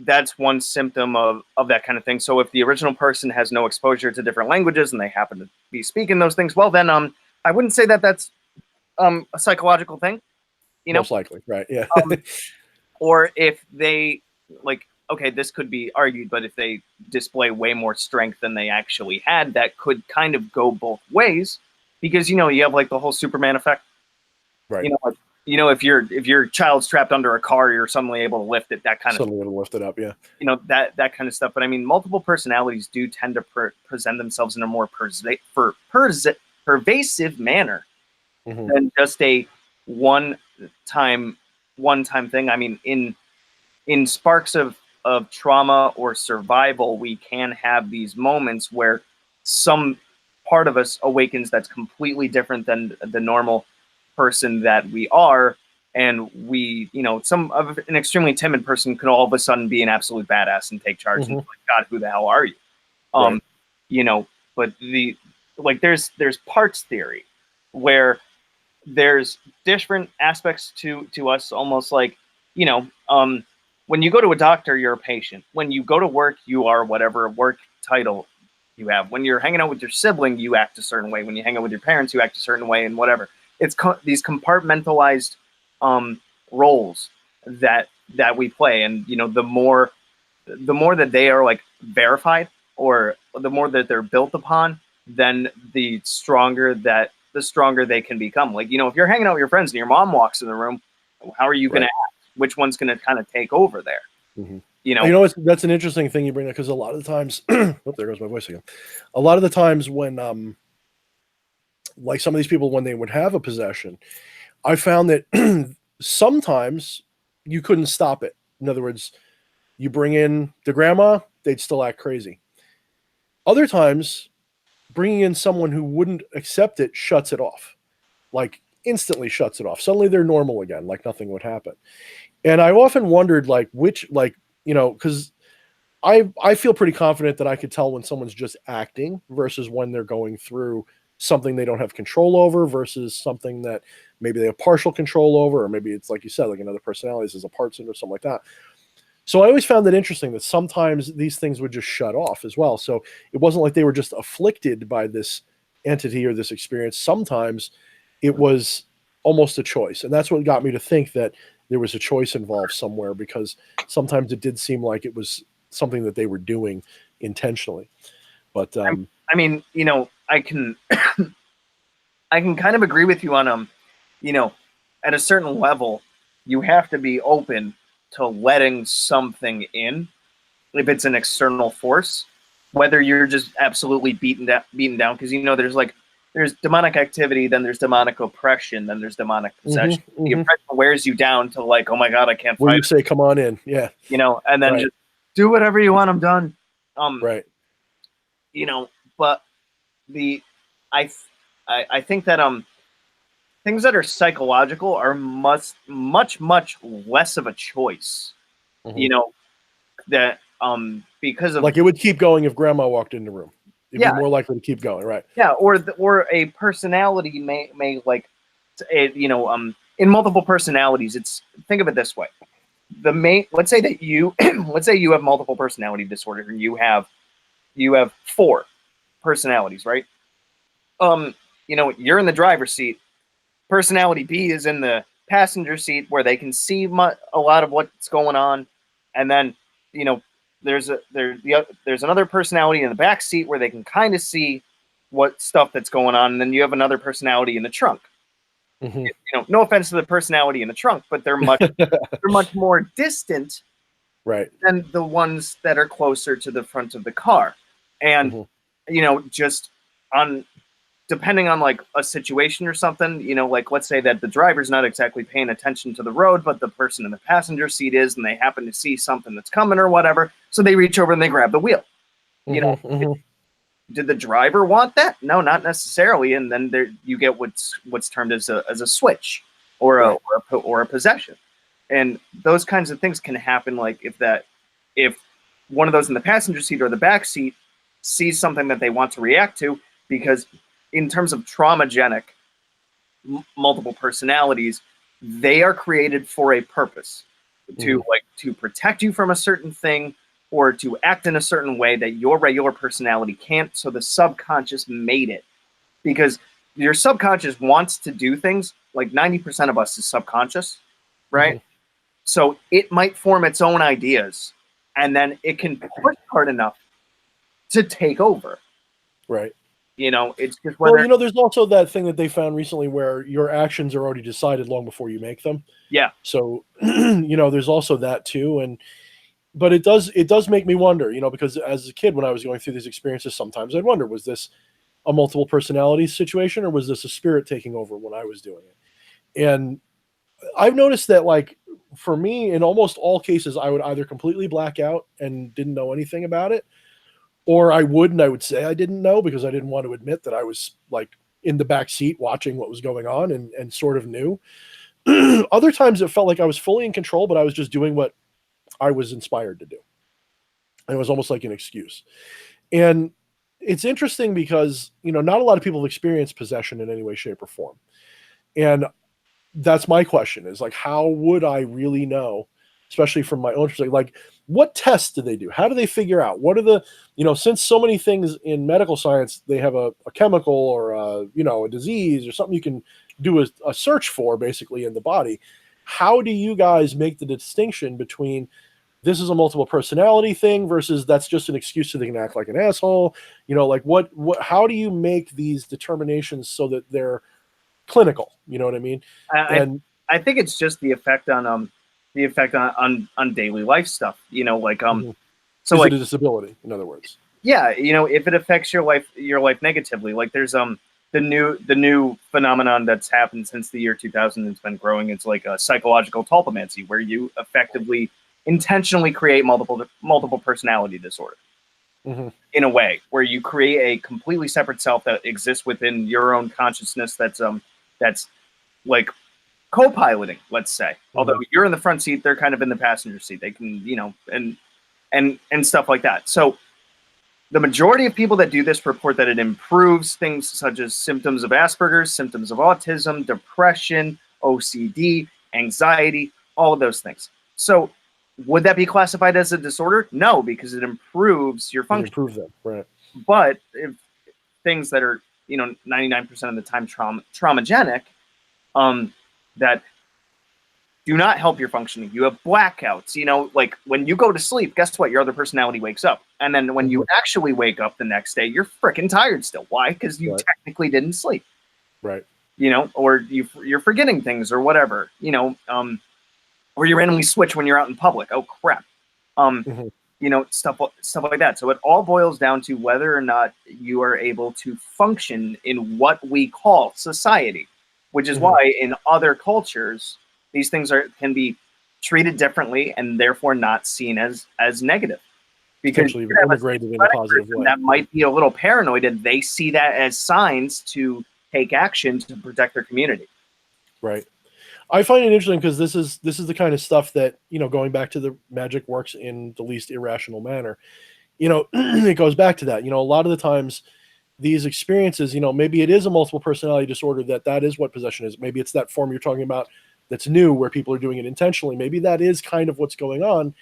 that's one symptom of that kind of thing. So if the original person has no exposure to different languages and they happen to be speaking those things, well, then I wouldn't say that that's a psychological thing. Most likely, right? Yeah. Or if they okay, this could be argued, but if they display way more strength than they actually had, that could kind of go both ways, because you have like the whole Superman effect, right? If your child's trapped under a car, you're suddenly able to lift it. That kind suddenly able to lift it up, yeah. That kind of stuff. But multiple personalities do tend to present themselves in a more pervasive manner than just a one-time thing. In sparks of trauma or survival, we can have these moments where some part of us awakens that's completely different than the normal person that we are, and we, some of an extremely timid person could all of a sudden be an absolute badass and take charge and be like, God, who the hell are you? Right. But there's parts theory where there's different aspects to us, almost like, when you go to a doctor, you're a patient. When you go to work, you are whatever work title you have. When you're hanging out with your sibling, you act a certain way. When you hang out with your parents, you act a certain way, and whatever. It's these compartmentalized roles that we play, and the more that they are like verified, or the more that they're built upon, then the stronger they can become. Like, if you're hanging out with your friends and your mom walks in the room, how are you going to act? Which one's going to kind of take over there? That's an interesting thing you bring up, because a lot of the times, there goes my voice again. A lot of the times when, like some of these people, when they would have a possession, I found that sometimes you couldn't stop it. In other words, you bring in the grandma, they'd still act crazy. Other times, bringing in someone who wouldn't accept it shuts it off, like instantly shuts it off. Suddenly they're normal again, like nothing would happen. And I often wondered, because I feel pretty confident that I could tell when someone's just acting versus when they're going through something they don't have control over versus something that maybe they have partial control over, or maybe it's like you said, like another personality is a part syndrome or something like that. So I always found it interesting that sometimes these things would just shut off as well. So it wasn't like they were just afflicted by this entity or this experience. Sometimes it was almost a choice. And that's what got me to think that there was a choice involved somewhere, because sometimes it did seem like it was something that they were doing intentionally. But I mean, you know, I can I can kind of agree with you on you know, at a certain level, you have to be open to letting something in if it's an external force, whether you're just absolutely beaten down, because you know there's demonic activity, then there's demonic oppression, then there's demonic possession. The oppression wears you down to like, oh my god, I can't fight. Where you say, come on in, yeah, you know, and then just do whatever you want. I'm done. Right. You know, but I think that things that are psychological are much less of a choice. You know, that because of, like, it would keep going if grandma walked in the room. It'd be more likely to keep going, right? Yeah, or a personality may like, you know, in multiple personalities. It's, think of it this way: let's say that you let's say you have multiple personality disorder, and you have 4 personalities, right? You know, you're in the driver's seat. Personality B is in the passenger seat, where they can see a lot of what's going on, and then, you know, there's another personality in the back seat where they can kind of see what stuff that's going on, and then you have another personality in the trunk. You know, no offense to the personality in the trunk, but they're much more distant, right, than the ones that are closer to the front of the car. And you know, just depending on like a situation or something, you know, like let's say that the driver's not exactly paying attention to the road, but the person in the passenger seat is, and they happen to see something that's coming or whatever, so they reach over and they grab the wheel. You know, did the driver want that? No, not necessarily. And then there you get what's termed as a switch, or a possession, and those kinds of things can happen. Like if one of those in the passenger seat or the back seat sees something that they want to react to, because in terms of traumagenic multiple personalities, they are created for a purpose, to protect you from a certain thing, or to act in a certain way that your regular personality can't. So the subconscious made it, because your subconscious wants to do things. Like 90% of us is subconscious, right? So it might form its own ideas, and then it can push hard enough to take over. Right. You know, it's just whether... Well, you know, there's also that thing that they found recently where your actions are already decided long before you make them. Yeah. So, you know, there's also that too. But it does make me wonder, you know, because as a kid, when I was going through these experiences, sometimes I'd wonder, was this a multiple personality situation, or was this a spirit taking over when I was doing it? And I've noticed that, like, for me, in almost all cases, I would either completely black out and didn't know anything about it, or I would say I didn't know, because I didn't want to admit that I was like in the back seat watching what was going on and sort of knew. Other times it felt like I was fully in control, but I was just doing what I was inspired to do. And it was almost like an excuse. And it's interesting because, you know, not a lot of people have experienced possession in any way, shape, or form. And that's my question, is like, how would I really know, especially from my own perspective? Like, what tests do they do? How do they figure out? What are the, you know, since so many things in medical science, they have a chemical or a disease or something you can do a search for basically in the body. How do you guys make the distinction between this is a multiple personality thing versus that's just an excuse so they can act like an asshole? You know, like what how do you make these determinations so that they're clinical? You know what I mean? I think it's just the effect on daily life stuff. You know, like so is like, it a disability, in other words? Yeah, you know, if it affects your life negatively, like there's the new phenomenon that's happened since the year 2000 and it's been growing. It's like a psychological tulpamancy, where you effectively intentionally create multiple personality disorder. In a way where you create a completely separate self that exists within your own consciousness that's like co-piloting, let's say. Although you're in the front seat, they're kind of in the passenger seat. They can, you know, and and stuff like that. So the majority of people that do this report that it improves things such as symptoms of Asperger's, symptoms of autism, depression, OCD, anxiety, all of those things. So would that be classified as a disorder? No, because it improves your function. Improve them, right. But if things that are, 99% of the time traumagenic, that do not help your functioning. You have blackouts, like when you go to sleep, guess what? Your other personality wakes up. And then when you actually wake up the next day, you're freaking tired still. Why? Because you technically didn't sleep. Right. Or you're forgetting things or whatever, or you randomly switch when you're out in public. Oh, crap. Stuff like that. So it all boils down to whether or not you are able to function in what we call society, which is why in other cultures, these things can be treated differently and therefore not seen as negative. Because you have integrated in a positive way. That might be a little paranoid, and they see that as signs to take action to protect their community. Right. I find it interesting because this is the kind of stuff that, going back to the magic works in the least irrational manner. It goes back to that. A lot of the times these experiences, maybe it is a multiple personality disorder that is what possession is. Maybe it's that form you're talking about that's new where people are doing it intentionally. Maybe that is kind of what's going on.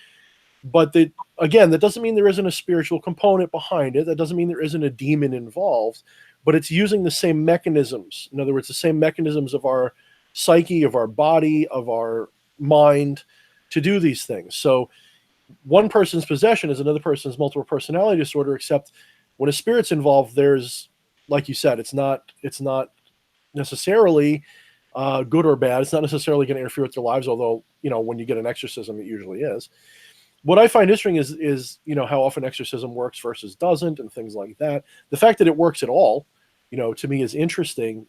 But that doesn't mean there isn't a spiritual component behind it. That doesn't mean there isn't a demon involved, but it's using the same mechanisms. In other words, the same mechanisms of our psyche, of our body, of our mind to do these things. So one person's possession is another person's multiple personality disorder, except when a spirit's involved, there's, like you said, it's not necessarily good or bad. It's not necessarily going to interfere with their lives, although, when you get an exorcism, it usually is. What I find interesting is how often exorcism works versus doesn't and things like that. The fact that it works at all, to me is interesting.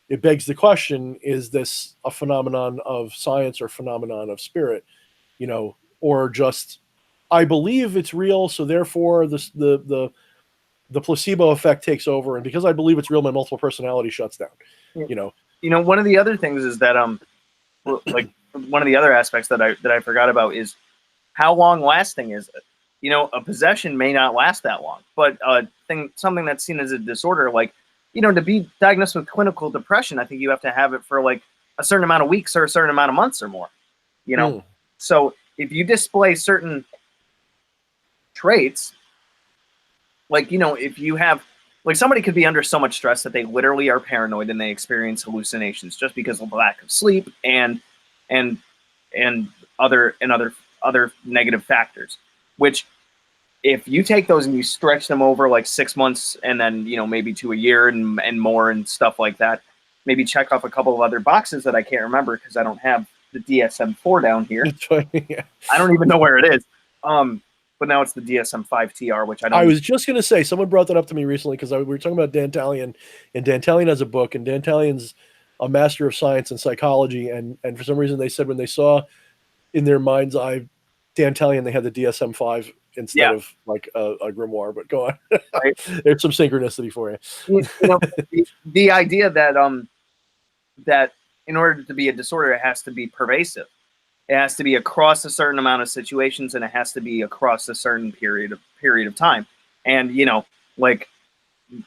It begs the question, is this a phenomenon of science or phenomenon of spirit, or just, I believe it's real, so therefore the placebo effect takes over, and because I believe it's real, my multiple personality shuts down. One of the other things is that like one of the other aspects that I forgot about is how long lasting is it? A possession may not last that long, but something that's seen as a disorder, like, to be diagnosed with clinical depression, I think you have to have it for like a certain amount of weeks or a certain amount of months or more. So if you display certain traits, like, if you have, like, somebody could be under so much stress that they literally are paranoid and they experience hallucinations just because of lack of sleep and other negative factors, which if you take those and you stretch them over like 6 months and then, maybe to a year and more and stuff like that, maybe check off a couple of other boxes that I can't remember because I don't have the DSM-4 down here. Yeah. I don't even know where it is. But now it's the DSM-5 TR, which I don't. I was just going to say, someone brought that up to me recently because we were talking about Dan Talion, and Dan Talion has a book, and Dan Talion's a master of science and psychology, and for some reason they said when they saw in their mind's eye Dan Talion, they had the DSM-5 instead of like a grimoire. But go on. Right. There's some synchronicity for you. The idea that that in order to be a disorder, it has to be pervasive. It has to be across a certain amount of situations, and it has to be across a certain period of time. And like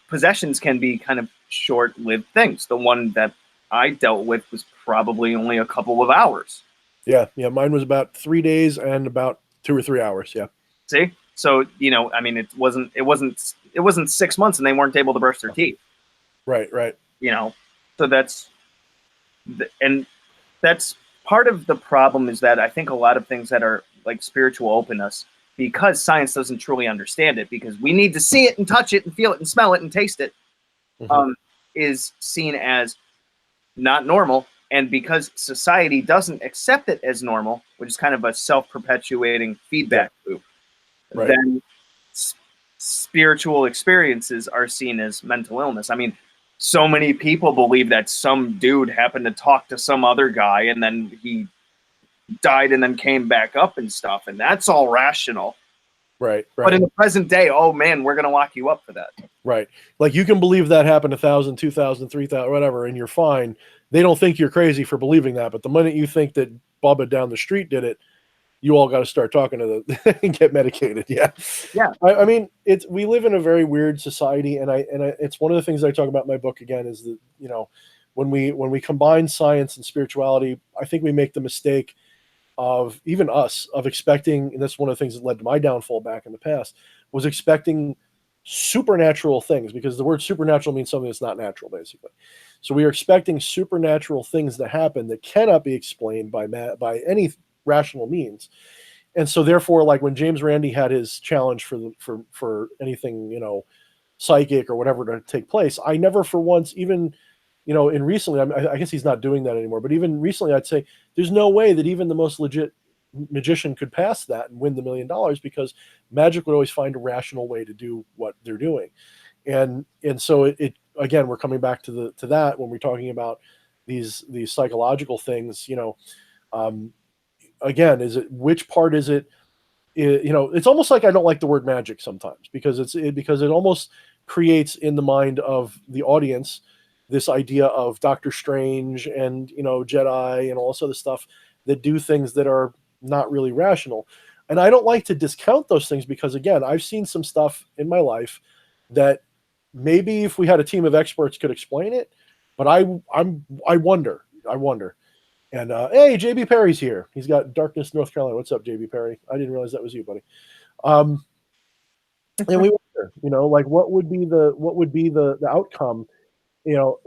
possessions can be kind of short-lived things. The one that I dealt with was probably only a couple of hours. Yeah, mine was about 3 days and about 2 or 3 hours. Yeah. See, so I mean, it wasn't 6 months, and they weren't able to brush their teeth. Right. So that's part of the problem is that I think a lot of things that are like spiritual open us, because science doesn't truly understand it, because we need to see it and touch it and feel it and smell it and taste it, is seen as not normal. And because society doesn't accept it as normal, which is kind of a self-perpetuating feedback loop, then spiritual experiences are seen as mental illness. I mean, so many people believe that some dude happened to talk to some other guy and then he died and then came back up and stuff, and that's all rational. Right. But in the present day, oh man, we're going to lock you up for that. Right. Like you can believe that happened 1,000, 2,000, 3,000, whatever, and you're fine. They don't think you're crazy for believing that. But the minute you think that Bubba down the street did it, you all got to start talking to the and get medicated. Yeah. Yeah. I mean, we live in a very weird society, and it's one of the things I talk about in my book again is that, you know, when we combine science and spirituality, I think we make the mistake of, even us, of expecting, and that's one of the things that led to my downfall back in the past, was expecting supernatural things, because the word supernatural means something that's not natural, basically. So we are expecting supernatural things to happen that cannot be explained by any rational means. And so therefore, like when James Randi had his challenge for anything, you know, psychic or whatever to take place, I never for once, even, you know, in recently, I guess he's not doing that anymore, but even recently, I'd say there's no way that even the most legit magician could pass that and win the $1 million, because magic would always find a rational way to do what they're doing. And so it again, we're coming back to that when we're talking about these psychological things, you know, again, which part is it? You know, it's almost like I don't like the word magic sometimes, because because it almost creates in the mind of the audience this idea of Doctor Strange and, you know, Jedi and all this other stuff that do things that are not really rational. And I don't like to discount those things, because again, I've seen some stuff in my life that maybe if we had a team of experts could explain it, but I wonder. And hey, JB Perry's here. He's got Darkness, North Carolina. What's up, JB Perry? I didn't realize that was you, buddy. And we wonder, you know, like what would be the outcome? You know,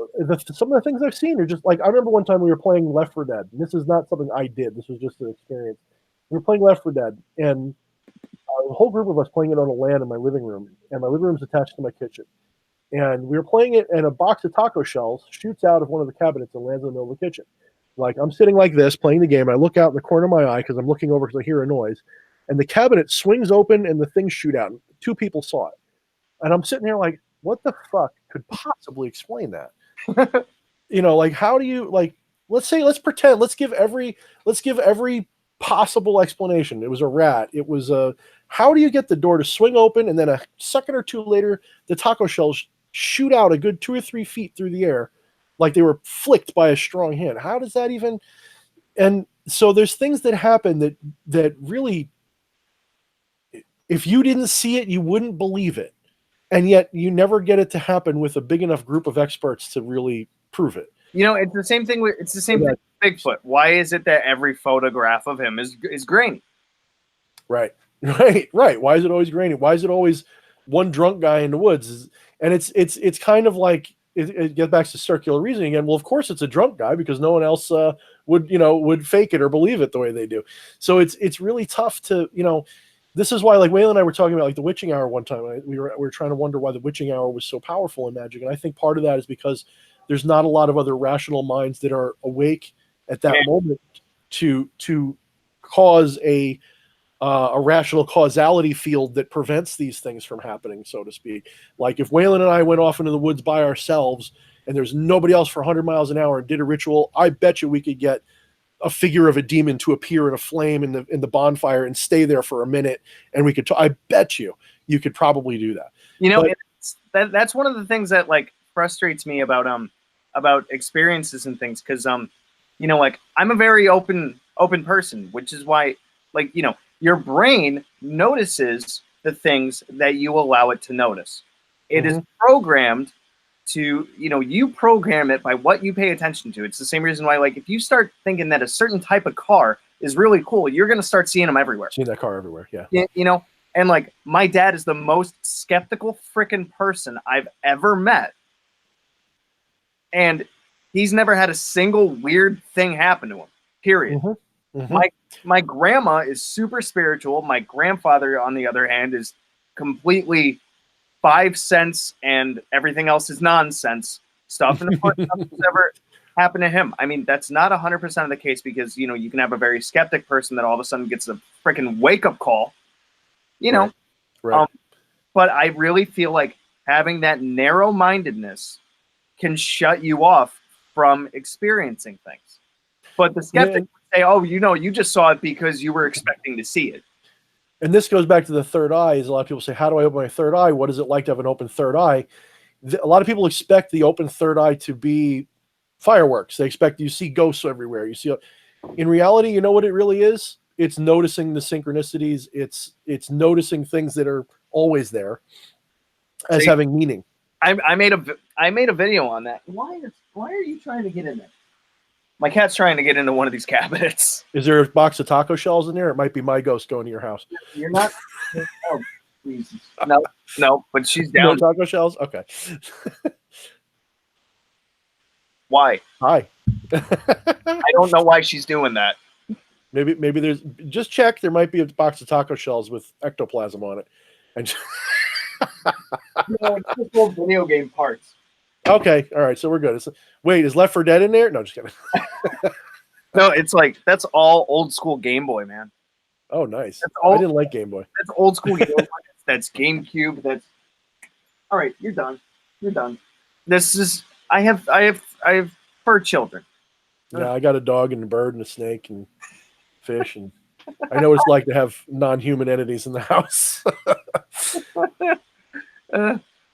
some of the things I've seen are just like, I remember one time we were playing Left 4 Dead. And this is not something I did. This was just an experience. We were playing Left 4 Dead, and a whole group of us playing it on a LAN in my living room, and my living room's attached to my kitchen. And we were playing it, and a box of taco shells shoots out of one of the cabinets and lands in the middle of the kitchen. Like, I'm sitting like this playing the game, and I look out in the corner of my eye because I'm looking over because I hear a noise, and the cabinet swings open and the things shoot out. 2 people saw it, and I'm sitting there like, what the fuck could possibly explain that? You know, like, how do you, like, let's pretend, let's give every possible explanation. It was a rat. It was how do you get the door to swing open, and then a second or two later, the taco shells shoot out a good 2 or 3 feet through the air, like they were flicked by a strong hand? How does that even? And so there's things that happen that really, if you didn't see it, you wouldn't believe it. And yet you never get it to happen with a big enough group of experts to really prove it. You know, it's the same thing with Bigfoot. Why is it that every photograph of him is grainy? Right. Why is it always grainy? Why is it always one drunk guy in the woods? And it's kind of like it gets back to circular reasoning again. Well, of course it's a drunk guy, because no one else would fake it or believe it the way they do. So it's really tough to, you know. This is why, like, Waylon and I were talking about, like, the witching hour one time. We were trying to wonder why the witching hour was so powerful in magic, and I think part of that is because there's not a lot of other rational minds that are awake at that moment to cause a rational causality field that prevents these things from happening, so to speak. Like, if Waylon and I went off into the woods by ourselves and there's nobody else for 100 miles an hour and did a ritual, I bet you we could get a figure of a demon to appear in a flame in the bonfire and stay there for a minute, and we could I bet you could probably do that. You know, that's one of the things that, like, frustrates me about experiences and things, because you know, like, I'm a very open person, which is why, like, you know, your brain notices the things that you allow it to notice. It is programmed to, you know, you program it by what you pay attention to. It's the same reason why, like, if you start thinking that a certain type of car is really cool, you're going to start seeing them everywhere. Seeing that car everywhere, yeah. You know, and, like, my dad is the most skeptical freaking person I've ever met. And he's never had a single weird thing happen to him, period. My grandma is super spiritual. My grandfather, on the other hand, is completely 5 cents and everything else is nonsense stuff. And of course, nothing's ever happened to him. I mean, that's not 100% of the case, because, you know, you can have a very skeptic person that all of a sudden gets a freaking wake-up call, you know. Right. But I really feel like having that narrow-mindedness can shut you off from experiencing things. But the skeptic would say, oh, you know, you just saw it because you were expecting to see it. And this goes back to the third eye. Is a lot of people say, how do I open my third eye? What is it like to have an open third eye? A lot of people expect the open third eye to be fireworks. They expect you see ghosts everywhere. You see, in reality, you know what it really is? it's noticing the synchronicities. It's noticing things that are always there as having meaning. I made a video on that. Why are you trying to get in there? My cat's trying to get into one of these cabinets. Is there a box of taco shells in there? It might be my ghost going to your house. You're not. Oh, please. No, but she's down. No taco shells? Okay. Why? Hi. I don't know why she's doing that. Maybe there's, just check. There might be a box of taco shells with ectoplasm on it. And no, it's just old video game parts. Okay, all right, so we're good. Wait, is Left 4 Dead in there? No, just kidding. No, it's like, that's all old school Game Boy, man. Oh, nice. I didn't like Game Boy. That's old school Game Boy. That's GameCube. That's all right. You're done. You're done. This is. I have fur children. Yeah, I got a dog and a bird and a snake and fish, and I know what it's like to have non-human entities in the house.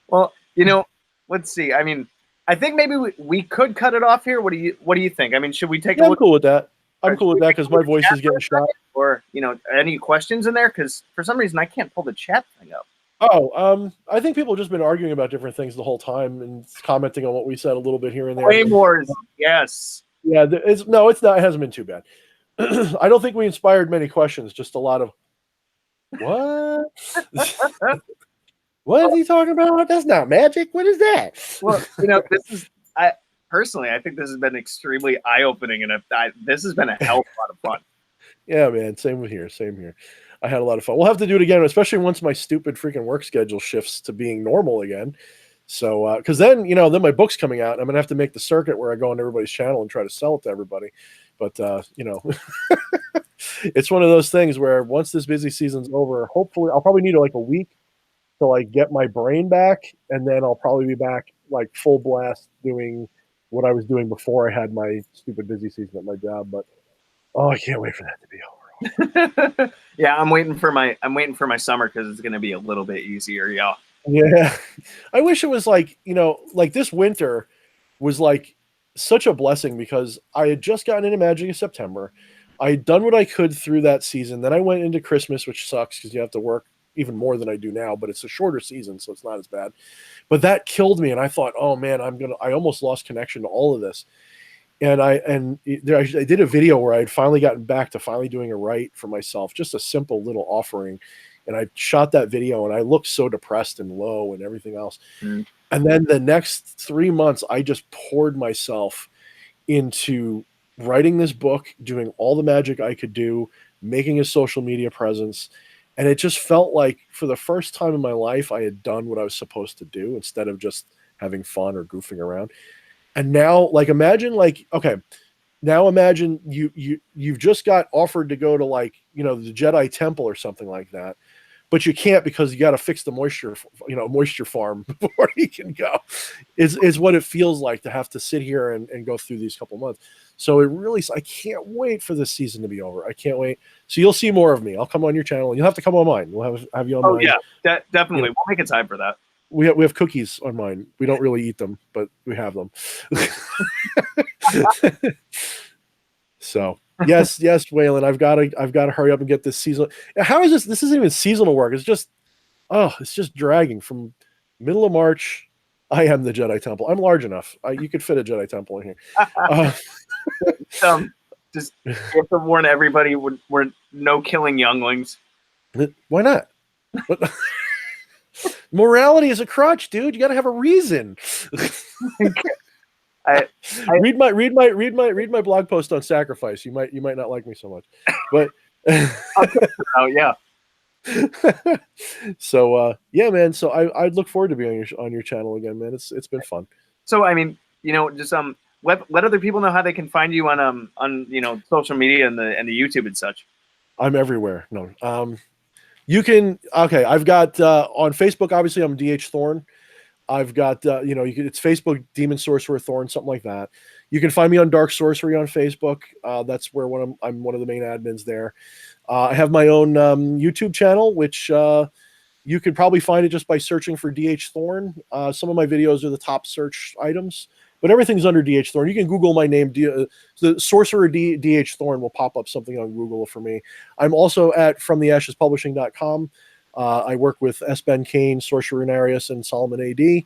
Well, you know, let's see. I mean, I think maybe we could cut it off here. What do you think? I mean, should we take a look? I'm cool with that. I'm cool with that because my voice is getting shot. Or, you know, any questions in there? Because for some reason I can't pull the chat thing up. Oh, I think people have just been arguing about different things the whole time and commenting on what we said a little bit here and there. Flame Wars, yes. Yeah, it's not. It hasn't been too bad. I don't think we inspired many questions. Just a lot of what? What is he talking about? That's not magic. What is that? Well, you know, personally, I think this has been extremely eye-opening, and this has been a hell of a lot of fun. Yeah, man. Same here. I had a lot of fun. We'll have to do it again, especially once my stupid freaking work schedule shifts to being normal again. So, because then, you know, then my book's coming out. And I'm going to have to make the circuit where I go on everybody's channel and try to sell it to everybody. But, you know, it's one of those things where once this busy season's over, hopefully I'll probably need like a week to like get my brain back. And then I'll probably be back like full blast doing what I was doing before I had my stupid busy season at my job. But, oh, I can't wait for that to be over. Yeah, I'm waiting for my summer because it's going to be a little bit easier. Yeah, I wish it was like, you know, like this winter was like such a blessing because I had just gotten into Magic in September. I had done what I could through that season. Then I went into Christmas, which sucks because you have to work even more than I do now, but it's a shorter season, so it's not as bad. But that killed me, and I thought, oh man, I almost lost connection to all of this. And I did a video where I had finally gotten back to finally doing a write for myself, just a simple little offering. And I shot that video and I looked so depressed and low and everything else. Mm. And then the next 3 months, I just poured myself into writing this book, doing all the magic I could do, making a social media presence. And it just felt like for the first time in my life, I had done what I was supposed to do instead of just having fun or goofing around. And now, like, imagine, like, okay, now imagine you've just got offered to go to, like, you know, the Jedi Temple or something like that, but you can't because you got to fix the moisture farm before you can go. Is what it feels like to have to sit here and go through these couple months. So it really, I can't wait for this season to be over. I can't wait. So you'll see more of me. I'll come on your channel, and you'll have to come on mine. We'll have you on mine. Oh yeah, definitely. You know, we'll make a time for that. We have cookies on mine. We don't really eat them, but we have them. So yes, Waylon, I've got to hurry up and get this season. How is this? This isn't even seasonal work. It's just dragging from middle of March. I am the Jedi Temple. I'm large enough. You could fit a Jedi Temple in here. Just have to warn everybody: we're no killing younglings. Why not? Morality is a crutch, dude. You got to have a reason. Read my blog post on sacrifice. You might not like me so much, but oh yeah. So yeah, man. So I'd look forward to being on your channel again, man. It's been fun. So I mean, you know, just let other people know how they can find you on you know, social media and the YouTube and such. I'm everywhere. No. You can, okay, I've got, on Facebook, obviously, I'm DH Thorne. I've got, you know, it's Facebook, Demon Sorcerer Thorne, something like that. You can find me on Dark Sorcery on Facebook. That's where I'm one of the main admins there. I have my own YouTube channel, which you could probably find it just by searching for DH Thorne. Some of my videos are the top search items. but everything's under DH Thorne. You can Google my name. The sorcerer DH Thorne will pop up something on Google for me. I'm also at FromTheAshesPublishing.com. I work with S. Ben Kane, Sorcerer Narius, and Solomon AD,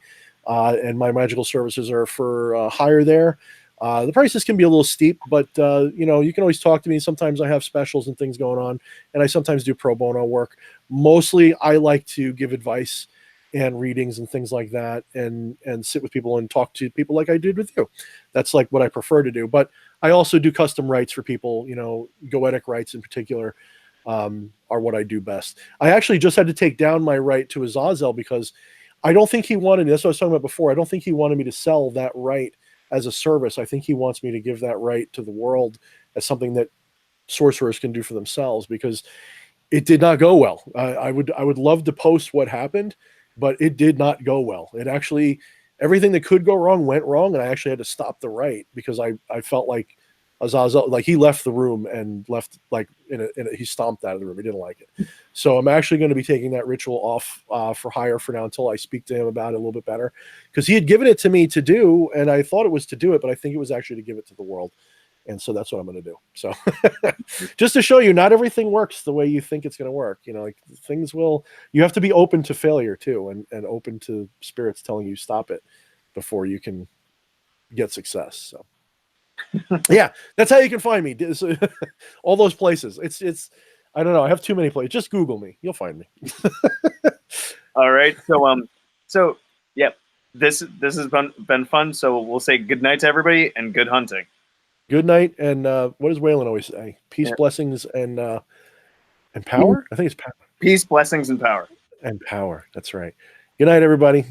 and my magical services are for hire there. The prices can be a little steep, but you know, you can always talk to me. Sometimes I have specials and things going on, and I sometimes do pro bono work. Mostly, I like to give advice and readings and things like that, and sit with people and talk to people like I did with you. That's like what I prefer to do. But I also do custom rights for people. You know, goetic rights in particular are what I do best. I actually just had to take down my right to Azazel because I don't think he wanted. That's what I was talking about before. I don't think he wanted me to sell that right as a service. I think he wants me to give that right to the world as something that sorcerers can do for themselves, because it did not go well. I would love to post what happened, but it did not go well. It actually, everything that could go wrong went wrong, and I actually had to stop the right because I felt like Azazel, like he left the room and left like he stomped out of the room. He didn't like it. So I'm actually going to be taking that ritual off for hire for now until I speak to him about it a little bit better, because he had given it to me to do, and I thought it was to do it, but I think it was actually to give it to the world. And so that's what I'm going to do. So just to show you, not everything works the way you think it's going to work. You know, like things will, you have to be open to failure too, and open to spirits telling you stop it before you can get success. So yeah, that's how you can find me. All those places. It's, I don't know. I have too many places. Just Google me. You'll find me. All right. So yeah, this has been fun. So we'll say good night to everybody and good hunting. Good night, and what does Waylon always say? Peace, blessings, and power? I think it's power. Peace, blessings, and power. And power. That's right. Good night, everybody.